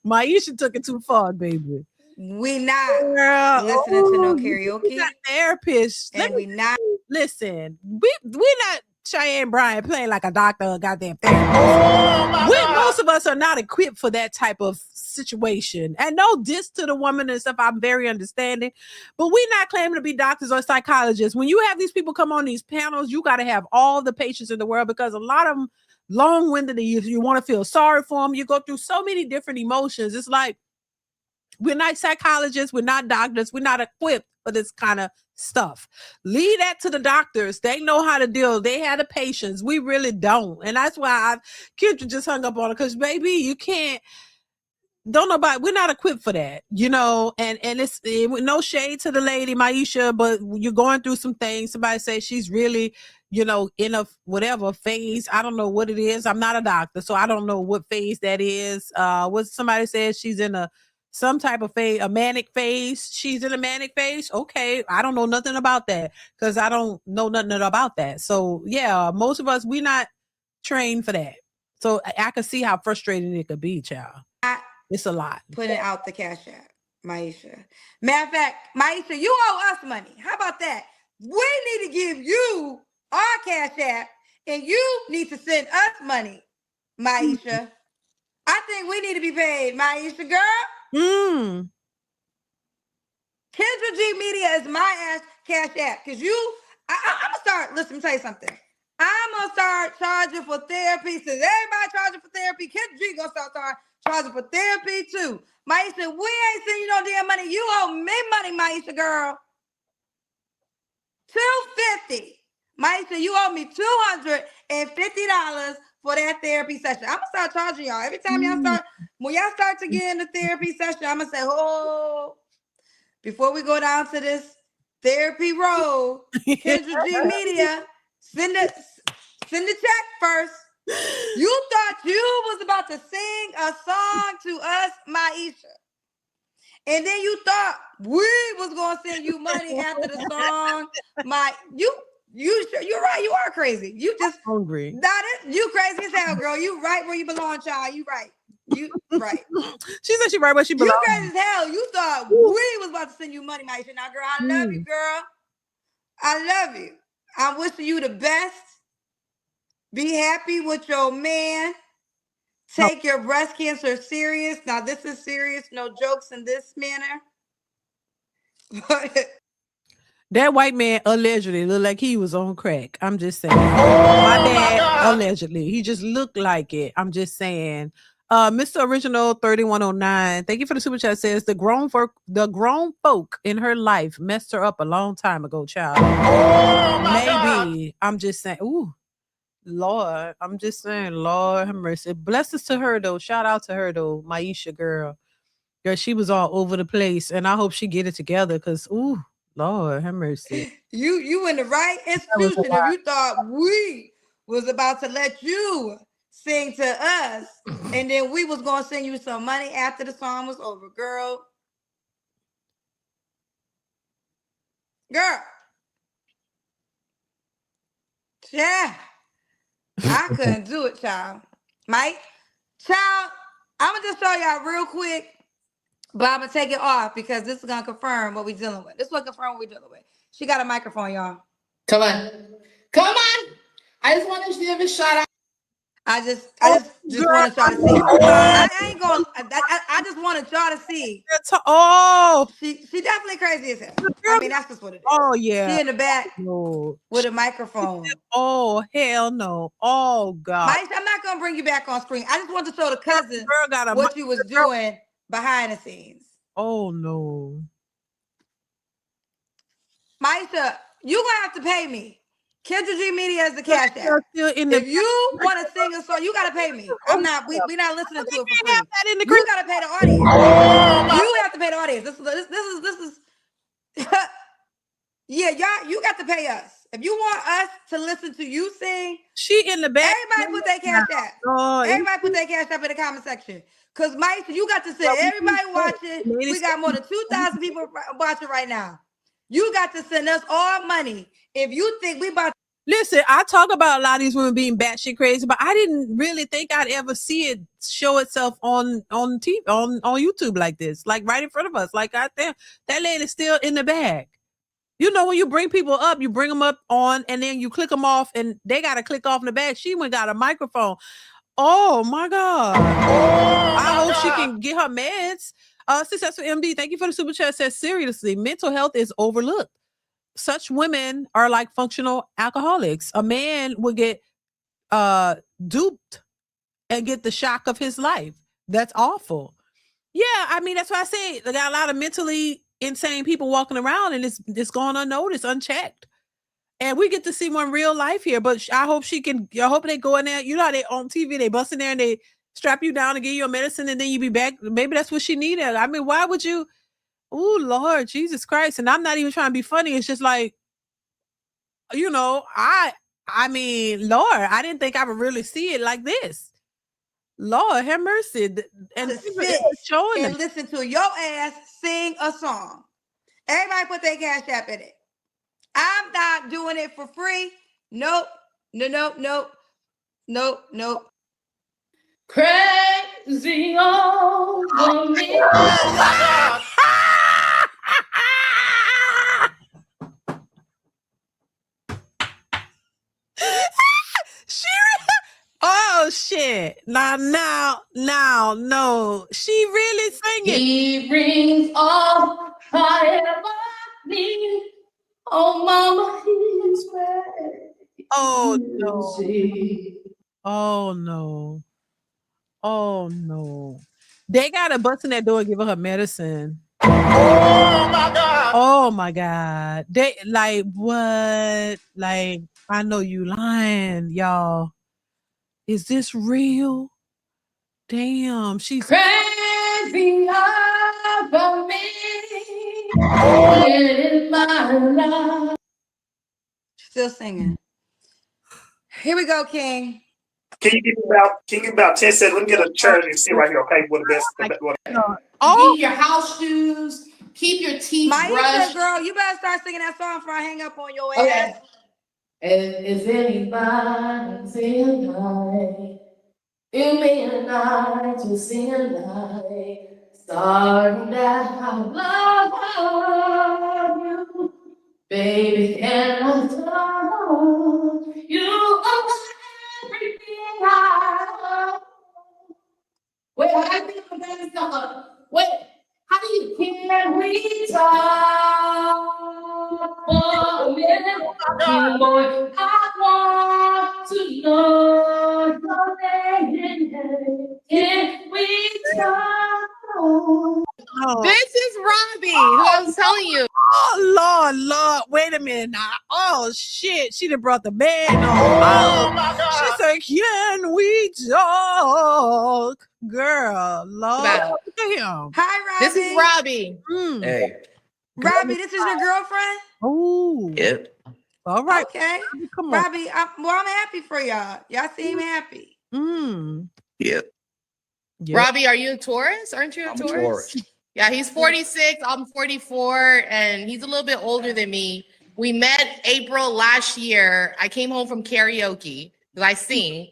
Maisha took it too far, baby. We not listening to no karaoke. We got therapists. And we not listen. We not Cheyenne Bryant playing like a doctor or goddamn therapist. Most of us are not equipped for that type of situation. And no diss to the woman and stuff. I'm very understanding. But we're not claiming to be doctors or psychologists. When you have these people come on these panels, you got to have all the patience in the world because a lot of them long-winded. You want to feel sorry for them. You go through so many different emotions. It's like, we're not psychologists. We're not doctors. We're not equipped for this kind of stuff. Leave that to the doctors. They know how to deal. They have the patience. We really don't. And that's why Kendra just hung up on it because, baby, you can't. Don't nobody. We're not equipped for that, you know. And it's no shade to the lady Maisha, but you're going through some things. Somebody says she's really, you know, in a whatever phase. I don't know what it is. I'm not a doctor, so I don't know what phase that is. What somebody says she's in some type of phase, a manic phase. She's in a manic phase. Okay. I don't know nothing about that because I don't know nothing about that. So yeah, most of us, we're not trained for that. So I can see how frustrating it could be, child. It's a lot. Putting out the cash app, Maisha. Matter of fact, Maisha, you owe us money. How about that? We need to give you our cash app and you need to send us money, Maisha. I think we need to be paid, Maisha, girl. Kendra G Media is my cash app because I'm going to start, listen, let me tell you something. I'm going to start charging for therapy. Since everybody charging for therapy, Kendra G going to start charging for therapy too. Maisha, we ain't sending you no damn money. You owe me money, Maisha, girl. $250. Maisha, you owe me $250 for that therapy session. I'm gonna start charging y'all every time when y'all start to get in the therapy session. I'm gonna say, oh, before we go down to this therapy road, Kendra G Media, send the check first. You thought you was about to sing a song to us, Maisha. And then you thought we was gonna send you money after the song. You're right, you are crazy. You just hungry. You crazy as hell, girl. You right where you belong, child. You right. You right. She said she right where she belong. You crazy as hell. You thought we was about to send you money, Maisha. Now, girl, I love you, girl. I love you. I'm wishing you the best. Be happy with your man. Take your breast cancer serious. Now, this is serious. No jokes in this manner. That white man allegedly looked like he was on crack. I'm just saying. My dad allegedly. He just looked like it. I'm just saying. Mr. Original 3109. Thank you for the super chat. Says the grown folk in her life messed her up a long time ago, child. Maybe. I'm just saying. Ooh. Lord, I'm just saying, Lord have mercy. Blessings to her though. Shout out to her though, Maisha girl. Girl, she was all over the place, and I hope she get it together. Cause, ooh, Lord have mercy. You in the right institution. If you thought we was about to let you sing to us, and then we was gonna send you some money after the song was over, girl. Yeah. I couldn't do it, child. Mike, child, I'm going to just show y'all real quick, but I'm going to take it off because this is going to confirm what we're dealing with. This will confirm what we're dealing with. She got a microphone, y'all. Come on. I just want to give a shout out. I just wanted y'all to see. I ain't going. I just wanted y'all to see. She definitely crazy as hell. I mean, that's just what it is. Oh yeah. She in the back with a microphone. Oh hell no. Oh God. Maisha, I'm not gonna bring you back on screen. I just want to show the cousins what you was doing behind the scenes. Oh no. Maisha, you gonna have to pay me. Kendra G Media is the cash app. If you want to sing a song, you gotta pay me. I'm not. We not listening to it for free. You gotta pay the audience. You have to pay the audience. This is. Yeah, y'all. You got to pay us. If you want us to listen to you sing, she in the back. Everybody put their cash app. Everybody put their cash app in the comment section. Cause Mike, you got to send everybody watching. We got more than 2,000 people watching right now. You got to send us all money. If you think we about Listen, I talk about a lot of these women being batshit crazy, but I didn't really think I'd ever see it show itself on TV, on YouTube like this, like right in front of us. Like, goddamn, that lady's still in the bag. You know, when you bring people up, you bring them up on, and then you click them off, and they got to click off in the bag. She went got a microphone. Oh my God! I hope she can get her meds. Successful MD, thank you for the super chat. Says seriously, mental health is overlooked. Such women are like functional alcoholics. A man would get duped and get the shock of his life. That's awful. Yeah, I mean, that's why I say they got a lot of mentally insane people walking around, and it's going unnoticed, unchecked. And we get to see one real life here. But I hope she can. I hope they go in there. You know how they on TV, they bust in there and they strap you down and give you a medicine, and then you be back. Maybe that's what she needed. I mean, why would you? Oh Lord, Jesus Christ! And I'm not even trying to be funny. It's just like, you know, I mean, Lord, I didn't think I would really see it like this. Lord, have mercy. And showing and listen to your ass sing a song. Everybody put their cash app in it. I'm not doing it for free. Nope. Nope. Crazy over me. Oh shit! Now, no. She really singing. He brings all I ever need. Oh, mama, he's ready. Oh no. They gotta bust in that door and give her medicine. Oh my God. They like what? Like, I know you lying, y'all. Is this real? Damn, she's crazy about me. In my life. Still singing. Here we go, King. Can you give me about 10 seconds? Let me get a chair and see right here, okay? What the best. Keep your house shoes. Keep your teeth brushed. Girl, you better start singing that song before I hang up on your ass. Is anybody saying hi? You mean I to sing like sorry that I love you, baby, and I love you are everything I love. Wait, I think I'm gonna stop. Wait, how do you can we talk for a minute? Boy, I want to know your name. Can we talk? This is Robbie, who I was telling you. Oh Lord, wait a minute now. Oh shit, she done brought the band on. Oh, she said, "Can we talk, girl?" Lord, look at him. Hi, Robbie. This is Robbie. Hey, Robbie, this is your girlfriend. Oh, yep. All right, okay. Come on, Robbie. I'm happy for y'all. Y'all seem happy. Yep. Robbie, are you a Taurus? Aren't you a Taurus? Yeah, he's 46. I'm 44, and he's a little bit older than me. We met April last year. I came home from karaoke because I sing,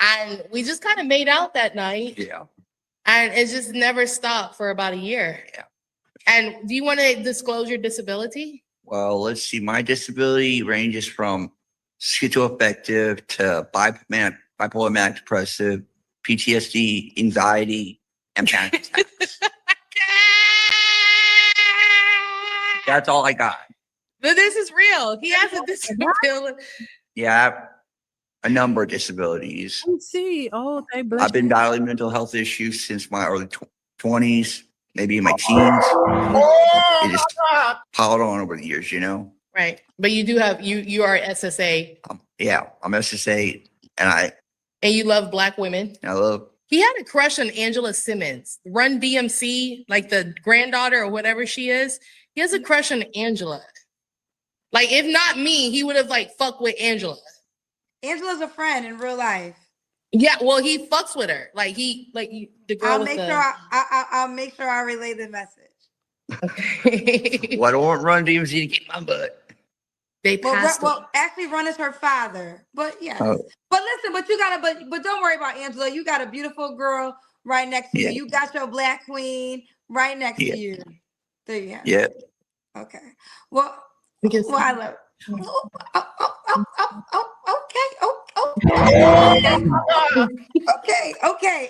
and we just kind of made out that night. Yeah. And it just never stopped for about a year. Yeah. And do you want to disclose your disability? Well, let's see. My disability ranges from schizoaffective to bipolar manic depressive, PTSD, anxiety, and panic attacks. That's all I got. But this is real. He has a disability. Yeah, I have a number of disabilities. Let's see. Oh, they bless I've been battling mental health issues since my early 20s, maybe in my teens. It just piled on over the years, you know? Right. But you do have, you are SSA. Yeah, I'm SSA, and you love Black women. He had a crush on Angela Simmons, Run DMC, like the granddaughter or whatever she is. He has a crush on Angela. Like, if not me, he would have like fucked with Angela. Angela's a friend in real life. Yeah, well, he fucks with her. The girl. I'll make sure I relay the message. Okay. Well, I don't want Run DMC to get my butt. They passed. Well, actually, Ron is her father. But yes. Oh. But listen, but you gotta, but don't worry about Angela. You got a beautiful girl right next to you. You got your black queen right next to you. There you have it. Okay. Well, I love it.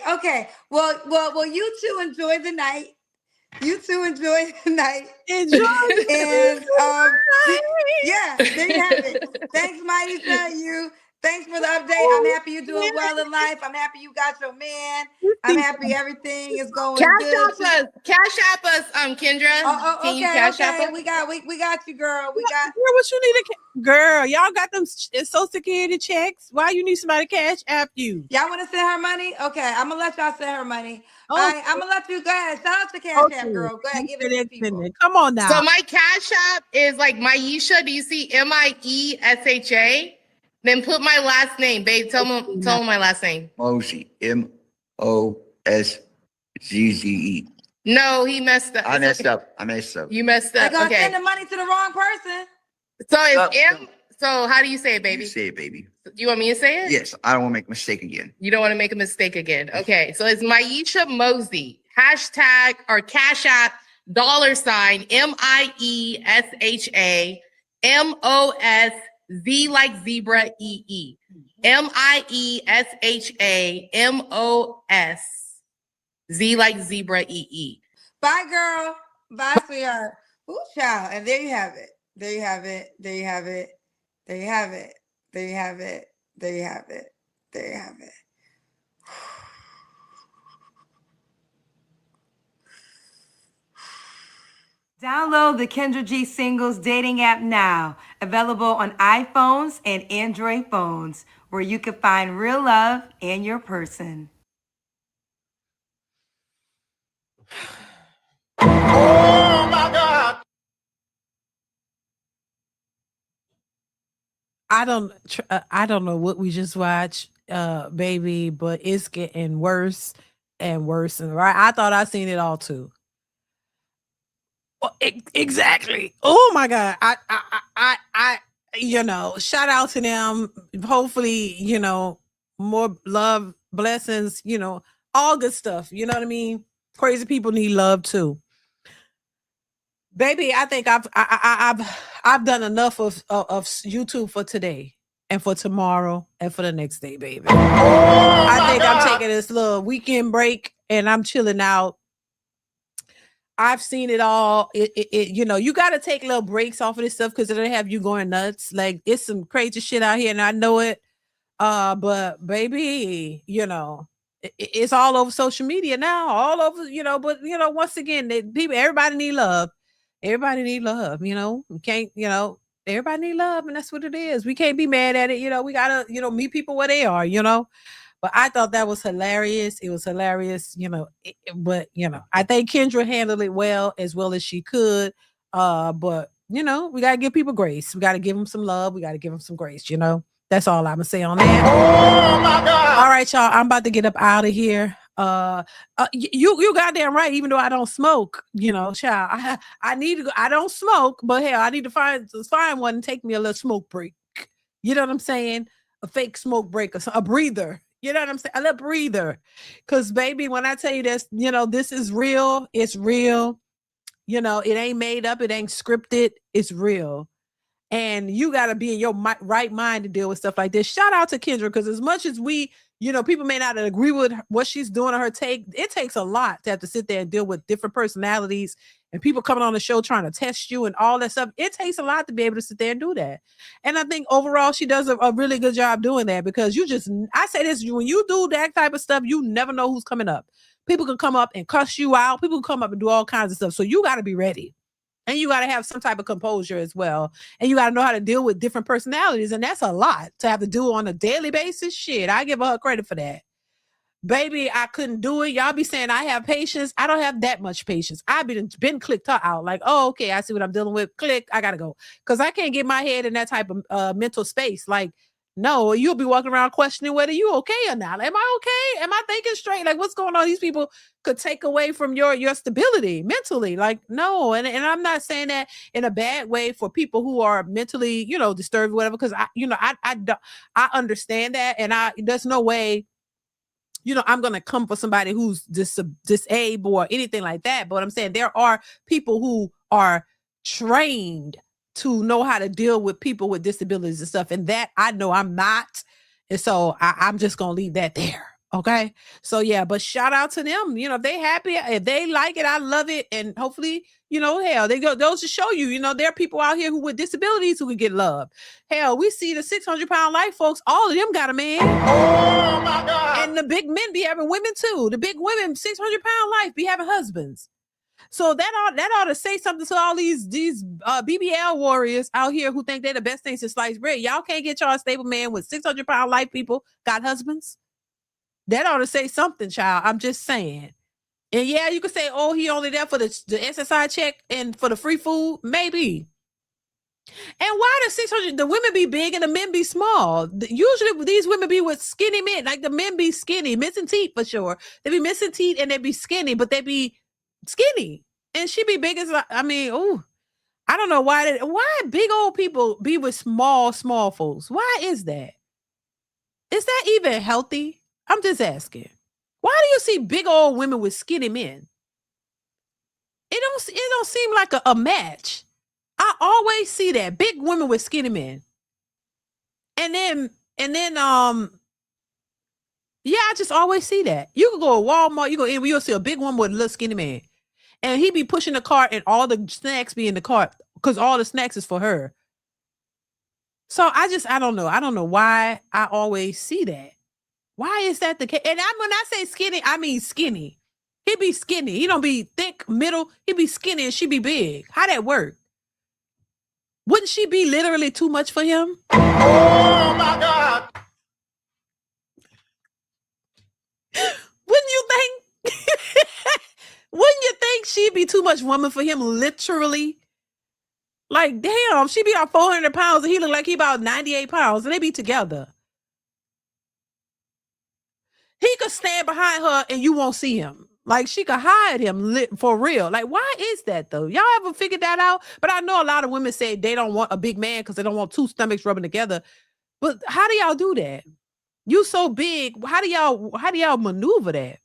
Okay. Well, you two enjoy the night. Enjoy. And yeah, there you have it. Thanks, Maisha. Thanks for the update. I'm happy you're doing well in life. I'm happy you got your man. I'm happy everything is going good. Cash app us, Kendra. Can you cash app us? We got you, girl. We got. Girl, what you need girl? Y'all got them Social Security checks. Why you need somebody to cash app you? Y'all want to send her money? Okay, I'm gonna let y'all send her money. All right, I'm gonna let you go ahead. Shout out to Cash App, girl. Go ahead, give it to people. Come on now. So my Cash App is like Maisha. Do you see Miesha? Then put my last name, babe. Tell them my last name. Mosey. Mozze. No, he messed up. I messed up. You messed up. They're gonna send the money to the wrong person. So it's M. So how do you say it, baby? You say it, baby. Do you want me to say it? Yes. I don't want to make a mistake again. You don't want to make a mistake again. Okay. So it's Miesha Mosey. Hashtag or Cash App $MIESHA MOSZ like zebra EE. MIESHA MOSZ like zebra EE. Bye, girl. Bye, sweetheart. Ooh, child. And there you have it. There you have it. Download the Kendra G Singles dating app now. Available on iPhones and Android phones, where you can find real love and your person. Oh my God. I don't know what we just watched, baby, but it's getting worse and worse. And right, I thought I seen it all too. Exactly. Oh my God. I shout out to them. Hopefully, more love, blessings, all good stuff. You know what I mean? Crazy people need love too. Baby, I think I've done enough of YouTube for today and for tomorrow and for the next day, baby. I think I'm taking this little weekend break and I'm chilling out. I've seen it all. You got to take little breaks off of this stuff because it'll have you going nuts. Like, it's some crazy shit out here and I know it. But baby, it's all over social media now, all over, but once again, everybody need love. Everybody need love, we can't, everybody need love. And that's what it is. We can't be mad at it. We gotta, meet people where they are, But I thought that was hilarious. It was hilarious, but I think Kendra handled it well as she could. But we gotta give people grace. We gotta give them some love. We gotta give them some grace, That's all I'm gonna say on that. Oh my God. All right, y'all. I'm about to get up out of here. You goddamn right. Even though I don't smoke, child, I need to go. I don't smoke, but hell, I need to find one and take me a little smoke break. You know what I'm saying? A fake smoke break or a breather. You know what I'm saying? A little breather. Cause baby, when I tell you this, this is real. It's real. It ain't made up. It ain't scripted. It's real. And you got to be in your right mind to deal with stuff like this. Shout out to Kendra, because as much as we, people may not agree with what she's doing or her take, it takes a lot to have to sit there and deal with different personalities and people coming on the show trying to test you and all that stuff. It takes a lot to be able to sit there and do that. And I think overall she does a really good job doing that, because I say this, when you do that type of stuff, you never know who's coming up. People can come up and cuss you out. People can come up and do all kinds of stuff. So you got to be ready. And you got to have some type of composure as well. And you got to know how to deal with different personalities. And that's a lot to have to do on a daily basis. Shit, I give her credit for that. Baby, I couldn't do it. Y'all be saying I have patience. I don't have that much patience. I've been clicked her out. Like, oh, okay, I see what I'm dealing with. Click, I got to go. Because I can't get my head in that type of mental space. Like, No, you'll be walking around questioning whether you okay or not. Am I okay? Am I thinking straight? Like, what's going on? These people could take away from your stability mentally. Like, no. And I'm not saying that in a bad way for people who are mentally, disturbed, whatever. Because I understand that, and there's no way, I'm going to come for somebody who's disabled or anything like that. But I'm saying there are people who are trained to know how to deal with people with disabilities and stuff. And that I know I'm not. And so I'm just going to leave that there. Okay. So yeah, but shout out to them. If they happy, if they like it, I love it. And hopefully, hell, they go, those to show you, there are people out here who with disabilities who can get love. Hell, we see the 600-pound life folks, all of them got a man. Oh my God. And the big men be having women too. The big women, 600-pound life, be having husbands. So that ought to say something to all these BBL warriors out here who think they're the best things to slice bread. Y'all can't get y'all a stable man with 600-pound life people got husbands. That ought to say something, child. I'm just saying. And yeah, you could say, oh, he only there for the SSI check and for the free food. Maybe. And why the 600, the women be big and the men be small? Usually these women be with skinny men. Like the men be skinny, missing teeth for sure. They be missing teeth and they be skinny, but they be skinny. And she be big as, I don't know why big old people be with small folks. Why is that? Is that even healthy? I'm just asking. Why do you see big old women with skinny men? It don't seem like a match. I always see that big women with skinny men. And then yeah, I just always see that. You could go to Walmart, you'll see a big woman with a little skinny man. And he be pushing the cart and all the snacks be in the cart because all the snacks is for her. So I don't know. I don't know why I always see that. Why is that the case? And when I say skinny, I mean skinny. He be skinny. He don't be thick, middle. He be skinny and she be big. How that work? Wouldn't she be literally too much for him? Oh my God. Wouldn't you think? Wouldn't you think she'd be too much woman for him, literally? Like, damn, she be about 400 pounds and he look like he about 98 pounds and they be together. He could stand behind her and you won't see him. Like, she could hide him for real. Like, why is that, though? Y'all ever figured that out? But I know a lot of women say they don't want a big man because they don't want two stomachs rubbing together. But how do y'all do that? You so big. How do y'all maneuver that?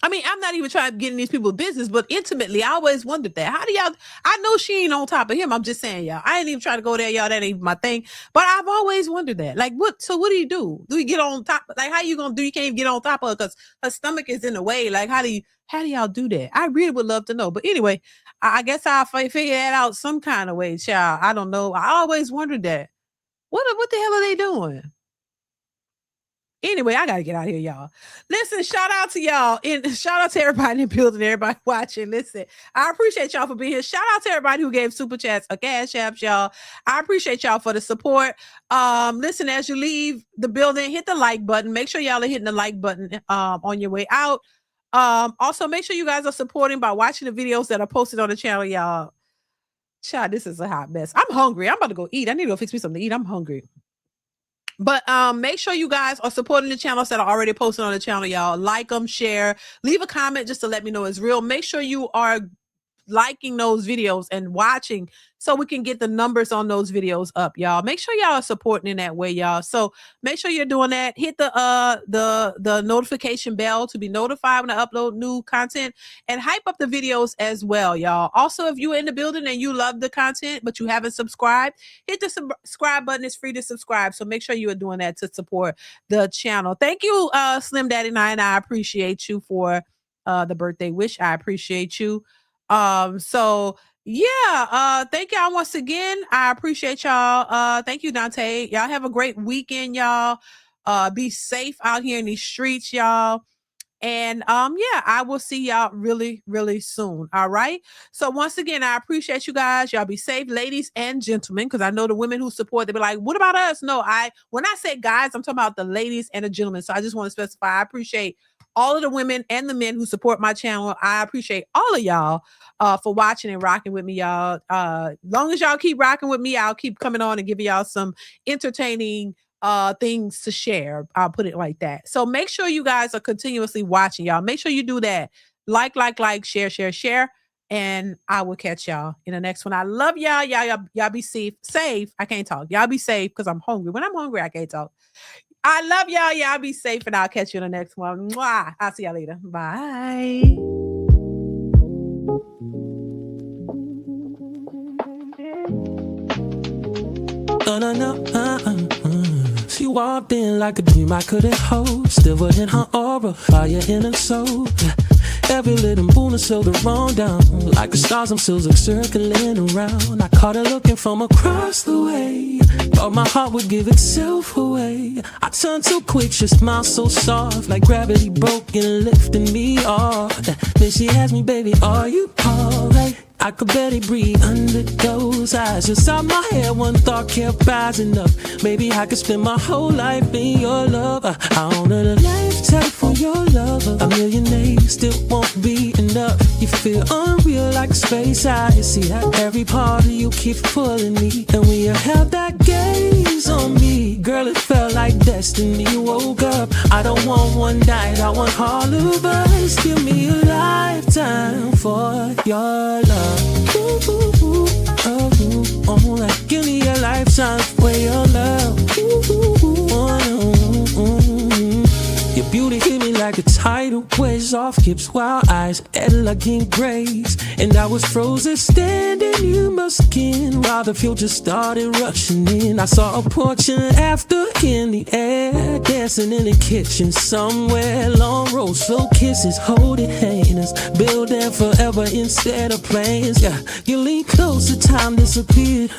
I mean, I'm not even trying to get in these people's business, but intimately, I always wondered that. How do y'all, I know she ain't on top of him. I'm just saying, y'all, I ain't even trying to go there, y'all. That ain't my thing. But I've always wondered that. Like, what do you do? Do you get on top? Like, how you going to do? You can't even get on top of her because her stomach is in the way. Like, how do y'all do that? I really would love to know. But anyway, I guess I'll figure that out some kind of way, child. I don't know. I always wondered that. What the hell are they doing? Anyway, I gotta get out of here, y'all. Listen, shout out to y'all and shout out to everybody in the building, everybody watching. Listen, I appreciate y'all for being here. Shout out to everybody who gave super chats or cash apps, y'all. I appreciate y'all for the support. Listen, as you leave the building, hit the like button. Make sure y'all are hitting the like button on your way out. Also, make sure you guys are supporting by watching the videos that are posted on the channel, y'all. Child, this is a hot mess. I'm hungry. I'm about to go eat. I need to go fix me something to eat. I'm hungry. But make sure you guys are supporting the channels that are already posted on the channel, y'all. Like them, share, leave a comment just to let me know it's real. Make sure you are liking those videos and watching so we can get the numbers on those videos up, y'all. Make sure y'all are supporting in that way, y'all. So make sure you're doing that. Hit the notification bell to be notified when I upload new content and hype up the videos as well, y'all. Also, if you're in the building and you love the content, but you haven't subscribed, hit the subscribe button. It's free to subscribe. So make sure you are doing that to support the channel. Thank you, Slim Daddy 9. I appreciate you for the birthday wish. I appreciate you. So yeah, thank y'all once again. I appreciate y'all. Thank you, Dante. Y'all have a great weekend, y'all. Be safe out here in these streets, y'all. And yeah, I will see y'all really, really soon. All right. So once again, I appreciate you guys. Y'all be safe, ladies and gentlemen, because I know the women who support, they be like, what about us? No, when I say guys, I'm talking about the ladies and the gentlemen. So I just want to specify, I appreciate all of the women and the men who support my channel. I appreciate all of y'all for watching and rocking with me, y'all. Long as y'all keep rocking with me, I'll keep coming on and giving y'all some entertaining things to share. I'll put it like that. So make sure you guys are continuously watching, y'all. Make sure you do that. Like, share. And I will catch y'all in the next one. I love y'all. Y'all be safe. I can't talk. Y'all be safe because I'm hungry. When I'm hungry, I can't talk. I love y'all. Y'all be safe, and I'll catch you in the next one. Mwah. I'll see y'all later. Bye. She walked in like a dream I couldn't hold. Still in her aura, fire in her soul. Every little moon is so the wrong down. Like the stars, I'm still circling around. I caught her looking from across the way. Thought my heart would give itself away. I turned too quick, she smiled so soft. Like gravity broke and lifting me off. Then she asked me, baby, are you alright? I could barely breathe under those eyes. Just out my head, one thought kept rising up. Maybe I could spend my whole life in your love. I own a lifetime for your love. A million days still won't be enough. You feel unreal like space. I see that every part of you keeps pulling me. And when you held that gaze on me, girl, it felt like destiny. Woke up, I don't want one night, I want all of us. Give me a lifetime for your love. Ooh, ooh, ooh, oh, ooh, oh, give me a lifetime for your love. Ooh, ooh, ooh, oh, your beauty hit me like a tidal wave off hips, wild eyes, elegant grace. And I was frozen standing in my skin while the future started rushing in. I saw a porch and after in the air, dancing in the kitchen somewhere. Long rows, slow kisses, holding hands, building forever instead of plans. Yeah, you lean closer, time disappeared.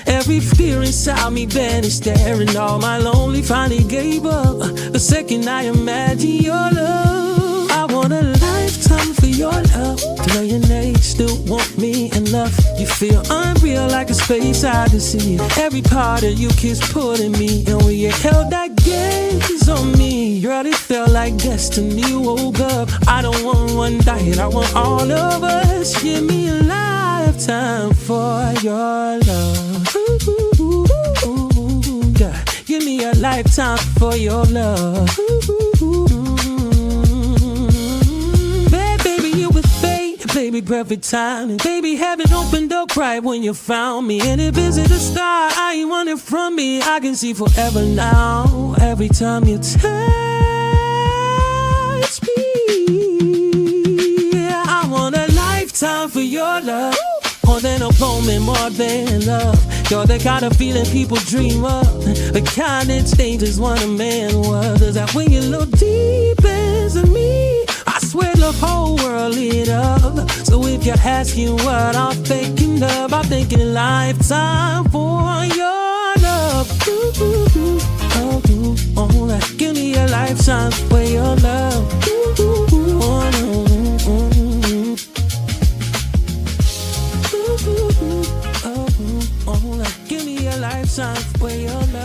Every fear inside me vanished there, and all my lonely finally gave up. The second I imagine your love, I want a lifetime for your love. Millionaires still want me enough. You feel unreal like a space I can see. Every part of you keeps pulling me, and when you held that gaze on me, girl, it felt like destiny. Woke up, I don't want one night, I want all of us. Give me a lifetime for your love. Ooh, ooh, ooh, yeah. Give me a lifetime for your love. Baby, you were fate, baby, perfect timing. Baby, heaven opened up right when you found me. And if it's a star, I ain't want it from me. I can see forever now. Every time you touch me, yeah, I want a lifetime for your love. More than a moment, more than love. You're the kind of feeling people dream of. The kind that changes what a man was. Is that when you look deep into me, I swear the whole world lit up. So if you're asking what I'm thinking of, I'm thinking lifetime for your love. Ooh, ooh, ooh, oh, ooh, oh, give me a lifetime for your love. Ooh, ooh, ooh, oh, no. Give me a lifetime for your love.